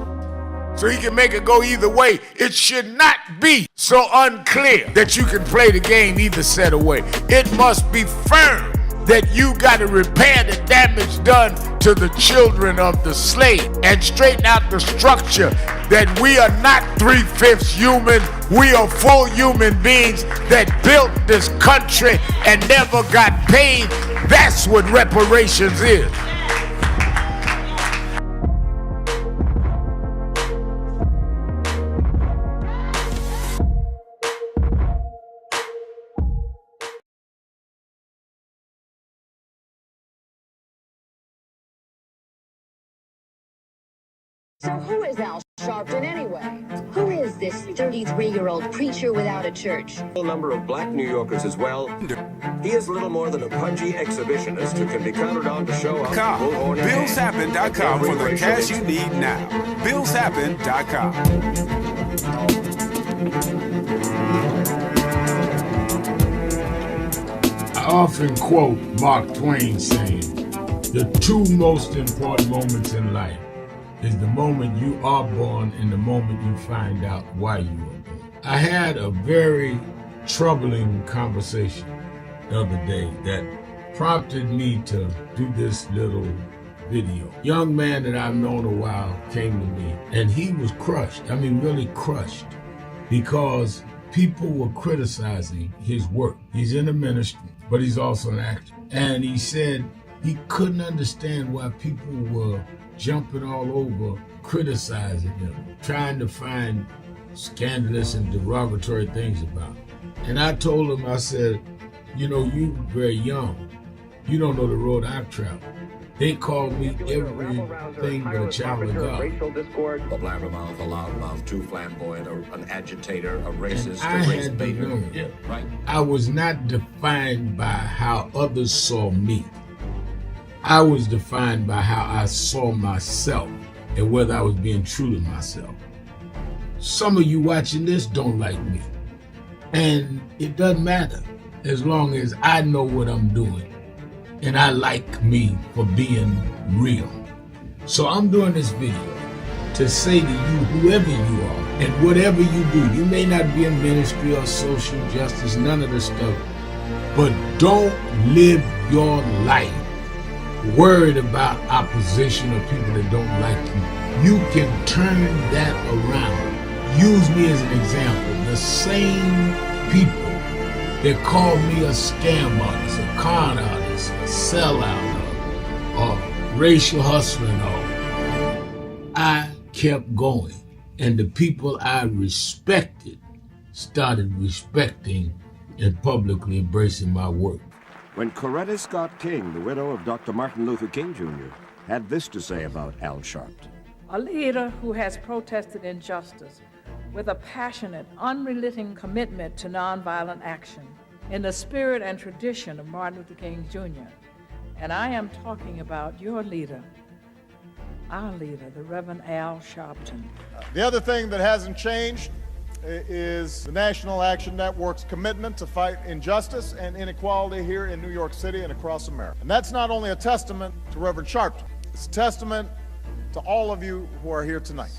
so he can make it go either way. It should not be so unclear that you can play the game either set of way. It must be firm that you got to repair the damage done to the children of the slave and straighten out the structure that we are not 3/5 human. We are full human beings that built this country and never got paid. That's what reparations is. So who is Al Sharpton anyway? Who is this 33-year-old preacher without a church? A number of black New Yorkers as well. He is little more than a pudgy exhibitionist who can be counted on to show up. BillsHappen.com for the cash you need now. BillsHappen.com. I often quote Mark Twain saying, the two most important moments in life is the moment you are born and the moment you find out why you were born. I had a very troubling conversation the other day that prompted me to do this little video. Young man that I've known a while came to me and he was crushed. I mean, really crushed, because people were criticizing his work. He's in the ministry, but he's also an actor. And he said he couldn't understand why people were jumping all over, criticizing him, trying to find scandalous and derogatory things about him. And I told him, I said, you know, you very young. You don't know the road I've traveled. They call me everything but a child of God. Racial discord, a blabbermouth, a loudmouth, too flamboyant, an agitator, a racist, I a race had to baiter. know Yeah, right. I was not defined by how others saw me. I was defined by how I saw myself and whether I was being true to myself. Some of you watching this don't like me. And it doesn't matter as long as I know what I'm doing and I like me for being real. So I'm doing this video to say to you, whoever you are and whatever you do, you may not be in ministry or social justice, none of this stuff, but don't live your life worried about opposition or people that don't like you. You can turn that around. Use me as an example. The same people that call me a scam artist, a con artist, a sellout, or racial hustler and all, I kept going. And the people I respected started respecting and publicly embracing my work. When Coretta Scott King, the widow of Dr. Martin Luther King Jr., had this to say about Al Sharpton. A leader who has protested injustice with a passionate, unrelenting commitment to nonviolent action in the spirit and tradition of Martin Luther King Jr. And I am talking about your leader, our leader, the Reverend Al Sharpton. The other thing that hasn't changed is the National Action Network's commitment to fight injustice and inequality here in New York City and across America. And that's not only a testament to Reverend Sharpton, it's a testament to all of you who are here tonight.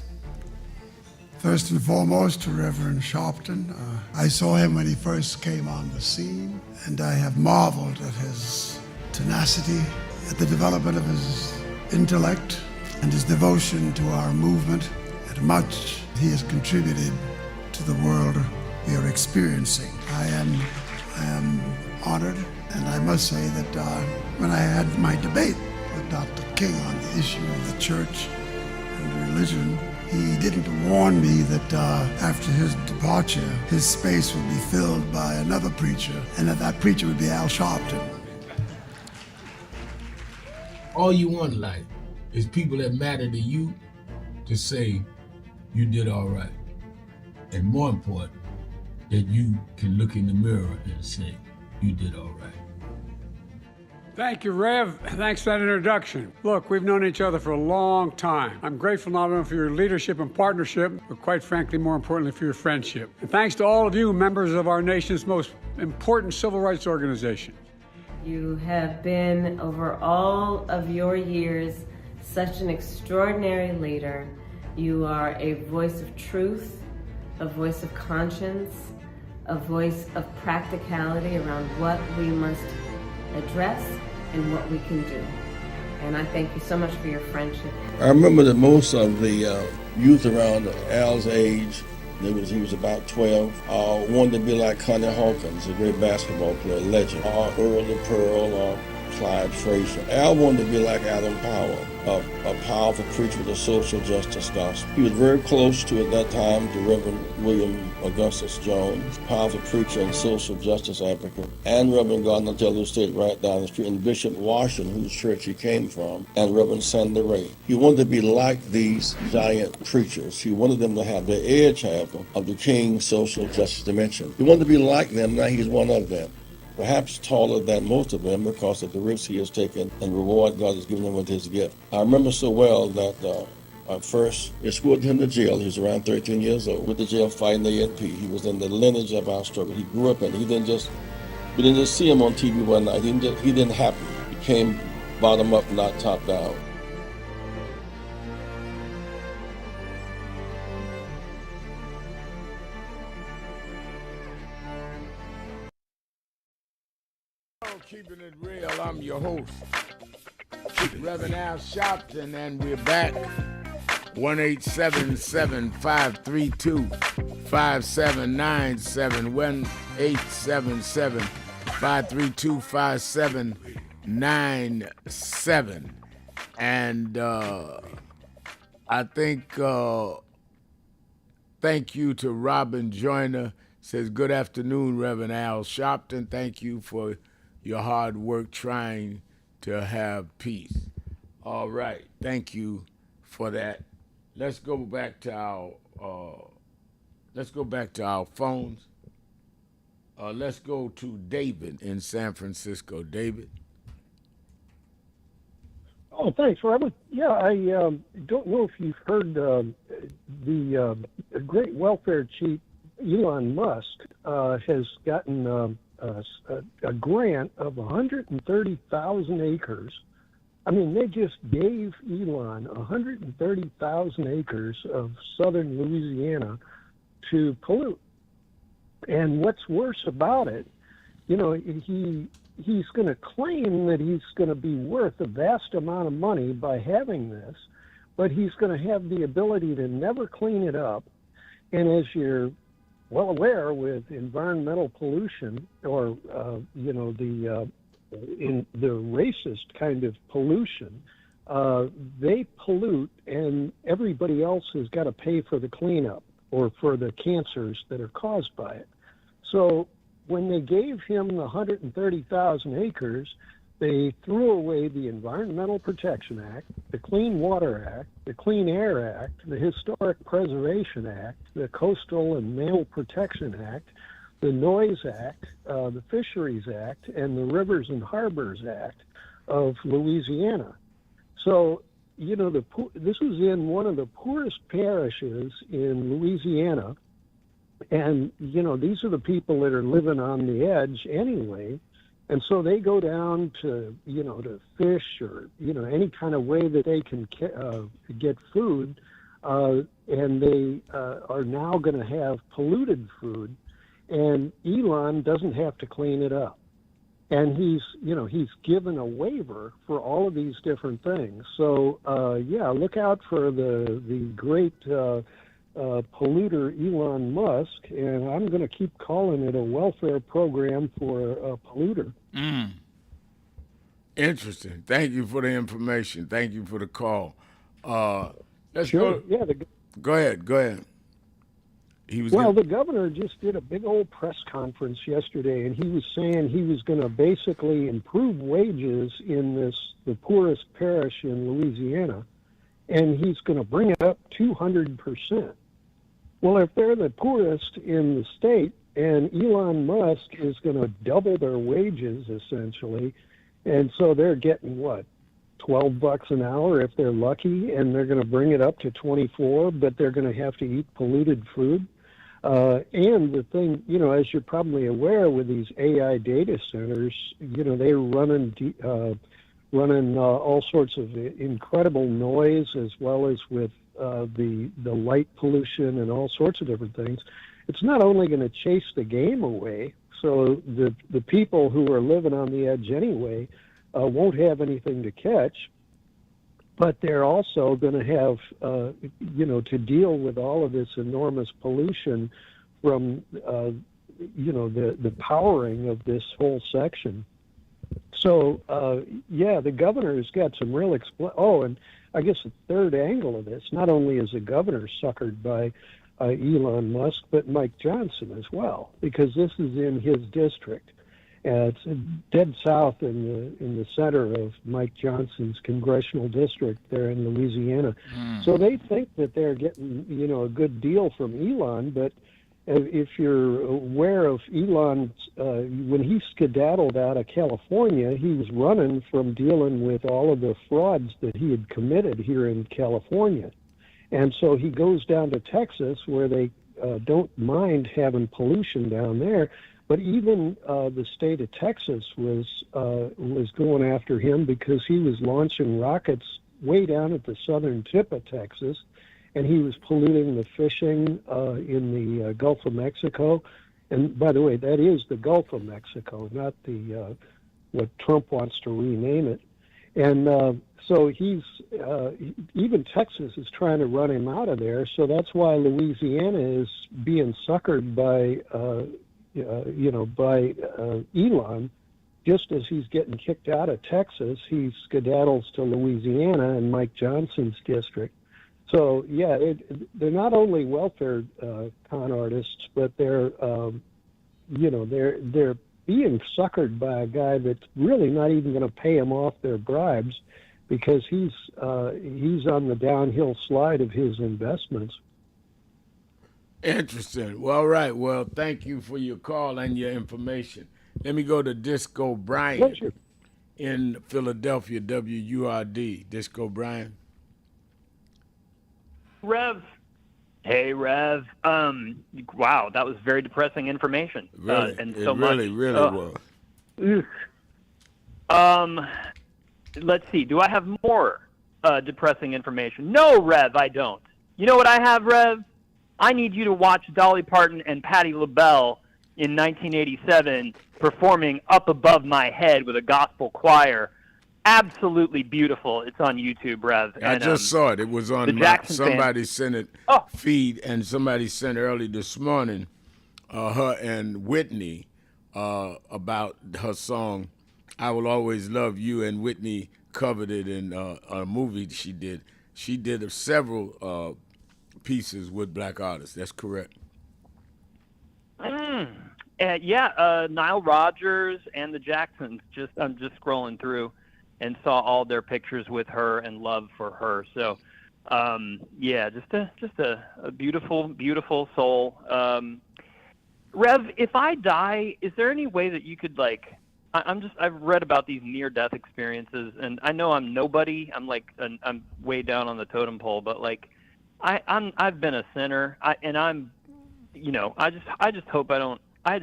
First and foremost, to Reverend Sharpton. I saw him when he first came on the scene, and I have marveled at his tenacity, at the development of his intellect, and his devotion to our movement, and much he has contributed to the world we are experiencing. I am honored, and I must say that when I had my debate with Dr. King on the issue of the church and religion, he didn't warn me that after his departure, his space would be filled by another preacher, and that preacher would be Al Sharpton. All you want in life is people that matter to you to say you did all right. And more important, that you can look in the mirror and say, you did all right. Thank you, Rev. Thanks for that introduction. Look, we've known each other for a long time. I'm grateful not only for your leadership and partnership, but quite frankly, more importantly, for your friendship. And thanks to all of you, members of our nation's most important civil rights organization. You have been, over all of your years, such an extraordinary leader. You are a voice of truth, a voice of conscience, a voice of practicality around what we must address and what we can do. And I thank you so much for your friendship. I remember that most of the youth around Al's age, he was about 12, wanted to be like Connie Hawkins, a great basketball player, legend, or Earl the Pearl, or Clyde Frazier. Al wanted to be like Adam Powell, a powerful preacher with a social justice gospel. He was very close to, at that time, the Reverend William Augustus Jones, powerful preacher and social justice advocate, and Reverend Gardner Taylor, who stayed right down the street, and Bishop Washington, whose church he came from, and Reverend Sandy Ray. He wanted to be like these giant preachers. He wanted them to have the edge, however, of the King's social justice dimension. He wanted to be like them. Now he's one of them. Perhaps taller than most of them because of the risks he has taken and the reward God has given him with his gift. I remember so well that I first escorted him to jail. He was around 13 years old with the jail fighting the ANP. He was in the lineage of our struggle. He grew up in it. We didn't just see him on TV one night. He didn't happen. He came bottom up, not top down. Keeping it real, I'm your host, Reverend Al Sharpton, and we're back. 1-877-532-5797, 1-877-532-5797. And I think, thank you to Robin Joyner, says, good afternoon, Reverend Al Sharpton. Thank you for your hard work trying to have peace. All right, thank you for that. Let's go back to our phones. Let's go to David in San Francisco. David. Oh, thanks, Robert. Yeah, I don't know if you've heard the great welfare chief Elon Musk has gotten a grant of 130,000 acres. I mean, they just gave Elon 130,000 acres of southern Louisiana to pollute. And what's worse about it, he's going to claim that he's going to be worth a vast amount of money by having this, but he's going to have the ability to never clean it up. And as you're well aware, with environmental pollution, or the racist kind of pollution, they pollute, and everybody else has got to pay for the cleanup or for the cancers that are caused by it. So when they gave him the 130,000 acres, they threw away the Environmental Protection Act, the Clean Water Act, the Clean Air Act, the Historic Preservation Act, the Coastal and Mammal Protection Act, the Noise Act, the Fisheries Act, and the Rivers and Harbors Act of Louisiana. So, this was in one of the poorest parishes in Louisiana, and, these are the people that are living on the edge anyway. And so they go down to, to fish or, any kind of way that they can get food, and they are now going to have polluted food, and Elon doesn't have to clean it up. And he's given a waiver for all of these different things. So, look out for the great polluter Elon Musk, and I'm going to keep calling it a welfare program for a polluter. Interesting. Thank you for the information. Thank you for the call. Let's Sure. go. Yeah. Go ahead. The governor just did a big old press conference yesterday, and he was saying he was going to basically improve wages in the poorest parish in Louisiana, and he's going to bring it up 200%. Well, if they're the poorest in the state, and Elon Musk is going to double their wages, essentially, And so they're getting what, $12 an hour if they're lucky, and they're going to bring it up to 24, but they're going to have to eat polluted food. And the thing, as you're probably aware, with these AI data centers, they're running all sorts of incredible noise, as well as with the light pollution and all sorts of different things. It's not only going to chase the game away, so the people who are living on the edge anyway won't have anything to catch, but they're also going to have, to deal with all of this enormous pollution from, the powering of this whole section. So, the governor's got some real and I guess the third angle of this, not only is the governor suckered by Elon Musk, but Mike Johnson as well, because this is in his district. It's dead south in the center of Mike Johnson's congressional district there in Louisiana. So they think that they're getting, a good deal from Elon, but if you're aware of Elon, when he skedaddled out of California, he was running from dealing with all of the frauds that he had committed here in California. And so he goes down to Texas, where they don't mind having pollution down there. But even the state of Texas was going after him because he was launching rockets way down at the southern tip of Texas, and he was polluting the fishing in the Gulf of Mexico. And by the way, that is the Gulf of Mexico, not the what Trump wants to rename it. And so he's even Texas is trying to run him out of there. So that's why Louisiana is being suckered by Elon. Just as he's getting kicked out of Texas, he skedaddles to Louisiana and Mike Johnson's district. So they're not only welfare con artists, but they're they're being suckered by a guy that's really not even going to pay them off their bribes, because he's on the downhill slide of his investments. Interesting. Well, right. Well, thank you for your call and your information. Let me go to Disco Brian. Pleasure. In Philadelphia, WURD. Disco Brian. Rev. Hey, Rev. Wow, that was very depressing information. Really? And it so really, much. really was. Let's see. Do I have more depressing information? No, Rev, I don't. You know what I have, Rev? I need you to watch Dolly Parton and Patti LaBelle in 1987 performing Up Above My Head with a gospel choir. Absolutely beautiful. It's on YouTube, Rev. I just saw it. It was on somebody sent it feed, and somebody sent early this morning her and Whitney about her song I Will Always Love You, and Whitney covered it in a movie she did. She did several pieces with black artists. That's correct. Nile Rodgers and the Jacksons. I'm just scrolling through and saw all their pictures with her and love for her. So, just a beautiful, beautiful soul. Rev, if I die, is there any way that you could I've read about these near-death experiences, and I know I'm nobody. I'm way down on the totem pole, but I've been a sinner, I just hope I don't. I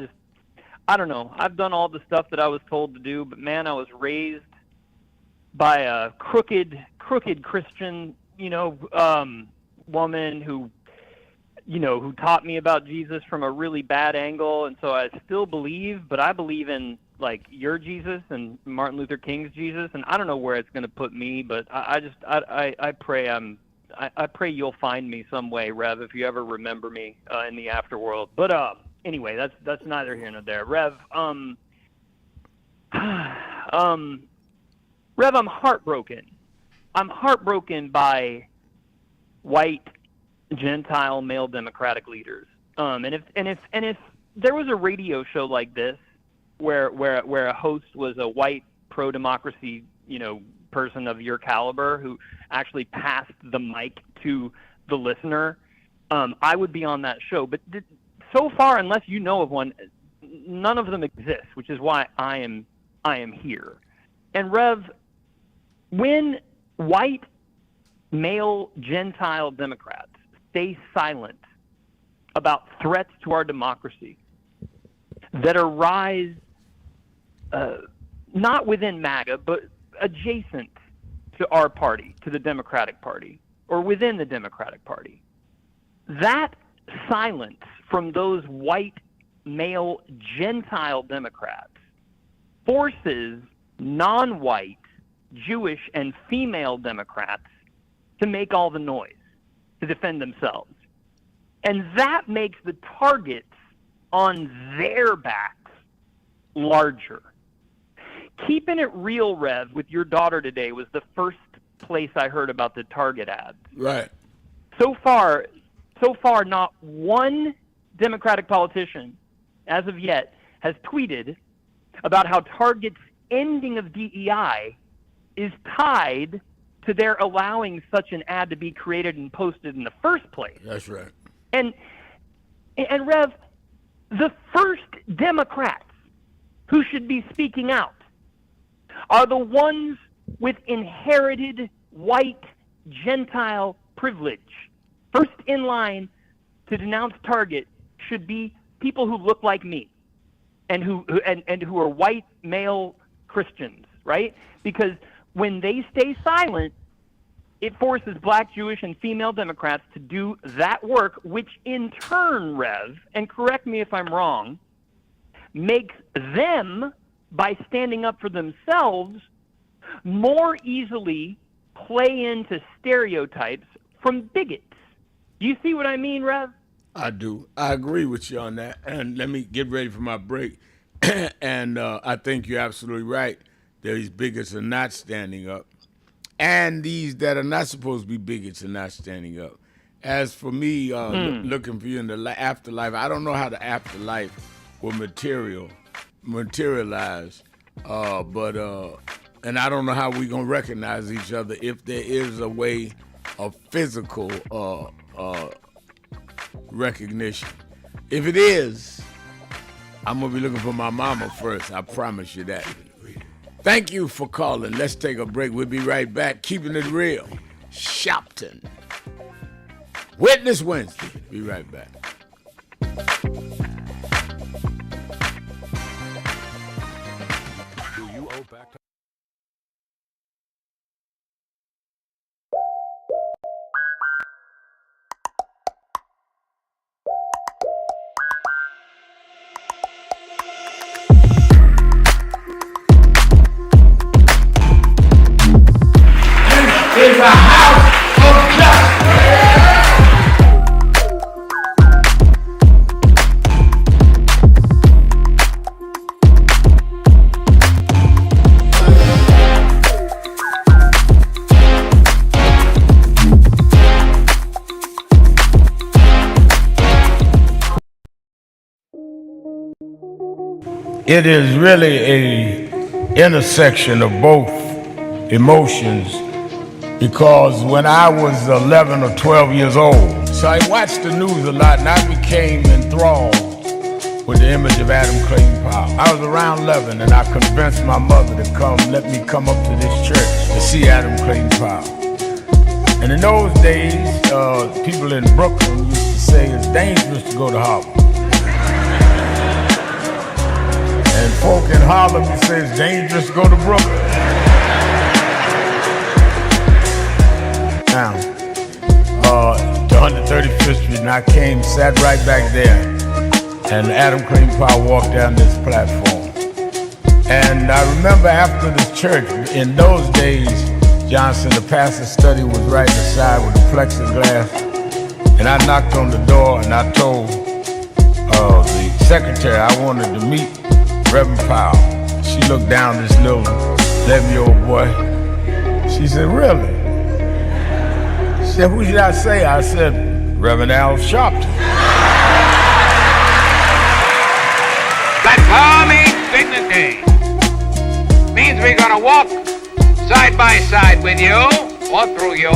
don't know. I've done all the stuff that I was told to do, but man, I was raised by a crooked Christian, woman who taught me about Jesus from a really bad angle, and so I still believe, but I believe in your Jesus and Martin Luther King's Jesus, and I don't know where it's going to put me, but I pray I pray you'll find me some way, Rev, if you ever remember me in the afterworld. But anyway, that's neither here nor there. Rev, Rev, I'm heartbroken. I'm heartbroken by white Gentile male Democratic leaders. And if there was a radio show like this where a host was a white pro-democracy, person of your caliber who actually passed the mic to the listener, I would be on that show. But so far, unless you know of one, none of them exist, which is why I am here. And Rev, when white male Gentile Democrats stay silent about threats to our democracy that arise not within MAGA, but adjacent to our party, to the Democratic Party, or within the Democratic Party, that silence from those white male Gentile Democrats forces non-white Jewish and female Democrats to make all the noise, to defend themselves. And that makes the targets on their backs larger. Keeping it real, Rev, with your daughter today was the first place I heard about the Target ads. Right. So far, not one Democratic politician, as of yet, has tweeted about how Target's ending of DEI is tied to their allowing such an ad to be created and posted in the first place. That's right. And Rev, the first Democrats who should be speaking out are the ones with inherited white Gentile privilege. First in line to denounce Target should be people who look like me and who are white male Christians, right? Because when they stay silent, it forces black, Jewish, and female Democrats to do that work, which in turn, Rev, and correct me if I'm wrong, makes them, by standing up for themselves, more easily play into stereotypes from bigots. Do you see what I mean, Rev? I do. I agree with you on that. And let me get ready for my break. And I think you're absolutely right. These bigots are not standing up. And these that are not supposed to be bigots are not standing up. As for me, looking for you in the afterlife, I don't know how the afterlife will materialize. And I don't know how we're going to recognize each other if there is a way of physical recognition. If it is, I'm going to be looking for my mama first. I promise you that. Thank you for calling. Let's take a break. We'll be right back. Keeping it real. Shopton. Witness Wednesday. Be right back. Do you owe back to is a house of justice. It is really a intersection of both emotions, because when I was 11 or 12 years old, so I watched the news a lot and I became enthralled with the image of Adam Clayton Powell. I was around 11 and I convinced my mother to let me come up to this church to see Adam Clayton Powell. And in those days, people in Brooklyn used to say it's dangerous to go to Harlem. And folk in Harlem say it's dangerous to go to Brooklyn. Now, to 135th Street, and I came, sat right back there, and Adam Clayton Powell walked down this platform. And I remember after the church, in those days, Johnson, the pastor's study was right inside with the plexiglass, and I knocked on the door and I told the secretary I wanted to meet Reverend Powell. She looked down this little 11-year-old boy. She said, "Really?" She said, "Who should I say?" I said, "Reverend Al Sharpton." That call means dignity. Means we're gonna walk side by side with you, or through you.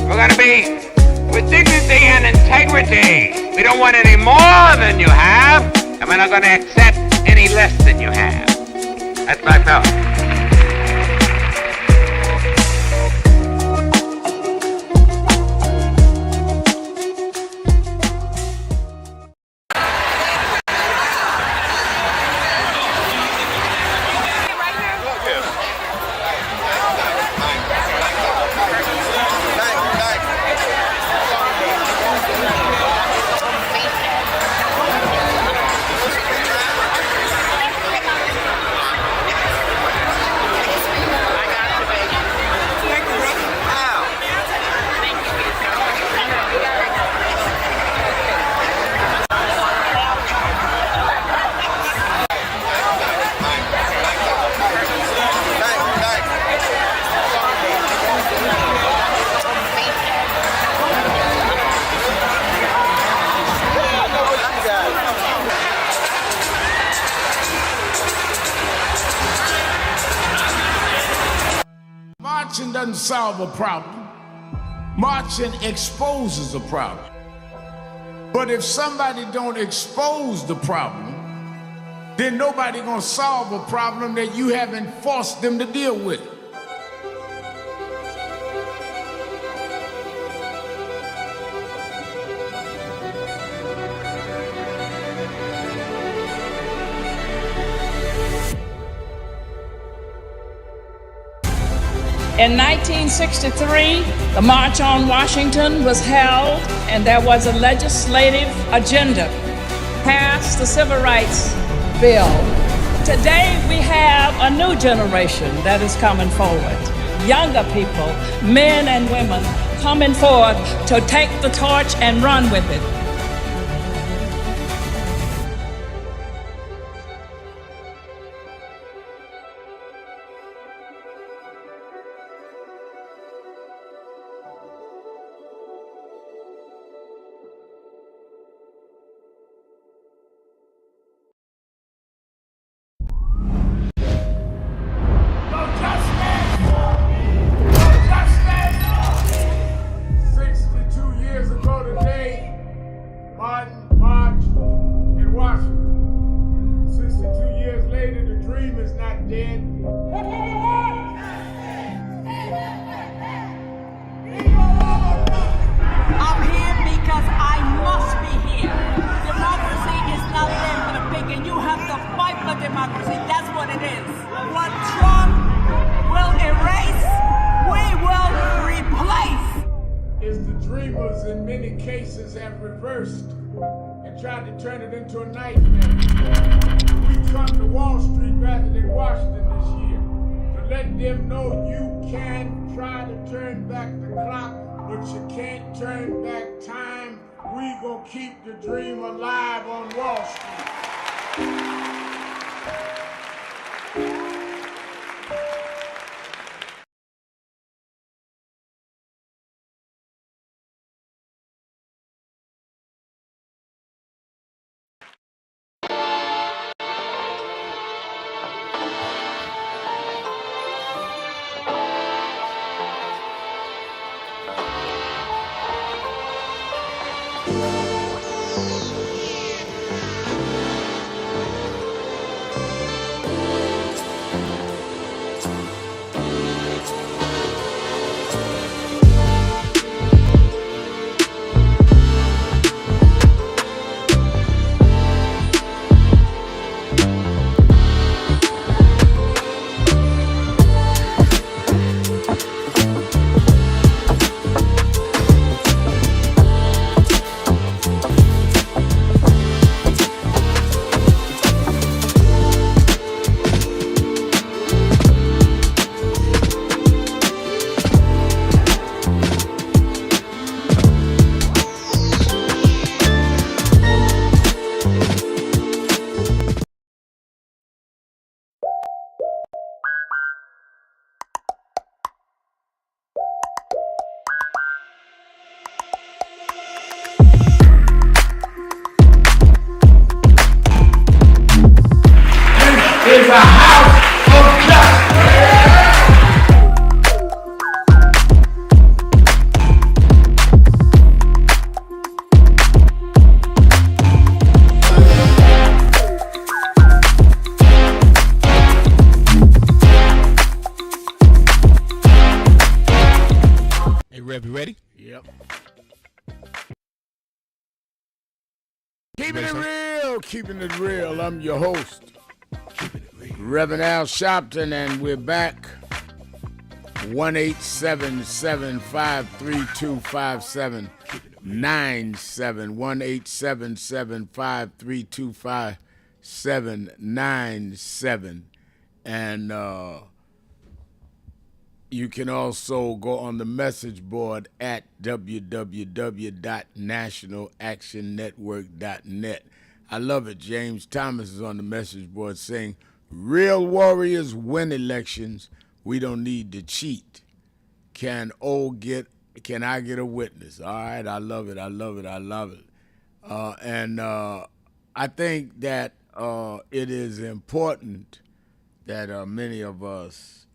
We're gonna be with dignity and integrity. We don't want any more than you have, and we're not gonna accept any less than you have. That's my fellow. Marching doesn't solve a problem. Marching exposes a problem. But if somebody don't expose the problem, then nobody gonna solve a problem that you haven't forced them to deal with. In 1963, the March on Washington was held, and there was a legislative agenda, passed the Civil Rights Bill. Today, we have a new generation that is coming forward. Younger people, men and women, coming forward to take the torch and run with it. Keep the dream alive on Wall Street. Is a house of justice. Hey, Rev, you ready? Yep. Keeping it real. I'm your host, Reverend Al Sharpton, and we're back. 1-877-532-5797. 1-877-532-5797. And you can also go on the message board at www.nationalactionnetwork.net. I love it. James Thomas is on the message board saying, real warriors win elections. We don't need to cheat. Can I get a witness? All right, I love it. And I think that it is important that many of us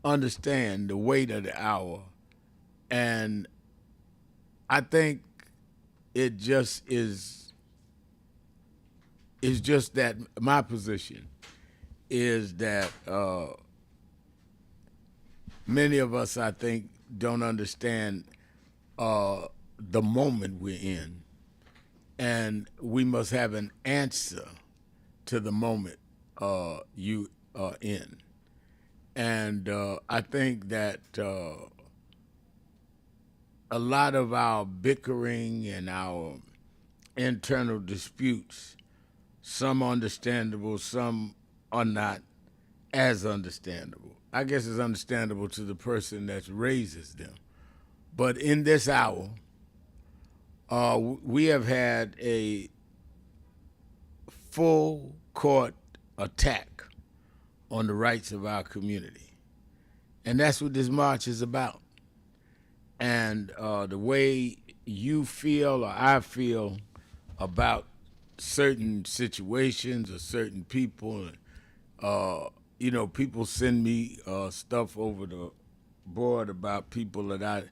understand the weight of the hour, and I think it just is just that my position is that many of us, I think, don't understand the moment we're in, and we must have an answer to the moment you are in. And I think that a lot of our bickering and our internal disputes, some understandable, some are not as understandable. I guess it's understandable to the person that raises them. But in this hour, we have had a full court attack on the rights of our community. And that's what this march is about. And the way you feel or I feel about certain situations or certain people, people send me stuff over the board about people that I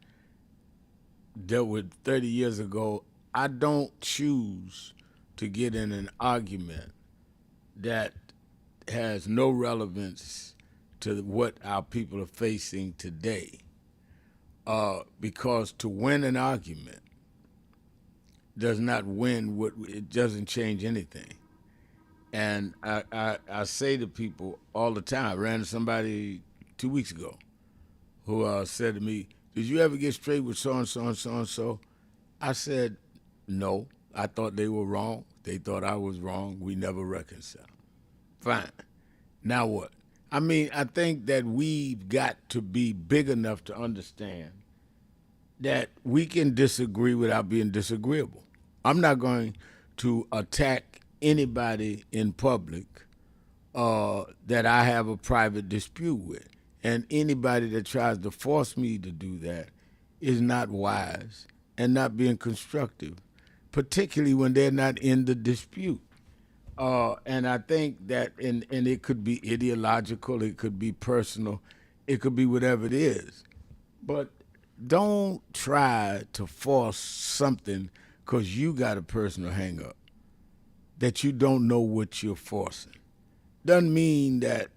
dealt with 30 years ago. I don't choose to get in an argument that has no relevance to what our people are facing today. Because to win an argument does not it doesn't change anything. And I say to people all the time, I ran to somebody 2 weeks ago who said to me, "Did you ever get straight with so-and-so and so-and-so?" I said, "No, I thought they were wrong. They thought I was wrong. We never reconciled." Fine. Now what? I mean, I think that we've got to be big enough to understand that we can disagree without being disagreeable. I'm not going to attack anybody in public that I have a private dispute with. And anybody that tries to force me to do that is not wise and not being constructive, particularly when they're not in the dispute. And I think that, and it could be ideological, it could be personal, it could be whatever it is. But don't try to force something because you got a personal hang up that you don't know what you're forcing. Doesn't mean that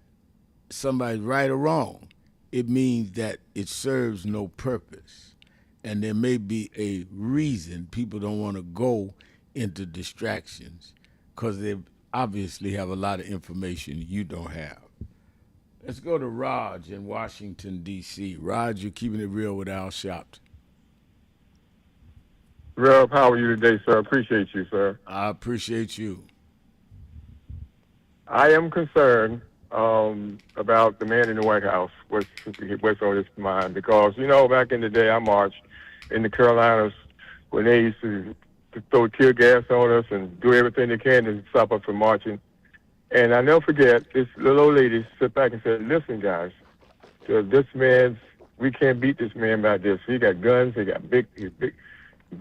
somebody's right or wrong. It means that it serves no purpose. And there may be a reason people don't want to go into distractions because they obviously have a lot of information you don't have. Let's go to Raj in Washington, D.C. Raj, you're keeping it real with Al Sharpton. Rob, how are you today, sir? I appreciate you, sir. I appreciate you. I am concerned about the man in the White House, what's on his mind, because, back in the day, I marched in the Carolinas when they used to throw tear gas on us and do everything they can to stop us from marching. And I never forget, this little old lady sit back and said, "Listen, guys, we can't beat this man by this. He got guns, he's big.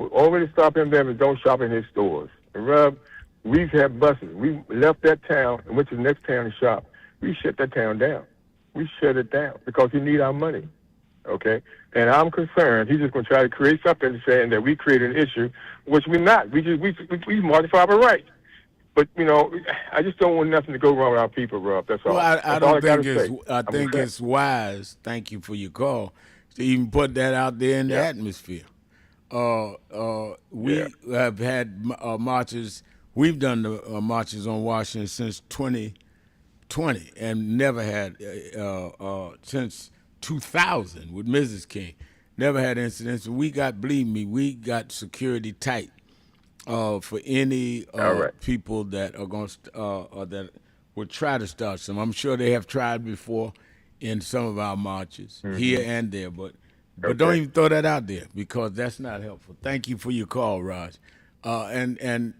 Already stop him there and don't shop in his stores." And Rob, we've had buses. We left that town and went to the next town and shop. We shut that town down. We shut it down because he need our money. Okay? And I'm concerned he's just going to try to create something saying that we created an issue, which we're not. We march for our rights. But, I just don't want nothing to go wrong with our people, Rob. That's all. Well, I That's think it's wise, thank you for your call, to even put that out there in the atmosphere. We have had marches. We've done the marches on Washington since 2020 and never had, since 2000 with Mrs. King, never had incidents. Believe me, we got security tight for any people that are going to, that would try to start some. I'm sure they have tried before in some of our marches, here and there, but don't even throw that out there because that's not helpful. Thank you for your call, Raj. And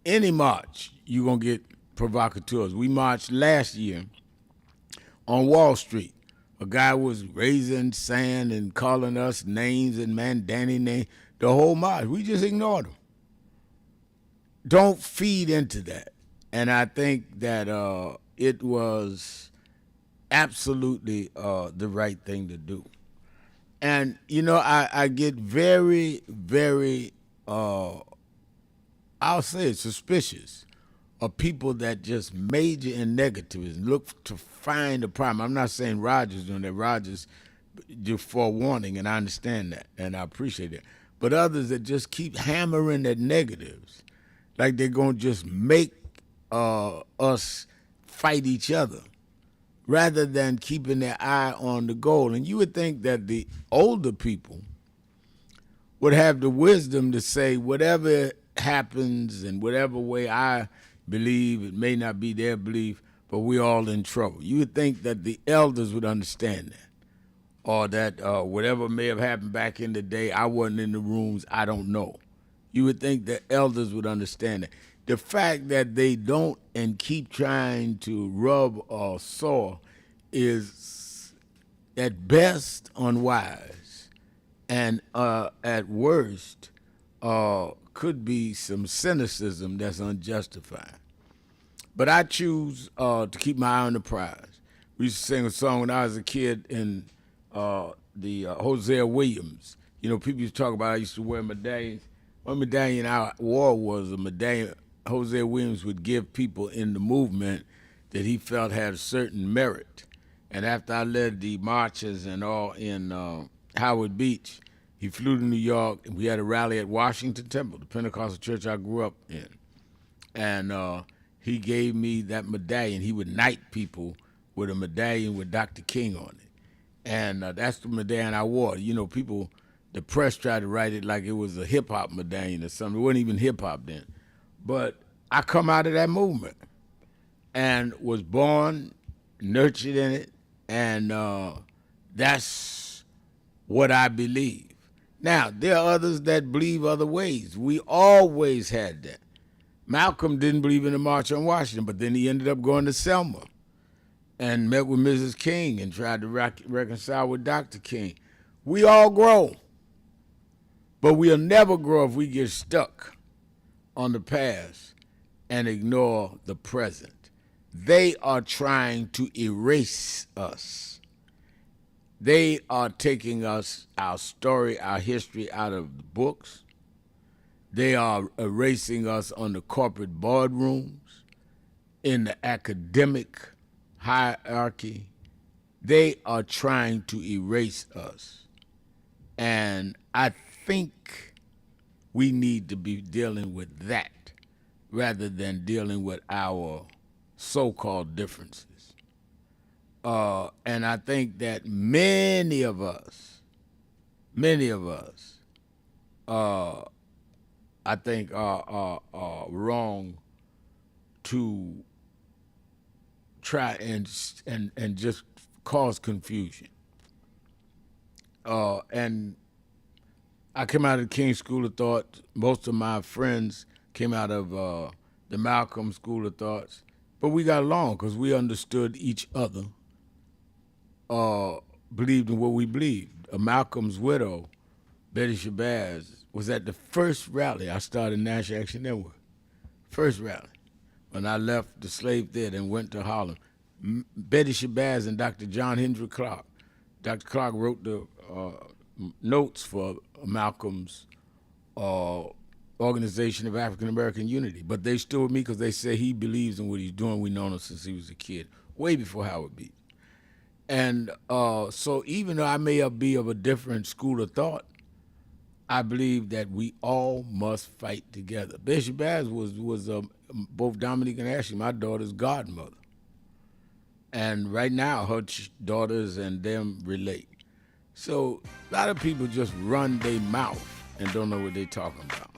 any march, you're going to get provocateurs. We marched last year on Wall Street. A guy was raising sand and calling us names and Mandani names. The whole march, we just ignored him. Don't feed into that. And I think that it was absolutely the right thing to do. And, I get very, very, I'll say it, suspicious of people that just major in negativism, look to find a problem. I'm not saying Rogers doing that. Rogers, just forewarning, and I understand that, and I appreciate it. But others that just keep hammering at negatives, like they're going to just make us fight each other, rather than keeping their eye on the goal. And you would think that the older people would have the wisdom to say, whatever happens and whatever way I believe, it may not be their belief, but we're all in trouble. You would think that the elders would understand that, or that whatever may have happened back in the day, I wasn't in the rooms, I don't know. You would think the elders would understand that. The fact that they don't and keep trying to rub or saw is at best unwise, and at worst could be some cynicism that's unjustified. But I choose to keep my eye on the prize. We used to sing a song when I was a kid in the Hosea Williams. People used to talk about I used to wear medallions. One medallion I wore was a medallion Hosea Williams would give people in the movement that he felt had a certain merit. And after I led the marches and all in Howard Beach, he flew to New York, and we had a rally at Washington Temple, the Pentecostal church I grew up in. And he gave me that medallion. He would knight people with a medallion with Dr. King on it. And that's the medallion I wore. People, the press tried to write it like it was a hip-hop medallion or something. It wasn't even hip-hop then. But I come out of that movement and was born, nurtured in it, and that's what I believe. Now, there are others that believe other ways. We always had that. Malcolm didn't believe in the March on Washington, but then he ended up going to Selma and met with Mrs. King and tried to reconcile with Dr. King. We all grow, but we'll never grow if we get stuck on the past and ignore the present. They are trying to erase us. They are taking us, our story, our history out of the books. They are erasing us on the corporate boardrooms, in the academic hierarchy. They are trying to erase us. And I think we need to be dealing with that rather than dealing with our so-called differences. And I think that many of us, I think are wrong to try and just cause confusion. And I came out of the King School of Thought. Most of my friends came out of the Malcolm School of Thoughts. But we got along because we understood each other, believed in what we believed. Malcolm's widow, Betty Shabazz, was at the first rally I started National Action Network. First rally. When I left the slave theater and went to Harlem. Betty Shabazz and Dr. John Henry Clark. Dr. Clark wrote the notes for Malcolm's Organization of African American Unity. But they stood with me because they said he believes in what he's doing. We've known him since he was a kid, way before Howard Beach. And so even though I may be of a different school of thought, I believe that we all must fight together. Betty Shabazz was both Dominique and Ashley, my daughter's godmother. And right now, her daughters and them relate. So a lot of people just run their mouth and don't know what they're talking about.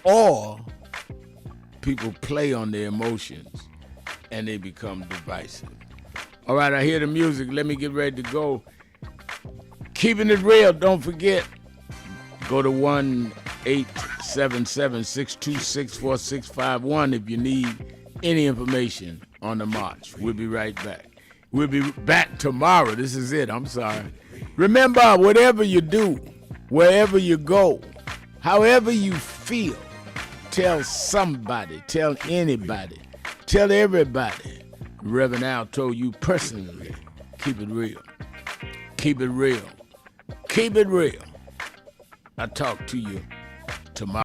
Or people play on their emotions and they become divisive. All right, I hear the music. Let me get ready to go. Keeping it real, don't forget. Go to 1-877-626-4651 if you need any information on the march. We'll be right back. We'll be back tomorrow. This is it. I'm sorry. Remember, whatever you do, wherever you go, however you feel, tell somebody, tell anybody, tell everybody. Reverend Al told you personally Keep it real. Keep it real. Keep it real. I talk to you